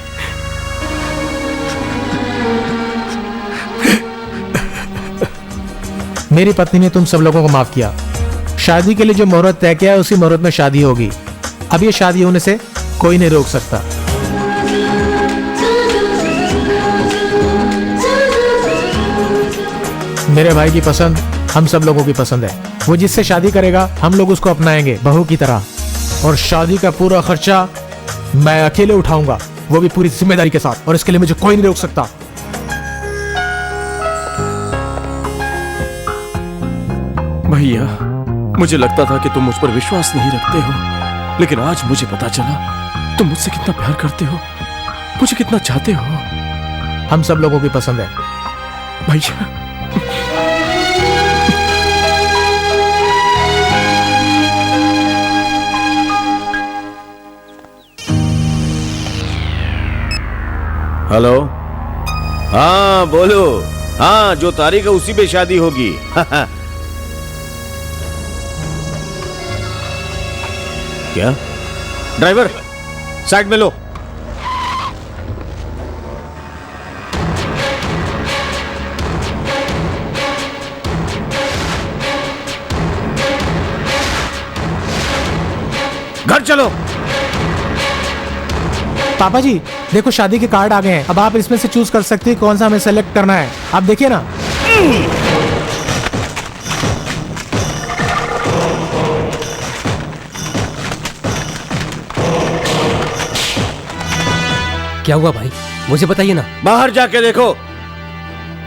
मेरी पत्नी ने तुम सब लोगों को माफ किया। शादी के लिए जो मुहूर्त तय किया है, उसी मुहूर्त में शादी होगी। अब ये शादी होने से कोई नहीं रोक सकता। मेरे भाई की पसंद हम सब लोगों की पसंद है। वो जिससे शादी करेगा, हम लोग उसको अपनाएंगे बहू की तरह। और शादी का पूरा खर्चा मैं अकेले उठाऊंगा, वो भी पूरी जिम्मेदारी के साथ। और इसके लिए मुझे कोई नहीं रोक सकता।
भैया, मुझे लगता था कि तुम मुझ पर विश्वास नहीं रखते हो, लेकिन आज मुझे पता चला तुम मुझसे कितना प्यार करते हो, मुझे कितना चाहते हो।
हम सब लोगों की पसंद है
भैया।
हेलो, हाँ बोलो। हाँ, जो तारीख है उसी पे शादी होगी। क्या? ड्राइवर, साइड में लो। घर चलो।
पापा जी, देखो शादी के कार्ड आ गए हैं। अब आप इसमें से चूज कर सकते हैं कौन सा हमें सेलेक्ट करना है। आप देखिए ना।
क्या हुआ भाई, मुझे बताइए ना।
बाहर जाके देखो।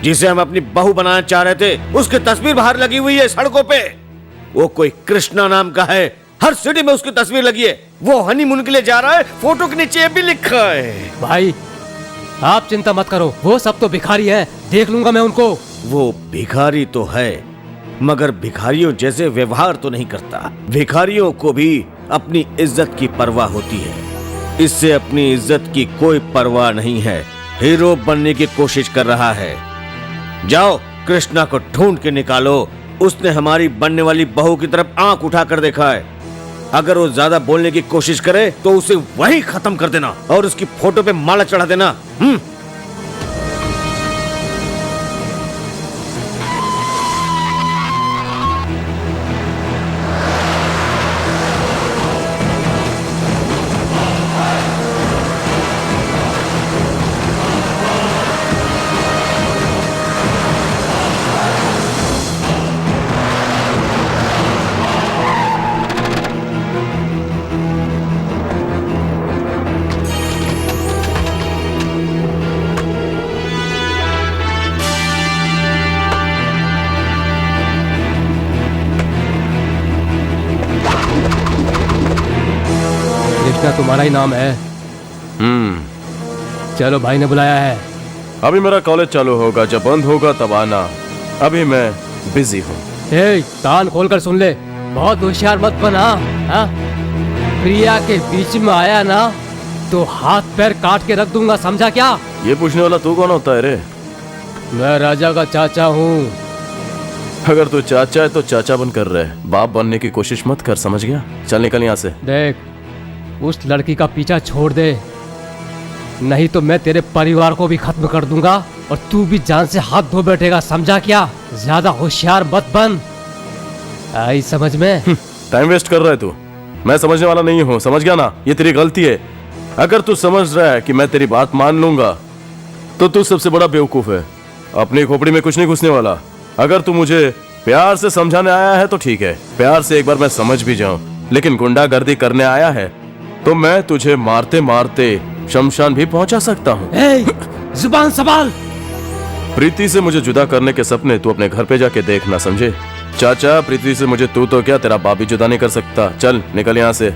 जिसे हम अपनी बहू बनाना चाह रहे थे, उसकी तस्वीर बाहर लगी हुई है सड़कों पे। वो कोई कृष्णा नाम का है, हर सिटी में उसकी तस्वीर लगी है। वो हनीमून के लिए जा रहा है, फोटो के नीचे भी लिखा है।
भाई आप चिंता मत करो, वो सब तो भिखारी हैं, देख लूंगा मैं उनको।
वो भिखारी तो है, मगर भिखारियों जैसे व्यवहार तो नहीं करता। भिखारियों को भी अपनी इज्जत की परवाह होती है, इससे अपनी इज्जत की कोई परवाह नहीं है। हीरो बनने की कोशिश कर रहा है। जाओ, कृष्णा को ढूंढ के निकालो। उसने हमारी बनने वाली बहू की तरफ आंख उठाकर देखा है। अगर वो ज्यादा बोलने की कोशिश करे तो उसे वहीं खत्म कर देना और उसकी फोटो पे माला चढ़ा देना।
कृष्णा तुम्हारा ही नाम है। चलो, भाई ने बुलाया है।
अभी मेरा कॉलेज चालू होगा, जब बंद होगा तब आना। अभी मैं बिजी हूँ।
कान खोलकर सुन ले, बहुत होशियार मत बना। हाँ? प्रिया के बीच में आया ना तो हाथ पैर काट के रख दूंगा, समझा क्या?
ये पूछने वाला तू कौन होता है रे?
मैं राजा का चाचा हूँ।
अगर तू चाचा है तो चाचा बन कर रहे, बाप बनने की कोशिश मत कर, समझ गया? चल निकल यहाँ से।
देख, उस लड़की का पीछा छोड़ दे, नहीं तो मैं तेरे परिवार को भी खत्म कर दूंगा और तू भी जान से हाथ धो बैठेगा, समझा क्या? ज्यादा होशियार मत बन, आई समझ में?
टाइम वेस्ट कर रहा है तू। मैं समझने वाला नहीं हूँ, समझ गया ना? ये तेरी गलती है। अगर तू समझ रहा है कि मैं तेरी बात मान लूंगा तो तू सबसे बड़ा बेवकूफ है। अपनी खोपड़ी में कुछ नहीं घुसने वाला। अगर तू मुझे प्यार से समझाने आया है तो ठीक है, प्यार से एक बार मैं समझ भी जाऊं, लेकिन गुंडागर्दी करने आया है तो मैं तुझे मारते मारते शमशान भी पहुंचा सकता हूँ।
जुबान संभाल।
प्रीति से मुझे जुदा करने के सपने तू अपने घर पे जाके देखना, समझे? चाचा, प्रीति से मुझे तू तो क्या तेरा बाप भी जुदा नहीं कर सकता। चल निकल यहाँ से।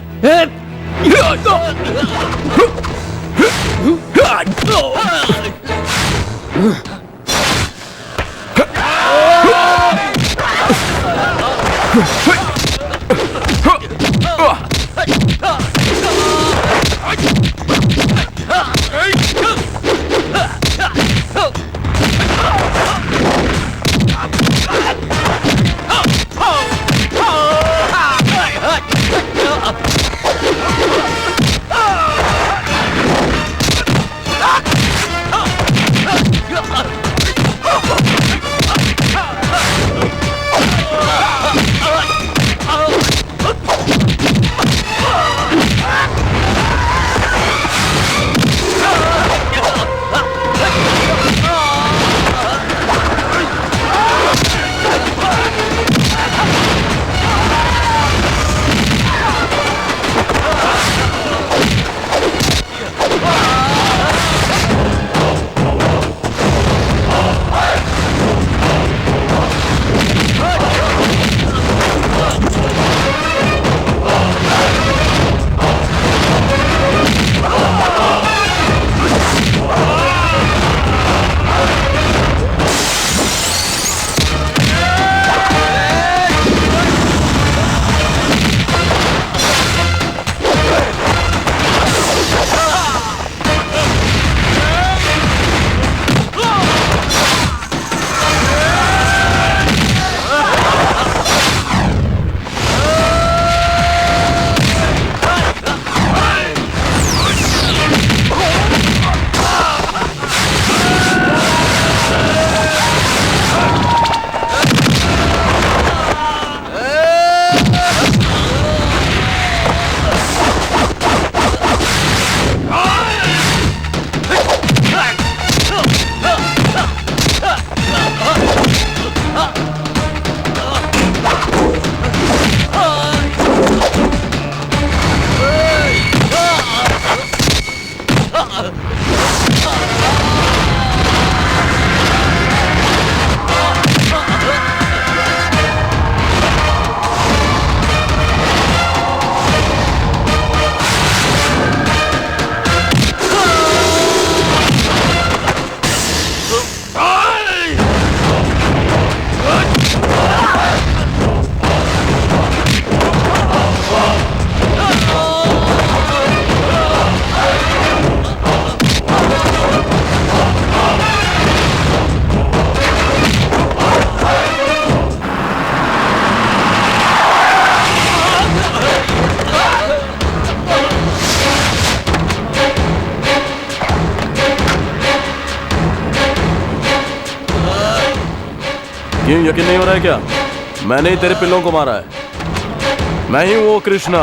क्यों यकीन नहीं हो रहा है क्या? मैंने ही तेरे पिल्लों को मारा है। मैं ही हूं वो कृष्णा।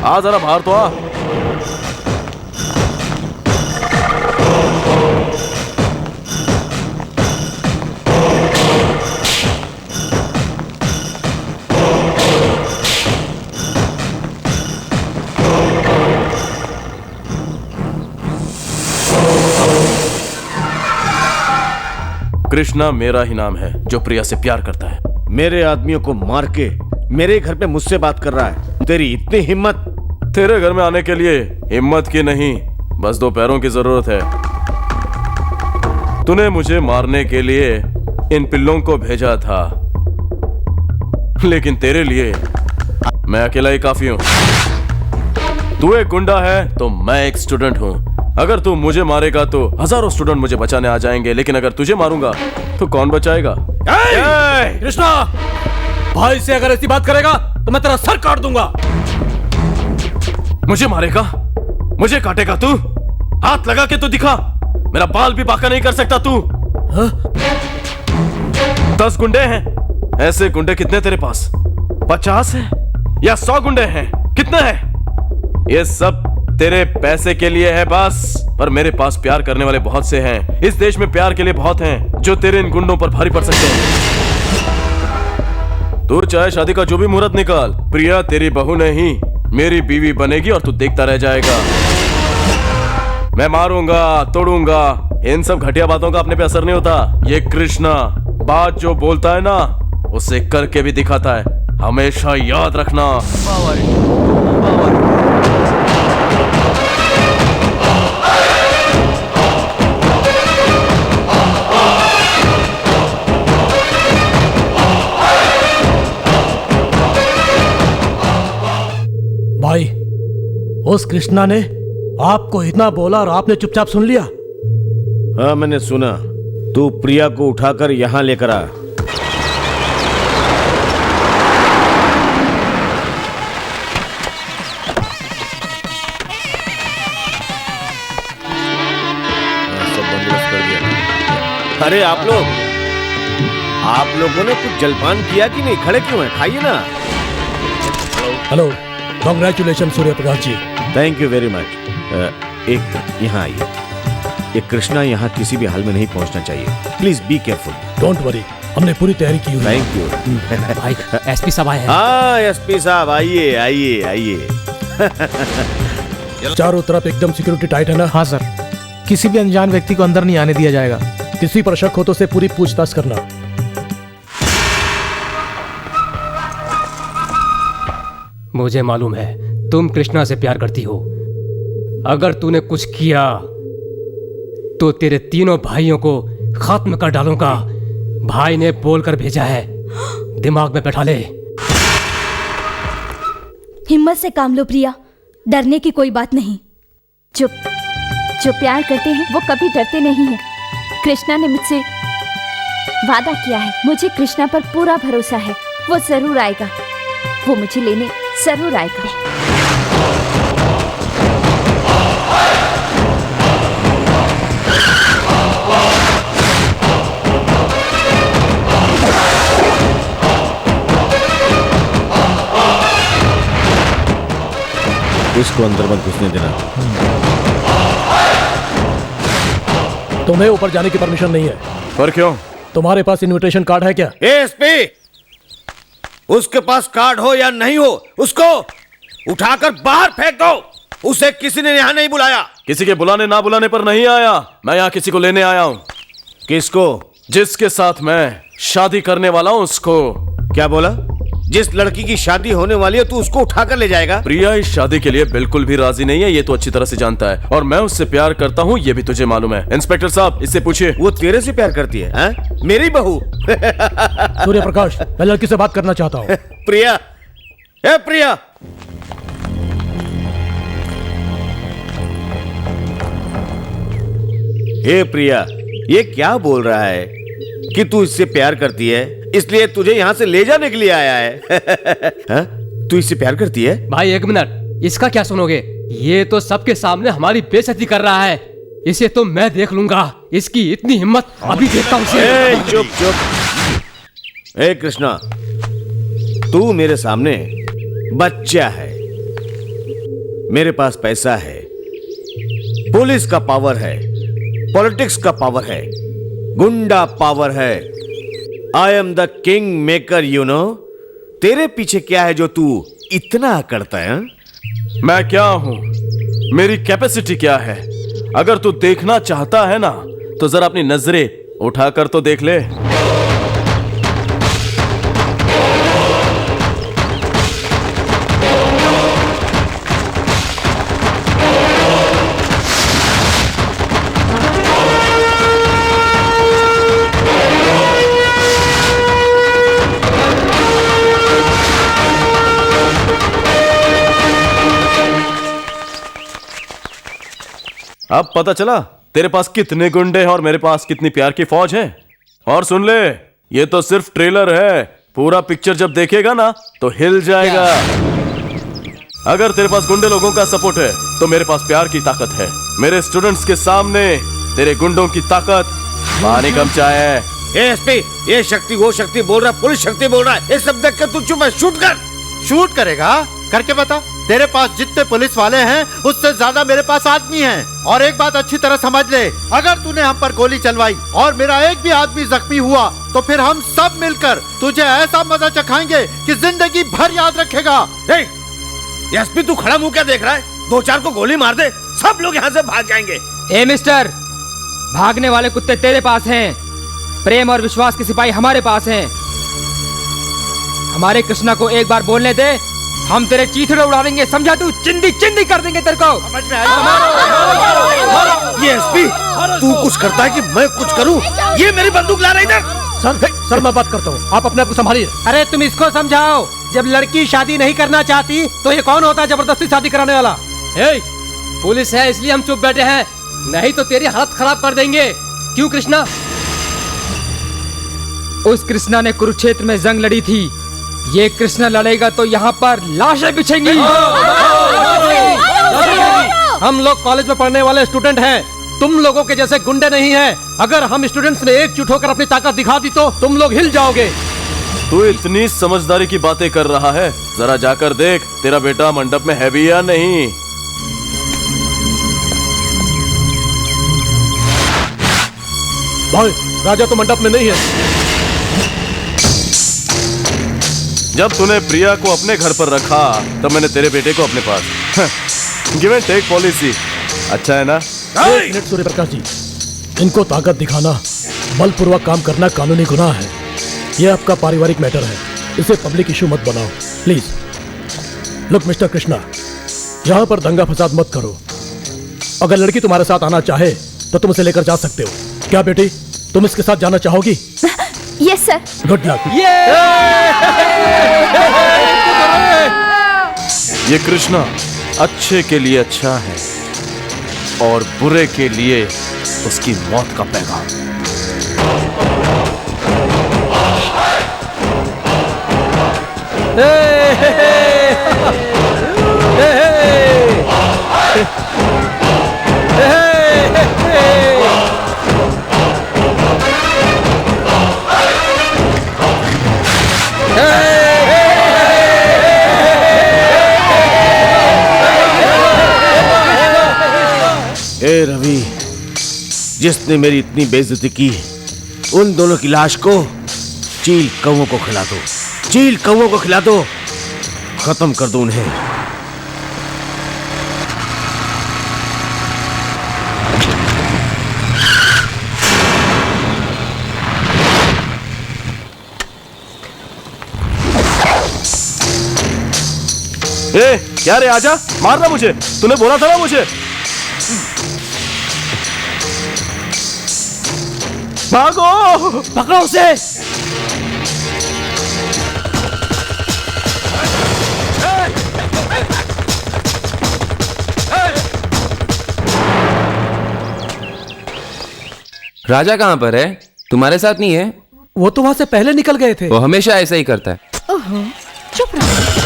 आ जरा बाहर तो आ। कृष्णा मेरा ही नाम है जो प्रिया से प्यार करता है।
मेरे आदमियों को मार के मेरे घर पे मुझसे बात कर रहा है। तेरी इतनी हिम्मत?
तेरे घर में आने के लिए हिम्मत की नहीं, बस दो पैरों की जरूरत है। तूने मुझे मारने के लिए इन पिल्लों को भेजा था, लेकिन तेरे लिए मैं अकेला ही काफी हूं। तू एक गुंडा है तो मैं एक स्टूडेंट हूं। अगर तू मुझे मारेगा तो हजारों स्टूडेंट मुझे बचाने आ जाएंगे, लेकिन अगर तुझे मारूंगा तो कौन बचाएगा?
कृष्णा, भाई से अगर ऐसी बात करेगा तो मैं तेरा सर काट दूंगा।
मुझे मारेगा? मुझे काटेगा तू? हाथ लगा के तो दिखा, मेरा बाल भी बांका नहीं कर सकता तू। 10 गुंडे हैं, ऐसे गुंडे कितने तेरे पास? 50 है या 100 गुंडे हैं? कितने हैं? ये सब तेरे पैसे के लिए है बस, पर मेरे पास प्यार करने वाले बहुत से हैं। इस देश में प्यार के लिए बहुत हैं जो तेरे इन गुंडों पर भारी पड़ सकते हैं। तू चाहे शादी का जो भी मुहूर्त निकाल, प्रिया तेरी बहू नहीं मेरी बीवी बनेगी और तू देखता रह जाएगा। मैं मारूंगा, तोड़ूंगा, इन सब घटिया बातों का अपने पे असर नहीं होता। ये कृष्णा बात जो बोलता है ना, उसे करके भी दिखाता है, हमेशा याद रखना।
भाई, उस कृष्णा ने आपको इतना बोला और आपने चुपचाप सुन लिया?
हाँ, मैंने सुना। तू प्रिया को उठाकर यहां लेकर आ। सब बंदोबस्त कर दिया। अरे आप लोगों ने कुछ जलपान किया कि नहीं? खड़े क्यों हैं? खाइए ना।
Hello, congratulation Surya Prakash ji.
Thank you very much. एक यहाँ आइए। ये कृष्णा यहाँ किसी भी हाल में नहीं पहुँचना चाहिए। Please be careful.
Don't worry, हमने पूरी तैयारी की हुई।
Thank you.
भाई, एसपी साहब आए हैं।
हाँ, एसपी साहब आइए आइए आइए।
चारों तरफ एकदम सिक्योरिटी टाइट है ना?
हाँ सर, किसी भी अनजान व्यक्ति को अंदर नहीं आने दिया जाएगा।
किसी पर शक हो तो उसे पूरी पूछताछ करना।
मुझे मालूम है तुम कृष्णा से प्यार करती हो। अगर तूने कुछ किया तो तेरे तीनों भाइयों को खत्म कर डालूंगा। भाई ने बोलकर भेजा है, दिमाग में बैठा ले।
हिम्मत से काम लो प्रिया, डरने की कोई बात नहीं।
जो प्यार करते हैं वो कभी डरते नहीं हैं। कृष्णा ने मुझसे वादा किया है, मुझे कृष्णा पर पूरा भरोसा है। वो जरूर आएगा, वो मुझे लेने जरूर आएगा।
इसको अंदर मत घुसने देना।
तुम्हें ऊपर जाने की परमिशन नहीं है।
पर क्यों?
तुम्हारे पास इनविटेशन कार्ड है क्या?
एसपी, उसके पास कार्ड हो या नहीं हो, उसको उठाकर बाहर फेंक दो। उसे किसी ने यहाँ नहीं बुलाया।
किसी के बुलाने ना बुलाने पर नहीं आया, मैं यहाँ किसी को लेने आया हूँ।
किसको?
जिसके साथ मैं शादी करने वाला हूँ उसको।
क्या बोला? जिस लड़की की शादी होने वाली है तू उसको उठाकर ले जाएगा?
प्रिया इस शादी के लिए बिल्कुल भी राजी नहीं है, ये तो अच्छी तरह से जानता है, और मैं उससे प्यार करता हूँ, ये भी तुझे मालूम है। इंस्पेक्टर साहब, इससे पूछिए।
वो तेरे से प्यार करती है? हाँ? मेरी बहू?
सूर्य प्रकाश, मैं लड़की से बात करना चाहता हूँ।
प्रिया, ए प्रिया। ए प्रिया, ये क्या बोल रहा है कि तू इससे प्यार करती है, इसलिए तुझे यहाँ से ले जाने के लिए आया है? हाँ? तू इससे प्यार करती है?
भाई एक मिनट, इसका क्या सुनोगे? ये तो सबके सामने हमारी बेइज्जती कर रहा है। इसे तो मैं देख लूंगा। इसकी इतनी हिम्मत, अभी देखता हूँ
उसे। चुप चुप। ए कृष्णा, तू मेरे सामने बच्चा है। मेरे पास पैसा है, पुलिस का पावर है, पॉलिटिक्स का पावर है, गुंडा पावर है। I am the king maker, you know. तेरे पीछे क्या है जो तू इतना करता है?
मैं क्या हूं? मेरी कैपेसिटी क्या है? अगर तू देखना चाहता है ना, तो जरा अपनी नजरें उठाकर तो देख ले। अब पता चला तेरे पास कितने गुंडे हैं और मेरे पास कितनी प्यार की फौज है। और सुन ले, ये तो सिर्फ ट्रेलर है, पूरा पिक्चर जब देखेगा ना तो हिल जाएगा। अगर तेरे पास गुंडे लोगों का सपोर्ट है तो मेरे पास प्यार की ताकत है। मेरे स्टूडेंट्स के सामने तेरे गुंडों की ताकत पानी कम चाय है।
एसपी, ये शक्ति वो शक्ति बोल रहा है, पुलिस शक्ति बोल रहा है, ये सब देख कर तू चुप है। शूट कर।
शूट करेगा? करके बता। तेरे पास जितने पुलिस वाले हैं उससे ज्यादा मेरे पास आदमी हैं। और एक बात अच्छी तरह समझ ले, अगर तूने हम पर गोली चलवाई और मेरा एक भी आदमी जख्मी हुआ तो फिर हम सब मिलकर तुझे ऐसा मजा चखाएंगे कि जिंदगी भर याद रखेगा।
एसपी, तू खड़ा मुंह क्या देख रहा है? 2-4 को गोली मार दे, सब लोग यहाँ से भाग जाएंगे।
ए मिस्टर, भागने वाले कुत्ते तेरे पास हैं, प्रेम और विश्वास के सिपाही हमारे पास हैं। हमारे कृष्णा को एक बार बोलने दे, हम तेरे चीथड़े उड़ा देंगे, समझा तू? चिंदी चिंदी कर देंगे तेरे को। समझ में आया?
ये एसपी, तू कुछ करता है कि मैं कुछ करूं? ये मेरी बंदूक ला रहा है इधर।
सर मैं बात करता हूँ, आप अपने आप को संभालिए।
अरे तुम इसको समझाओ, जब लड़की शादी नहीं करना चाहती तो ये कौन होता है जबरदस्ती शादी कराने वाला?
पुलिस है इसलिए हम चुप बैठे हैं, नहीं तो तेरी हालत खराब कर देंगे। क्यों कृष्णा?
उस कृष्णा ने कुरुक्षेत्र में जंग लड़ी थी, ये कृष्णा लड़ेगा तो यहाँ पर लाशें बिछेंगी।
हम लोग कॉलेज में पढ़ने वाले स्टूडेंट हैं, तुम लोगों के जैसे गुंडे नहीं हैं। अगर हम स्टूडेंट्स ने एकजुट होकर अपनी ताकत दिखा दी तो तुम लोग हिल जाओगे।
तू इतनी समझदारी की बातें कर रहा है, जरा जाकर देख तेरा बेटा मंडप में है भी या नहीं।
भाई, राजा तो मंडप में नहीं है।
जब तूने प्रिया को अपने घर पर रखा तब मैंने तेरे बेटे को अपने पास। गिव एंड टेक पॉलिसी, अच्छा है ना?
एक मिनट सूर्य प्रकाश जी, इनको ताकत दिखाना, बलपूर्वक काम करना कानूनी गुनाह है। यह आपका पारिवारिक मैटर है, इसे पब्लिक इशू मत बनाओ प्लीज। लुक मिस्टर कृष्णा, यहाँ पर दंगा फसाद मत करो। अगर लड़की तुम्हारे साथ आना चाहे तो तुम उसे लेकर जा सकते हो। क्या बेटी, तुम इसके साथ जाना चाहोगी?
Yes sir.
Good luck.
ये कृष्णा अच्छे के लिए अच्छा है और बुरे के लिए उसकी मौत का पैगाम।
ए रवि, जिसने मेरी इतनी बेइज्जती की, उन दोनों की लाश को चील कौवों को खिला दो, चील कौवों को खिला दो, खत्म कर दो उन्हें।
ए, क्या रे, आजा, मारना मुझे, तूने बोला था ना मुझे। भागो,
पकड़ो उसे।
राजा कहाँ पर है? तुम्हारे साथ नहीं है?
वो तो वहां से पहले निकल गए थे।
वो हमेशा ऐसा ही करता है।
ओहो, चुप रहो।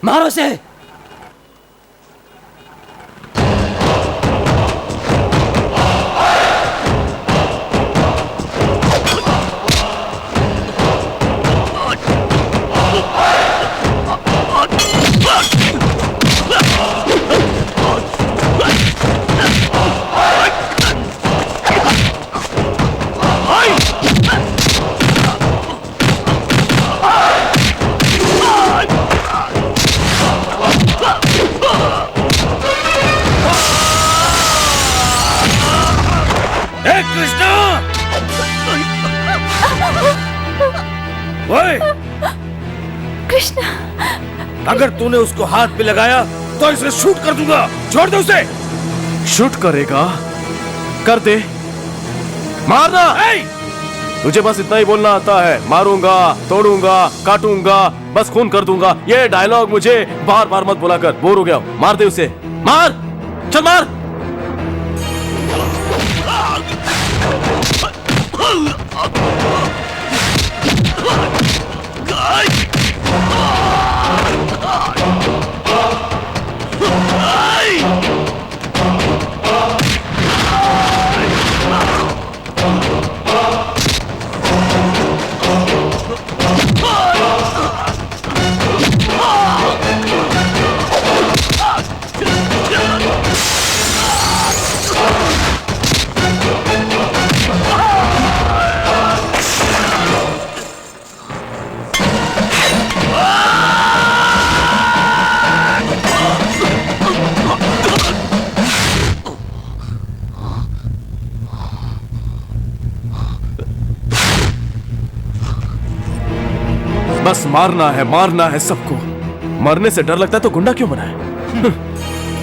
मारो से।
कृष्णा,
अगर तूने उसको हाथ पे लगाया तो इसे शूट कर दूंगा। छोड़ दे उसे।
शूट करेगा? कर दे, मारना। तुझे बस इतना ही बोलना आता है, मारूंगा, तोड़ूंगा, काटूंगा, बस खून कर दूंगा। ये डायलॉग मुझे बार बार मत बोला कर, बोर हो गया। मार दे उसे, मार, चल मार। बस मारना है सबको। मरने से डर लगता है तो गुंडा क्यों बना है?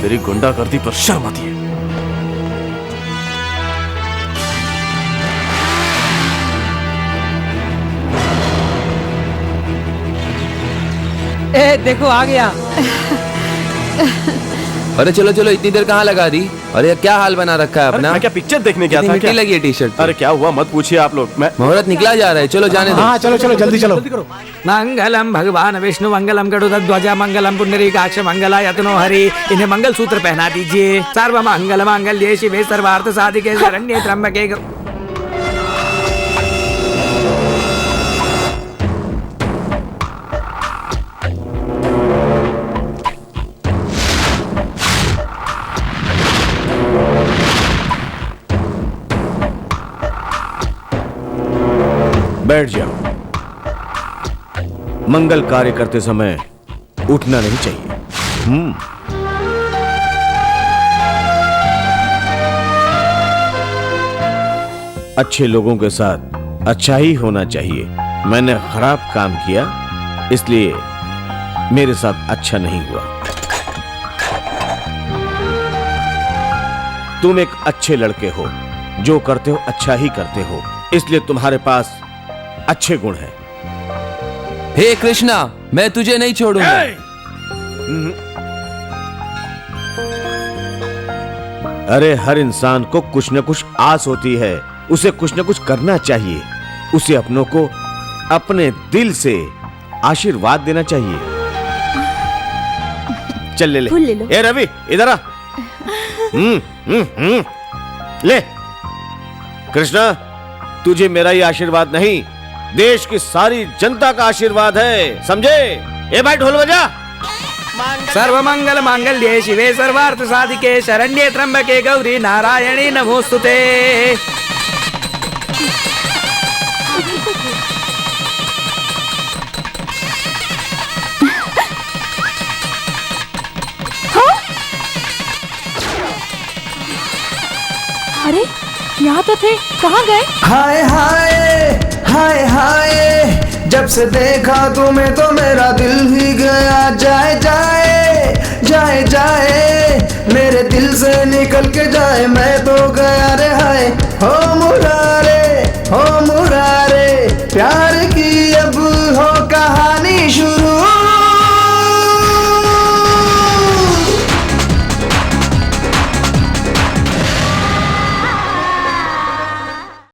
तेरी गुंडागर्दी पर शर्म आती है।
ए देखो आ गया।
अरे चलो चलो, इतनी देर कहाँ लगा दी? अरे क्या हाल बना रखा है अपना?
मैं क्या पिक्चर देखने गया था क्या?
लगी है टी-शर्ट।
अरे क्या हुआ मत पूछिए आप लोग। मैं
मुहूर्त निकला जा रहा है, चलो जाने दो।
हाँ चलो चलो जल्दी चलो।
मंगलम भगवान विष्णु मंगलम गरुड़ध्वज मंगलम पुंडरीकाक्ष मंगलायतनो हरि। इन्हें मंगल सूत्र पहना दीजिए। सर्व मंगल मांगल्ये शिवे सर्वार्थ साधिके शरण्ये त्र्यंबके।
बैठ जाओ। मंगल कार्य करते समय उठना नहीं चाहिए। अच्छे लोगों के साथ अच्छा ही होना चाहिए। मैंने खराब काम किया इसलिए मेरे साथ अच्छा नहीं हुआ। तुम एक अच्छे लड़के हो, जो करते हो अच्छा ही करते हो, इसलिए तुम्हारे पास अच्छे गुण हैं।
हे कृष्णा, मैं तुझे नहीं छोड़ूंगा।
अरे हर इंसान को कुछ न कुछ आस होती है, उसे कुछ न कुछ करना चाहिए। उसे अपनों को अपने दिल से आशीर्वाद देना चाहिए। चल ले ले। ए रवि इधर आ। ले कृष्णा, तुझे मेरा ही आशीर्वाद नहीं, देश की सारी जनता का आशीर्वाद है, समझे? ए भाई ढोल बजा।
सर्व मंगल मांगल्ये शिवे सर्वार्थ साधिके शरण्ये त्र्यंबके गौरी नारायणी नमोस्तुते।
अरे यहाँ तो थे, कहाँ गए?
हाय हाय हाय हाय, जब से देखा तुम्हें तो मेरा दिल ही गया। जाए जाए जाए जाए, मेरे दिल से निकल के जाए, मैं तो गया रे। हाय हो मुरारे प्यार